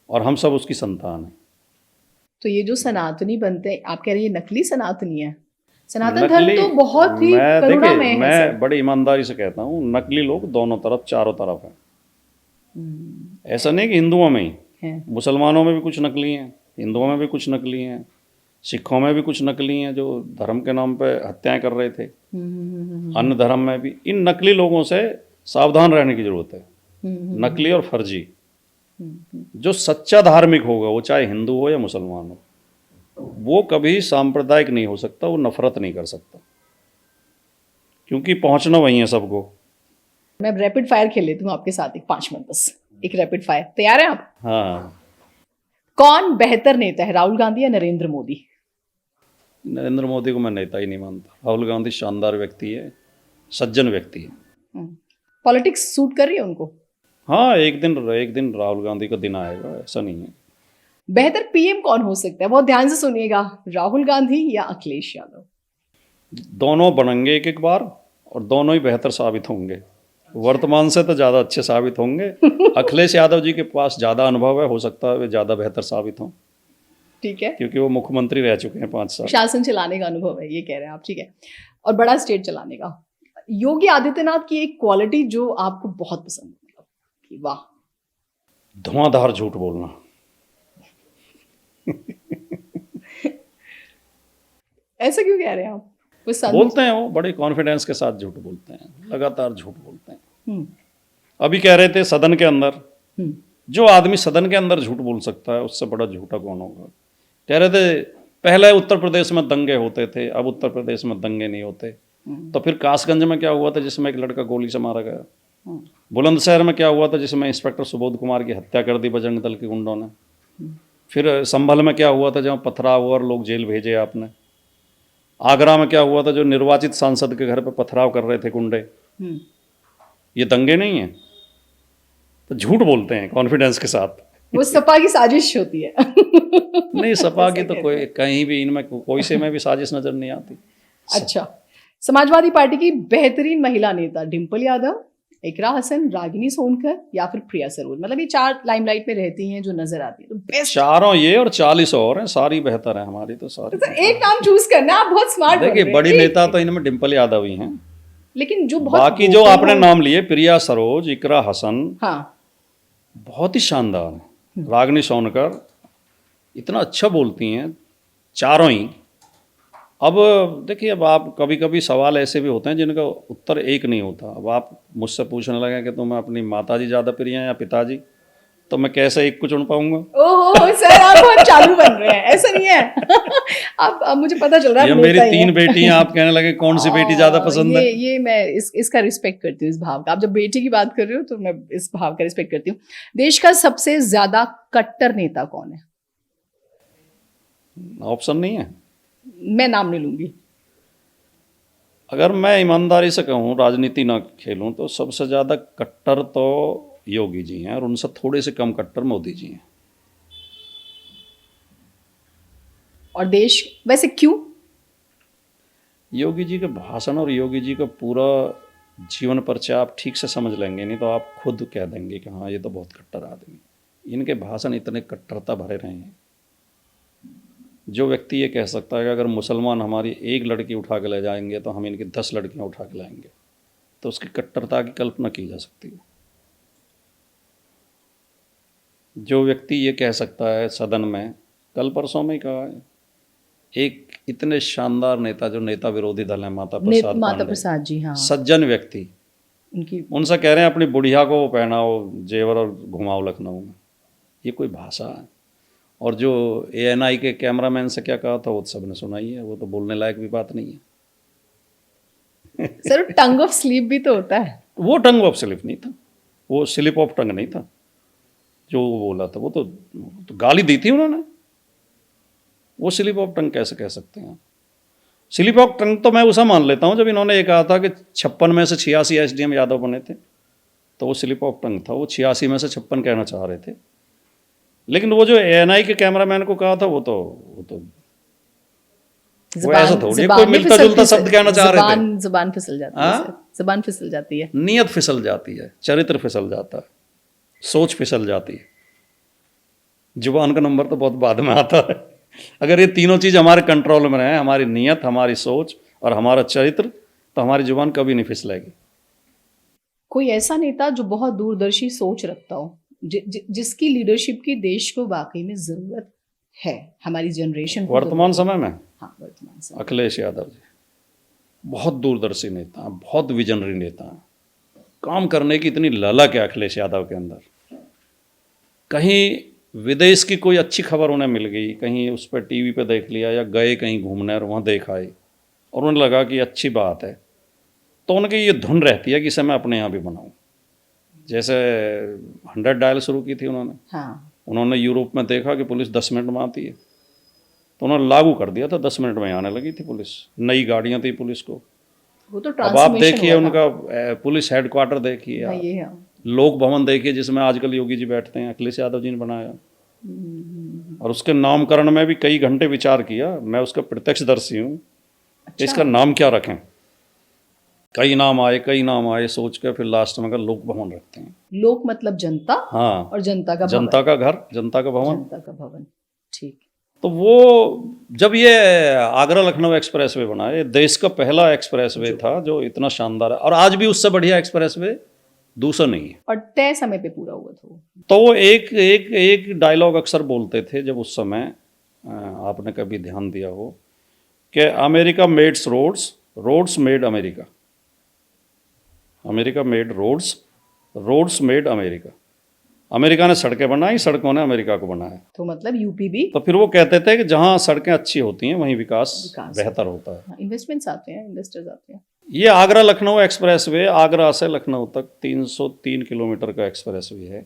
और हम सब उसकी संतान हैं। तो ये जो सनातनी बनते हैं, आप कह रहे हैं ये नकली सनातनी है? सनातन धर्म तो बहुत ही करुणामय है। मैं बड़ी ईमानदारी से कहता हूँ, नकली लोग दोनों तरफ, चारों तरफ हैं। ऐसा नहीं कि हिंदुओं में ही है। मुसलमानों में भी कुछ नकली हैं, हिंदुओं में भी कुछ नकली हैं, सिखों में भी कुछ नकली हैं जो धर्म के नाम पे हत्याएं कर रहे थे। अन्य धर्म में भी इन नकली लोगों से सावधान रहने की जरूरत है, नकली और फर्जी। जो सच्चा धार्मिक होगा, वो चाहे हिंदू हो या मुसलमान हो, वो कभी सांप्रदायिक नहीं हो सकता, वो नफरत नहीं कर सकता, क्योंकि पहुंचना वही है सबको। मैं रैपिड फायर खेल लेती हूँ आपके साथ, एक 5 मिनट बस, एक रैपिड फायर। तैयार हैं आप? हाँ। कौन बेहतर नेता है, राहुल गांधी या नरेंद्र मोदी? नरेंद्र मोदी को मैं नेता ही नहीं मानता। राहुल गांधी शानदार व्यक्ति है, सज्जन व्यक्ति है। पॉलिटिक्स सूट कर रही है उनको? हाँ, एक दिन राहुल गांधी का दिन आएगा, ऐसा नहीं है। बेहतर पीएम कौन हो सकता है? बहुत ध्यान से सुनिएगा, राहुल गांधी या अखिलेश यादव? दोनों बनेंगे एक बार और दोनों ही बेहतर साबित होंगे, वर्तमान से तो ज़्यादा अच्छे साबित होंगे। अखिलेश यादव जी के पास ज़्यादा अनुभव है, हो सकता है वे ज़्यादा बेहतर साबित हों। ठीक है, क्योंकि वो मुख्यमंत्री रह चुके हैं 5 साल। शासन चलाने का अनुभव है, ये कह रहे हैं आप, ठीक है, और बड़ा स्टेट चलाने का। योगी आदित्यनाथ की एक क्वालिटी जो आपको बहुत पसंद है, मतलब कि वाह? धुआंधार झूठ बोलना। ऐसा क्यों कह रहे हैं आप? बोलते हैं, वो बड़े कॉन्फिडेंस के साथ झूठ बोलते हैं, लगातार झूठ बोलते हैं। अभी कह रहे थे सदन के अंदर, जो आदमी सदन के अंदर झूठ बोल सकता है उससे बड़ा झूठा कौन होगा। कह रहे थे पहले उत्तर प्रदेश में दंगे होते थे, अब उत्तर प्रदेश में दंगे नहीं होते। तो फिर कासगंज में क्या हुआ था जिसमें एक लड़का गोली से मारा गया? बुलंदशहर में क्या हुआ था जिसमें इंस्पेक्टर सुबोध कुमार की हत्या कर दी बजरंग दल के गुंडों ने? फिर संभल में क्या हुआ था जहाँ पथराव हुआ और लोग जेल भेजे आपने? आगरा में क्या हुआ था जो निर्वाचित सांसद के घर पे पथराव कर रहे थे गुंडे? ये दंगे नहीं है? तो झूठ बोलते हैं कॉन्फिडेंस के साथ। वो सपा की साजिश होती है। नहीं, सपा की तो कोई, कहीं भी इनमें कोई से में भी साजिश नजर नहीं आती। अच्छा, समाजवादी पार्टी की बेहतरीन महिला नेता डिम्पल यादव, इकरा हसन, रागिनी सोनकर या फिर प्रिया सरोज, मतलब ये 4 लाइमलाइट में रहती हैं जो नजर आती है। तो बेस्ट चारों ये और 40 और हैं, सारी बेहतर है हमारी तो सारी। तो एक नाम चूज करना, आप बहुत स्मार्ट। देखिए, बड़ी नेता तो इनमें डिम्पल यादव ही हैं, लेकिन जो बहुत बाकी जो आपने नाम लिए, प्रिया सरोज, इकरा हसन, हाँ, बहुत ही शानदार है। रागिनी सोनकर इतना अच्छा बोलती हैं, चारों ही। अब देखिए, अब आप कभी कभी सवाल ऐसे भी होते हैं जिनका उत्तर एक नहीं होता। अब आप मुझसे पूछने लगे कि तुम्हें अपनी माताजी ज़्यादा प्रिय हैं या पिताजी, तो मैं कैसे एक को चुन पाऊंगा? ओह सर, आप बहुत चालू बन रहे हैं, ऐसा नहीं है। अब मुझे पता चल रहा है मेरी 3 बेटियां, आप कहने लगे कौन सी बेटी ज़्यादा पसंद है? ये मैं इसका रिस्पेक्ट करती हूँ, इस भाव का। आप जब बेटी की बात कर रहे हो तो मैं इस भाव का रिस्पेक्ट करती हूँ। देश का सबसे ज्यादा कट्टर नेता कौन है? ऑप्शन नहीं है, मैं नाम नहीं लूंगी। अगर मैं ईमानदारी से कहूँ, राजनीति ना खेलूँ, तो सबसे ज़्यादा कट्टर तो योगी जी हैं और उनसे थोड़े से कम कट्टर मोदी जी हैं। और देश वैसे क्यों? योगी जी के भाषण और योगी जी का पूरा जीवन परिचय आप ठीक से समझ लेंगे, नहीं तो आप खुद कह देंगे कि हाँ, ये तो बहुत कट्टर आदमी। इनके भाषण इतने कट्टरता भरे रहे हैं, जो व्यक्ति ये कह सकता है कि अगर मुसलमान हमारी एक लड़की उठा के ले जाएंगे तो हम इनकी 10 लड़कियां उठा के लाएंगे, तो उसकी कट्टरता की कल्पना की जा सकती है। जो व्यक्ति ये कह सकता है सदन में, कल परसों में ही कहा है, एक इतने शानदार नेता जो नेता विरोधी दल है, माता प्रसाद जी, हाँ, सज्जन व्यक्ति, उनसे कह रहे हैं अपनी बुढ़िया को पहनाओ जेवर और घुमाओ लखनऊ में, ये कोई भाषा है? और जो ANI के कैमरामैन से क्या कहा था वो सबने सुना ही है, वो तो बोलने लायक भी बात नहीं है। सर, टंग ऑफ स्लीप भी तो होता है। वो टंग ऑफ स्लिप नहीं था, वो स्लिप ऑफ टंग नहीं था जो वो बोला था, वो तो गाली दी थी उन्होंने। वो स्लिप ऑफ टंग कैसे कह सकते हैं? स्लिप ऑफ टंग तो मैं उसे मान लेता हूँ जब इन्होंने ये कहा था कि 56 में से 86 एसडीएम यादव बने थे, तो वो स्लिप ऑफ टंग था, वो 86 में से 56 कहना चाह रहे थे। लेकिन वो जो एएनआई के कैमरामैन को कहा था वो तो वो ऐसा थोड़ी कोई मिलता जुलता शब्द कहना चाह रहे थे। जुबान फिसल जाती है सर, जुबान फिसल जाती है, नीयत फिसल जाती है, चरित्र फिसल जाता है, सोच फिसल जाती है। जुबान का नंबर तो बहुत बाद में आता है। अगर ये तीनों चीज हमारे कंट्रोल में रहे, हमारी नीयत, हमारी सोच और हमारा चरित्र, तो हमारी जुबान कभी नहीं फिसलेगी। कोई ऐसा नेता जो बहुत दूरदर्शी सोच रखता हो, जिसकी लीडरशिप की देश को वाकई में जरूरत है, हमारी जनरेशन को वर्तमान समय में हाँ, वर्तमान समय अखिलेश यादव जी बहुत दूरदर्शी नेता हैं, बहुत विजनरी नेता हैं। काम करने की इतनी ललक है अखिलेश यादव के अंदर। कहीं विदेश की कोई अच्छी खबर उन्हें मिल गई, कहीं उस पर टीवी पे देख लिया या गए कहीं घूमने और वहाँ देख आए और उन्हें लगा कि अच्छी बात है, तो उनकी ये धुन रहती है कि इसे मैं अपने यहाँ भी बनाऊँ। जैसे 100 डायल शुरू की थी उन्होंने, हाँ, उन्होंने यूरोप में देखा कि पुलिस 10 मिनट में आती है, तो उन्होंने लागू कर दिया था, 10 मिनट में आने लगी थी पुलिस। नई गाड़ियाँ थी पुलिस को। वो तो अब आप देखिए उनका पुलिस हेडक्वार्टर देखिए, हाँ, ये है। लोक भवन देखिए जिसमें आजकल योगी जी बैठते हैं, अखिलेश यादव जी ने बनाया। और उसके नामकरण में भी कई घंटे विचार किया, मैं उसका प्रत्यक्षदर्शी हूँ। अच्छा। इसका नाम क्या रखें, कई नाम आए, सोच के फिर लास्ट में लोक भवन रखते हैं। लोक मतलब जनता, हाँ, और जनता का जनता का घर, जनता का भवन, जनता का भवन, ठीक। तो वो जब ये आगरा लखनऊ एक्सप्रेसवे बना, ये देश का पहला एक्सप्रेसवे था जो इतना शानदार है, और आज भी उससे बढ़िया एक्सप्रेसवे दूसरा नहीं है, और तय समय पे पूरा हुआ था। तो वो एक डायलॉग अक्सर बोलते थे जब उस समय, आपने कभी ध्यान दिया हो, कि America maids roads, roads made America, America made roads, roads made America. America ने सड़कें बनाई, सड़कों ने अमेरिका को बनाया। तो मतलब यूपी भी, तो फिर वो कहते थे कि जहाँ सड़कें अच्छी होती हैं वहीं विकास बेहतर होता है, इन्वेस्टमेंट्स आते हैं, इन्वेस्टर्स आते हैं। ये आगरा लखनऊ एक्सप्रेसवे, आगरा से लखनऊ तक 303 किलोमीटर का एक्सप्रेसवे है।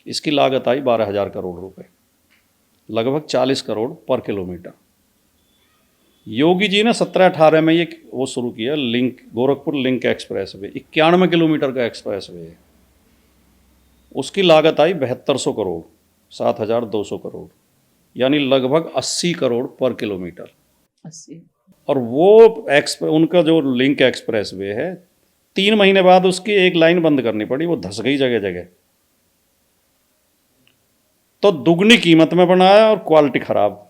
इसकी लागत आई 12,000 करोड़ रुपए, लगभग 40 करोड़ पर किलोमीटर। योगी जी ने 17-18 में ये वो शुरू किया, link, Gorakhpur link expressway, 91 kilometre का एक्सप्रेसवे है। उसकी लागत आई 7200 करोड़, 7,200 करोड़, यानी लगभग 80 करोड़ पर किलोमीटर। 80। और वो उनका जो लिंक एक्सप्रेसवे है, 3 महीने बाद उसकी एक लाइन बंद करनी पड़ी, वो धंस गई जगह जगह। तो दुगनी कीमत में बनाया और क्वालिटी खराब।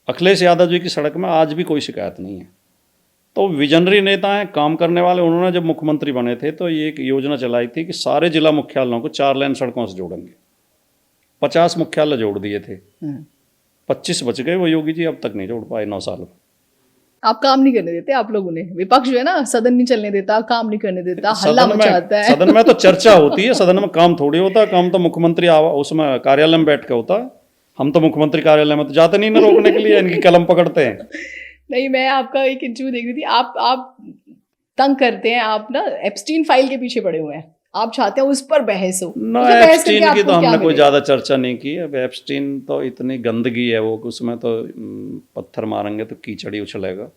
अखिलेश यादव जी की सड़क में आज भी कोई शिकायत नहीं है। तो विजनरी नेता हैं, काम करने वाले। उन्होंने जब मुख्यमंत्री बने थे तो ये एक योजना चलाई थी कि सारे जिला मुख्यालयों को 4 लेन सड़कों से जोड़ेंगे। 50 मुख्यालय जोड़ दिए थे, 25 बच गए। वो योगी जी अब तक नहीं जोड़ पाए 9 साल में। आप काम नहीं करने देते, आप लोगों ने, विपक्ष जो है ना, सदन नहीं चलने देता, काम नहीं करने देता, हल्ला मचाता है। सदन में तो चर्चा होती है, सदन में काम थोड़ी होता है। काम तो मुख्यमंत्री उसमें कार्यालय में बैठ के होता है। हम तो मुख्यमंत्री कार्यालय में तो जाते नहीं ना रोकने के लिए, इनकी कलम पकड़ते हैं। नहीं, मैं आपका एक इंटरव्यू देख रही थी, आप तंग करते हैं, आप ना एप्स्टीन फाइल के पीछे पड़े हुए हैं, आप चाहते हैं उस पर बहस हो। ना, एप्स्टीन की तो हमने कोई ज़्यादा चर्चा नहीं की। अब एप्स्टीन तो इतनी गंदगी है वो, उसमें तो पत्थर मारेंगे तो कीचड़ ही उछलेगा।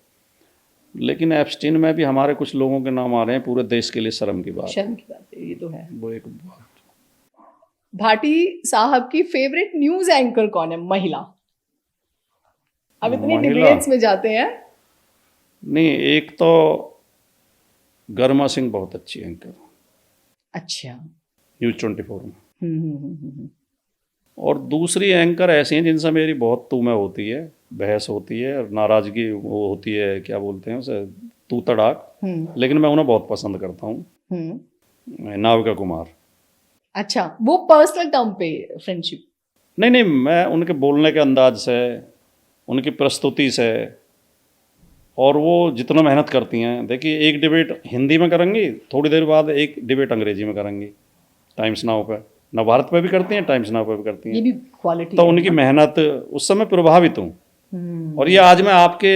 लेकिन एप्स्टीन में भी हमारे कुछ लोगों के नाम आ रहे हैं, पूरे देश के लिए शर्म की बात। शर्म की बात है, ये तो है। वो एक बात। भाटी साहब की फेवरेट न्यूज एंकर कौन है, महिला? अब इतने डिबेट्स में जाते हैं। नहीं, एक तो गर्मा सिंह बहुत अच्छी एंकर। अच्छा। न्यूज़ 24 में। और दूसरी एंकर ऐसी हैं जिनसे मेरी बहुत तूमें होती है, बहस होती है और नाराजगी वो होती है, क्या बोलते हैं उसे, तू तड़ाक। लेकिन मैं उन्हें बहुत पसंद करता हूँ, नाविका कुमार। अच्छा, वो पर्सनल टर्म पे फ्रेंडशिप? नहीं, मैं उनके बोलने के अंदाज से, उनकी प्रस्तुति से, और वो जितना मेहनत करती हैं। देखिए, एक डिबेट हिंदी में करेंगी, थोड़ी देर बाद एक डिबेट अंग्रेजी में करेंगी, टाइम्स नाउ पे, नवभारत पे भी करती हैं, टाइम्स नाउ पे भी करती हैं। ये भी क्वालिटी तो उनकी मेहनत, उस समय प्रभावित हूँ। और ये आज मैं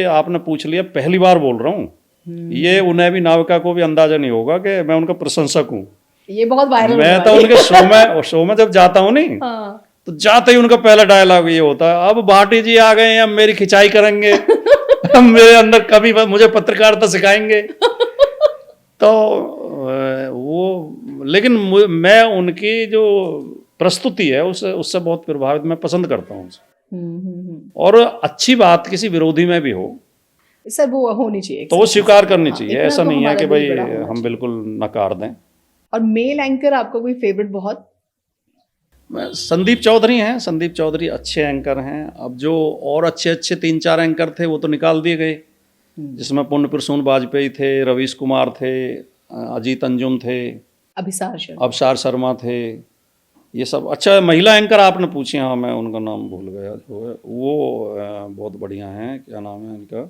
आपने पूछ लिया, पहली बार बोल रहा हूँ। ये उन्हें भी, नाविका को भी अंदाजा नहीं होगा कि मैं उनका प्रशंसक हूँ। ये बहुत वायरल। मैं तो उनके शो में जब जाता हूँ नहीं, तो जाते ही उनका पहला डायलॉग ये होता है, अब भाटी जी आ गए हैं, अब मेरी खिंचाई करेंगे। मेरे अंदर कभी मुझे पत्रकारिता सिखाएंगे तो वो, लेकिन मैं उनकी जो प्रस्तुति है उससे बहुत प्रभावित, मैं पसंद करता हूँ उसे। और अच्छी बात किसी विरोधी में भी हो सर वो होनी चाहिए तो वो स्वीकार करनी चाहिए, इतना ऐसा तो नहीं है हमारा कि दिल भाई बड़ा होना हम चाहिए। बिल्कुल नकार दें। और मेल एंकर आपका कोई फेवरेट बहुत? संदीप चौधरी हैं, संदीप चौधरी अच्छे एंकर हैं। अब जो और अच्छे अच्छे 3-4 एंकर थे वो तो निकाल दिए गए, जिसमें पुण्य प्रसून वाजपेयी थे, रवीश कुमार थे, अजीत अंजुम थे, अबसार शर्मा थे, ये सब। अच्छा, महिला एंकर आपने पूछी, हाँ मैं उनका नाम भूल गया, जो है वो बहुत बढ़िया हैं, क्या नाम है इनका?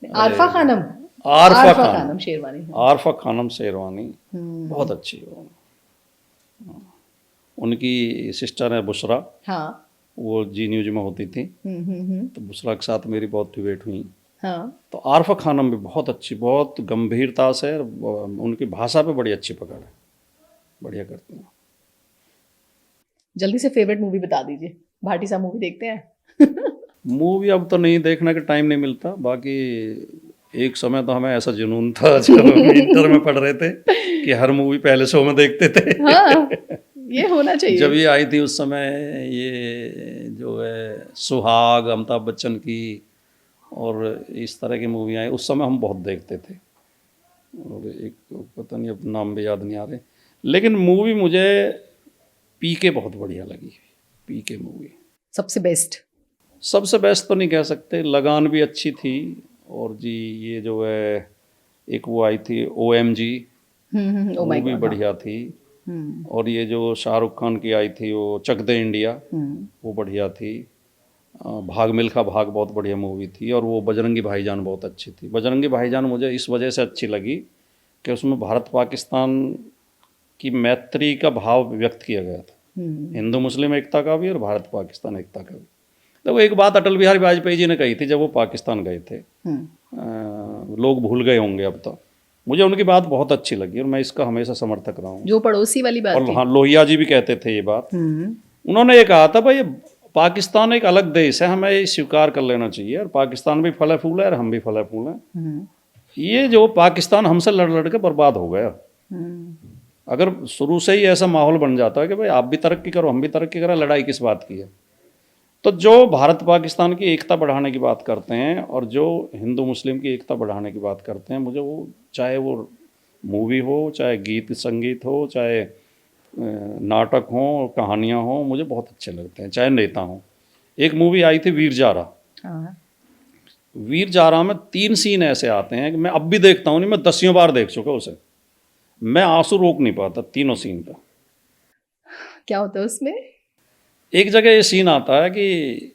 आरफा खानम, आरफा खानम शेरवानी, आरफा खानम शेरवानी बहुत अच्छी है। उनकी सिस्टर है बुशरा, हाँ, वो जी न्यूज में होती थी, तो बुशरा के साथ मेरी बहुत डिबेट हुई। हाँ। तो आरफा खानम भी बहुत अच्छी, बहुत गंभीरता से, उनकी भाषा पे बड़ी अच्छी पकड़ है, बढ़िया करती हैं। जल्दी से फेवरेट मूवी बता दीजिए। भाटी साहब मूवी देखते हैं? मूवी अब तो नहीं, देखने का टाइम नहीं मिलता। बाकी एक समय तो हमें ऐसा जुनून था जब हम इंटर में पढ़ रहे थे कि हर मूवी पहले शो में देखते थे। हाँ, ये होना चाहिए। जब ये आई थी उस समय, ये जो है सुहाग अमिताभ बच्चन की और इस तरह की मूवी आई, उस समय हम बहुत देखते थे। और एक पता नहीं, अब नाम भी याद नहीं आ रहे, लेकिन मूवी मुझे पीके बहुत बढ़िया लगी। पीके मूवी सबसे बेस्ट? सबसे बेस्ट तो नहीं कह सकते, लगान भी अच्छी थी, और जी ये जो है एक वो आई थी OMG, वो भी बढ़िया थी। और ये जो शाहरुख खान की आई थी वो चक दे इंडिया, वो बढ़िया थी। भाग मिल्खा भाग बहुत बढ़िया मूवी थी। और वो बजरंगी भाईजान बहुत अच्छी थी। बजरंगी भाईजान मुझे इस वजह से अच्छी लगी कि उसमें भारत पाकिस्तान की मैत्री का भाव व्यक्त किया गया था, हिंदू मुस्लिम एकता का भी और भारत पाकिस्तान एकता का भी। तो वो एक बात अटल बिहारी वाजपेयी जी ने कही थी जब वो पाकिस्तान गए थे, लोग भूल गए होंगे अब तो, मुझे उनकी बात बहुत अच्छी लगी और मैं इसका हमेशा समर्थक रहा हूँ। जो पड़ोसी वाली बात और हाँ, लोहिया जी भी कहते थे ये बात। उन्होंने ये कहा था भाई पाकिस्तान एक अलग देश है, हमें ये स्वीकार कर लेना चाहिए, और पाकिस्तान भी फले फूल है और हम भी फले फूल हैं। ये जो पाकिस्तान हमसे लड़ लड़ के बर्बाद हो गया, अगर शुरू से ही ऐसा माहौल बन जाता है कि भाई आप भी तरक्की करो हम भी तरक्की करें, लड़ाई किस बात की है। तो जो भारत पाकिस्तान की एकता बढ़ाने की बात करते हैं और जो हिंदू मुस्लिम की एकता बढ़ाने की बात करते हैं, मुझे वो, चाहे वो मूवी हो, चाहे गीत संगीत हो, चाहे नाटक हो, कहानियाँ हो, मुझे बहुत अच्छे लगते हैं, चाहे नेता हो। एक मूवी आई थी वीर जारा। वीर जारा में 3 सीन ऐसे आते हैं कि मैं अब भी देखता हूँ, नहीं मैं 10वीं बार देख चुका उसे, मैं आंसू रोक नहीं पाता तीनों सीन पर। क्या होता है उसमें? एक जगह ये सीन आता है कि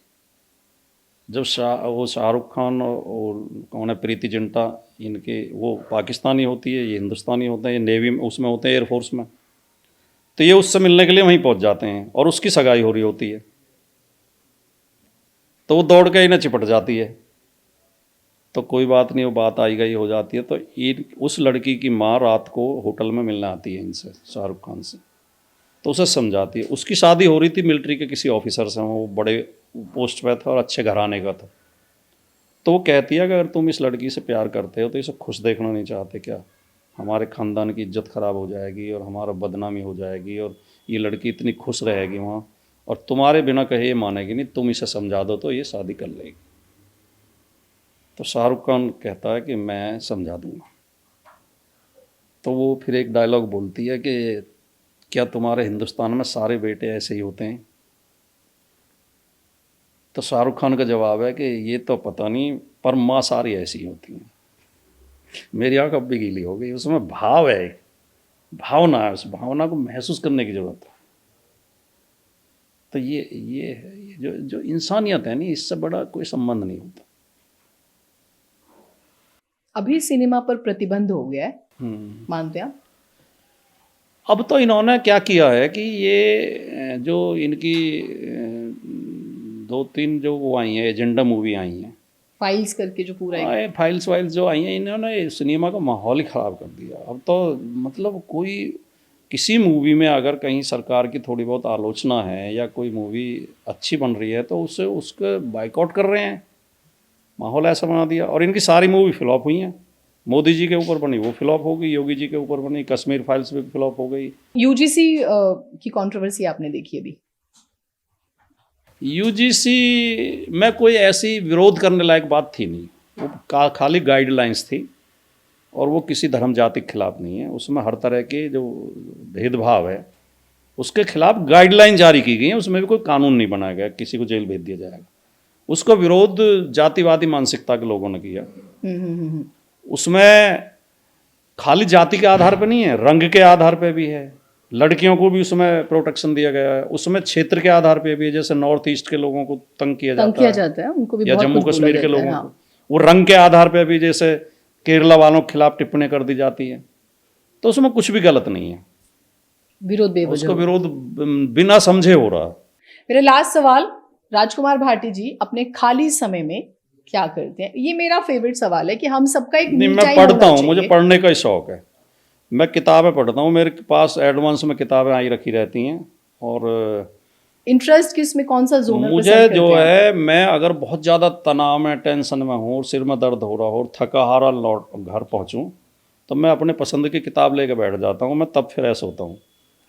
जब वो शाहरुख खान और कौन है, प्रीति जिंटा, इनके, वो पाकिस्तानी होती है, ये हिंदुस्तानी होते हैं, ये नेवी में उसमें होते हैं, एयरफोर्स में। तो ये उससे मिलने के लिए वहीं पहुंच जाते हैं और उसकी सगाई हो रही होती है, तो वो दौड़ के इन्हें चिपट जाती है। तो कोई बात नहीं, वो बात आई गई हो जाती है। तो उस लड़की की माँ रात को होटल में मिलने आती है इनसे, शाहरुख खान से, तो उसे समझाती है। उसकी शादी हो रही थी मिलिट्री के किसी ऑफिसर से, वो बड़े पोस्ट पे था और अच्छे घराने का था। तो वो कहती है कि अगर तुम इस लड़की से प्यार करते हो तो इसे खुश देखना नहीं चाहते क्या? हमारे ख़ानदान की इज्जत ख़राब हो जाएगी और हमारा बदनामी हो जाएगी, और ये लड़की इतनी खुश रहेगी वहाँ, और तुम्हारे बिना कहे ये मानेगी नहीं, तुम इसे समझा दो तो ये शादी कर लेगी। तो शाहरुख खान कहता है कि मैं समझा दूंगा। तो वो फिर एक डायलॉग बोलती है कि क्या तुम्हारे हिंदुस्तान में सारे बेटे ऐसे ही होते हैं? तो शाहरुख खान का जवाब है कि ये तो पता नहीं, पर माँ सारी ऐसी होती हैं। मेरी आँख अब भी गीली हो गई। उसमें भाव है, भावना है, उस भावना को महसूस करने की जरूरत है। तो ये है, ये जो इंसानियत है नहीं, इससे बड़ा कोई संबंध नहीं होता। अभी सिनेमा पर प्रतिबंध हो गया है, मानते हैं आप? अब तो इन्होंने क्या किया है कि ये जो इनकी 2-3 जो वो आई हैं, एजेंडा मूवी आई हैं, फाइल्स करके जो पूरा फाइल्स जो आई हैं, इन्होंने सिनेमा का माहौल ही ख़राब कर दिया। अब तो मतलब कोई किसी मूवी में अगर कहीं सरकार की थोड़ी बहुत आलोचना है या कोई मूवी अच्छी बन रही है तो उसके बाइकआउट कर रहे हैं। माहौल ऐसा बना दिया। और इनकी सारी मूवी फ्लॉप हुई हैं। मोदी जी के ऊपर बनी वो फ्लॉप हो गई, योगी जी के ऊपर बनी कश्मीर फाइल्स भी फ्लॉप हो गई। यूजीसी की कंट्रोवर्सी आपने देखी अभी? यूजीसी में कोई ऐसी विरोध करने लायक बात थी नहीं, वो खाली गाइडलाइंस थी और वो किसी धर्म जाति के खिलाफ नहीं है। उसमें हर तरह के जो भेदभाव है उसके खिलाफ गाइडलाइन जारी की गई है। उसमें भी कोई कानून नहीं बनाया गया किसी को जेल भेज दिया जाएगा। उसका विरोध जातिवादी मानसिकता के लोगों ने किया। उसमें खाली जाति के आधार पर नहीं है, रंग के आधार पर भी है। लड़कियों को भी उसमें प्रोटेक्शन दिया गया है। उसमें क्षेत्र के आधार पे भी है, जैसे नॉर्थ ईस्ट के लोगों को तंग किया जाता है उनको भी या जम्मू कश्मीर के लोगों को। वो रंग के आधार पे भी जैसे केरला वालों के खिलाफ टिप्पणी कर दी जाती है। तो उसमें कुछ भी गलत नहीं है, विरोध बेवजह, उसका विरोध बिना समझे हो रहा है। मेरा लास्ट सवाल, राजकुमार भाटी जी अपने खाली समय में क्या करते हैं? ये मेरा फेवरेट सवाल है कि हम सबका एक नहीं, मैं पढ़ता हूँ, मुझे पढ़ने का शौक है। मैं किताबें पढ़ता हूँ, मेरे पास एडवांस में किताबें आई रखी रहती हैं। और इंटरेस्ट किस में, कौन सा जोनर मुझे जो है, मैं अगर बहुत ज़्यादा तनाव में, टेंशन में हूँ, सिर में दर्द हो रहा हो और थका हारा लौट घर पहुँचूँ तो मैं अपने पसंद की किताब लेके बैठ जाता हूँ। मैं तब फ्रेश होता हूँ।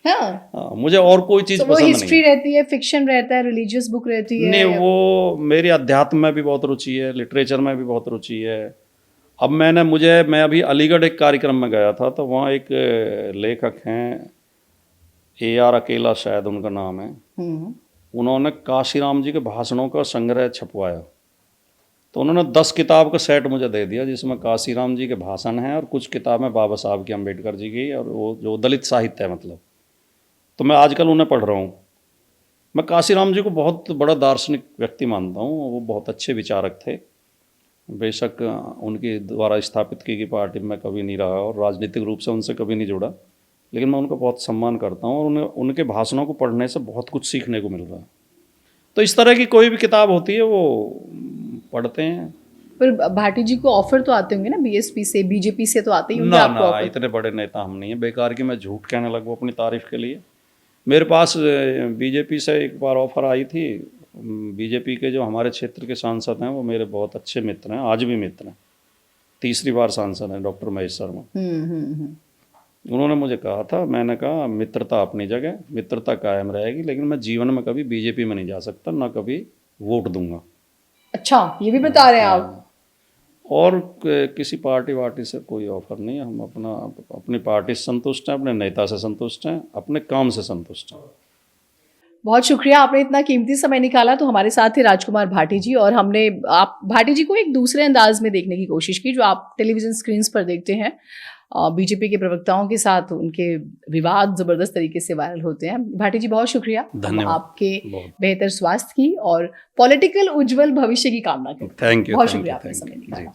हाँ, मुझे और कोई चीज़ पसंद नहीं। हिस्ट्री रहती है, फिक्शन रहता है, रिलीजियस बुक रहती है? नहीं, वो मेरी अध्यात्म में भी बहुत रुचि है, लिटरेचर में भी बहुत रुचि है। अब मैं अभी अलीगढ़ एक कार्यक्रम में गया था, तो वहाँ एक लेखक हैं, AR अकेला शायद उनका नाम है। उन्होंने काशीराम जी के भाषणों का संग्रह छपवाया। तो उन्होंने 10 किताब का सेट मुझे दे दिया, जिसमें काशीराम जी के भाषण हैं और कुछ किताबें बाबा साहब की, अम्बेडकर जी की, और वो जो दलित साहित्य है मतलब। तो मैं आजकल उन्हें पढ़ रहा हूँ। मैं काशीराम जी को बहुत बड़ा दार्शनिक व्यक्ति मानता हूँ। वो बहुत अच्छे विचारक थे। बेशक उनके द्वारा स्थापित की गई पार्टी में कभी नहीं रहा और राजनीतिक रूप से उनसे कभी नहीं जुड़ा, लेकिन मैं उनका बहुत सम्मान करता हूँ और उनके भाषणों को पढ़ने से बहुत कुछ सीखने को मिल रहा है। तो इस तरह की कोई भी किताब होती है वो पढ़ते हैं। पर भाटी जी को ऑफर तो आते होंगे ना, BSP से, BJP से तो आते ही होंगे आपको ऑफर? इतने बड़े नेता हम नहीं है, बेकार की मैं झूठ कहने लगूँ अपनी तारीफ के लिए। मेरे पास BJP से एक बार ऑफर आई थी। BJP के जो हमारे क्षेत्र के सांसद हैं वो मेरे बहुत अच्छे मित्र हैं, आज भी मित्र हैं। 3री बार सांसद हैं, डॉक्टर महेश शर्मा। उन्होंने मुझे कहा था, मैंने कहा मित्रता अपनी जगह, मित्रता कायम रहेगी, लेकिन मैं जीवन में कभी BJP में नहीं जा सकता, ना कभी वोट दूंगा। अच्छा, ये भी बता रहे हैं आप? और किसी पार्टी से कोई ऑफर नहीं है। हम अपनी पार्टी से संतुष्ट हैं, अपने नेता से संतुष्ट हैं, अपने काम से संतुष्ट हैं। बहुत शुक्रिया, आपने इतना कीमती समय निकाला। तो हमारे साथ थे राजकुमार भाटी जी, और हमने आप भाटी जी को एक दूसरे अंदाज में देखने की कोशिश की जो आप टेलीविजन स्क्रीन्स पर देखते हैं। BJP के प्रवक्ताओं के साथ उनके विवाद जबरदस्त तरीके से वायरल होते हैं। भाटी जी बहुत शुक्रिया, धन्यवाद। आपके बेहतर स्वास्थ्य की और पॉलिटिकल उज्जवल भविष्य की कामना करते हैं। थैंक यू, बहुत शुक्रिया आपने समय निकाला।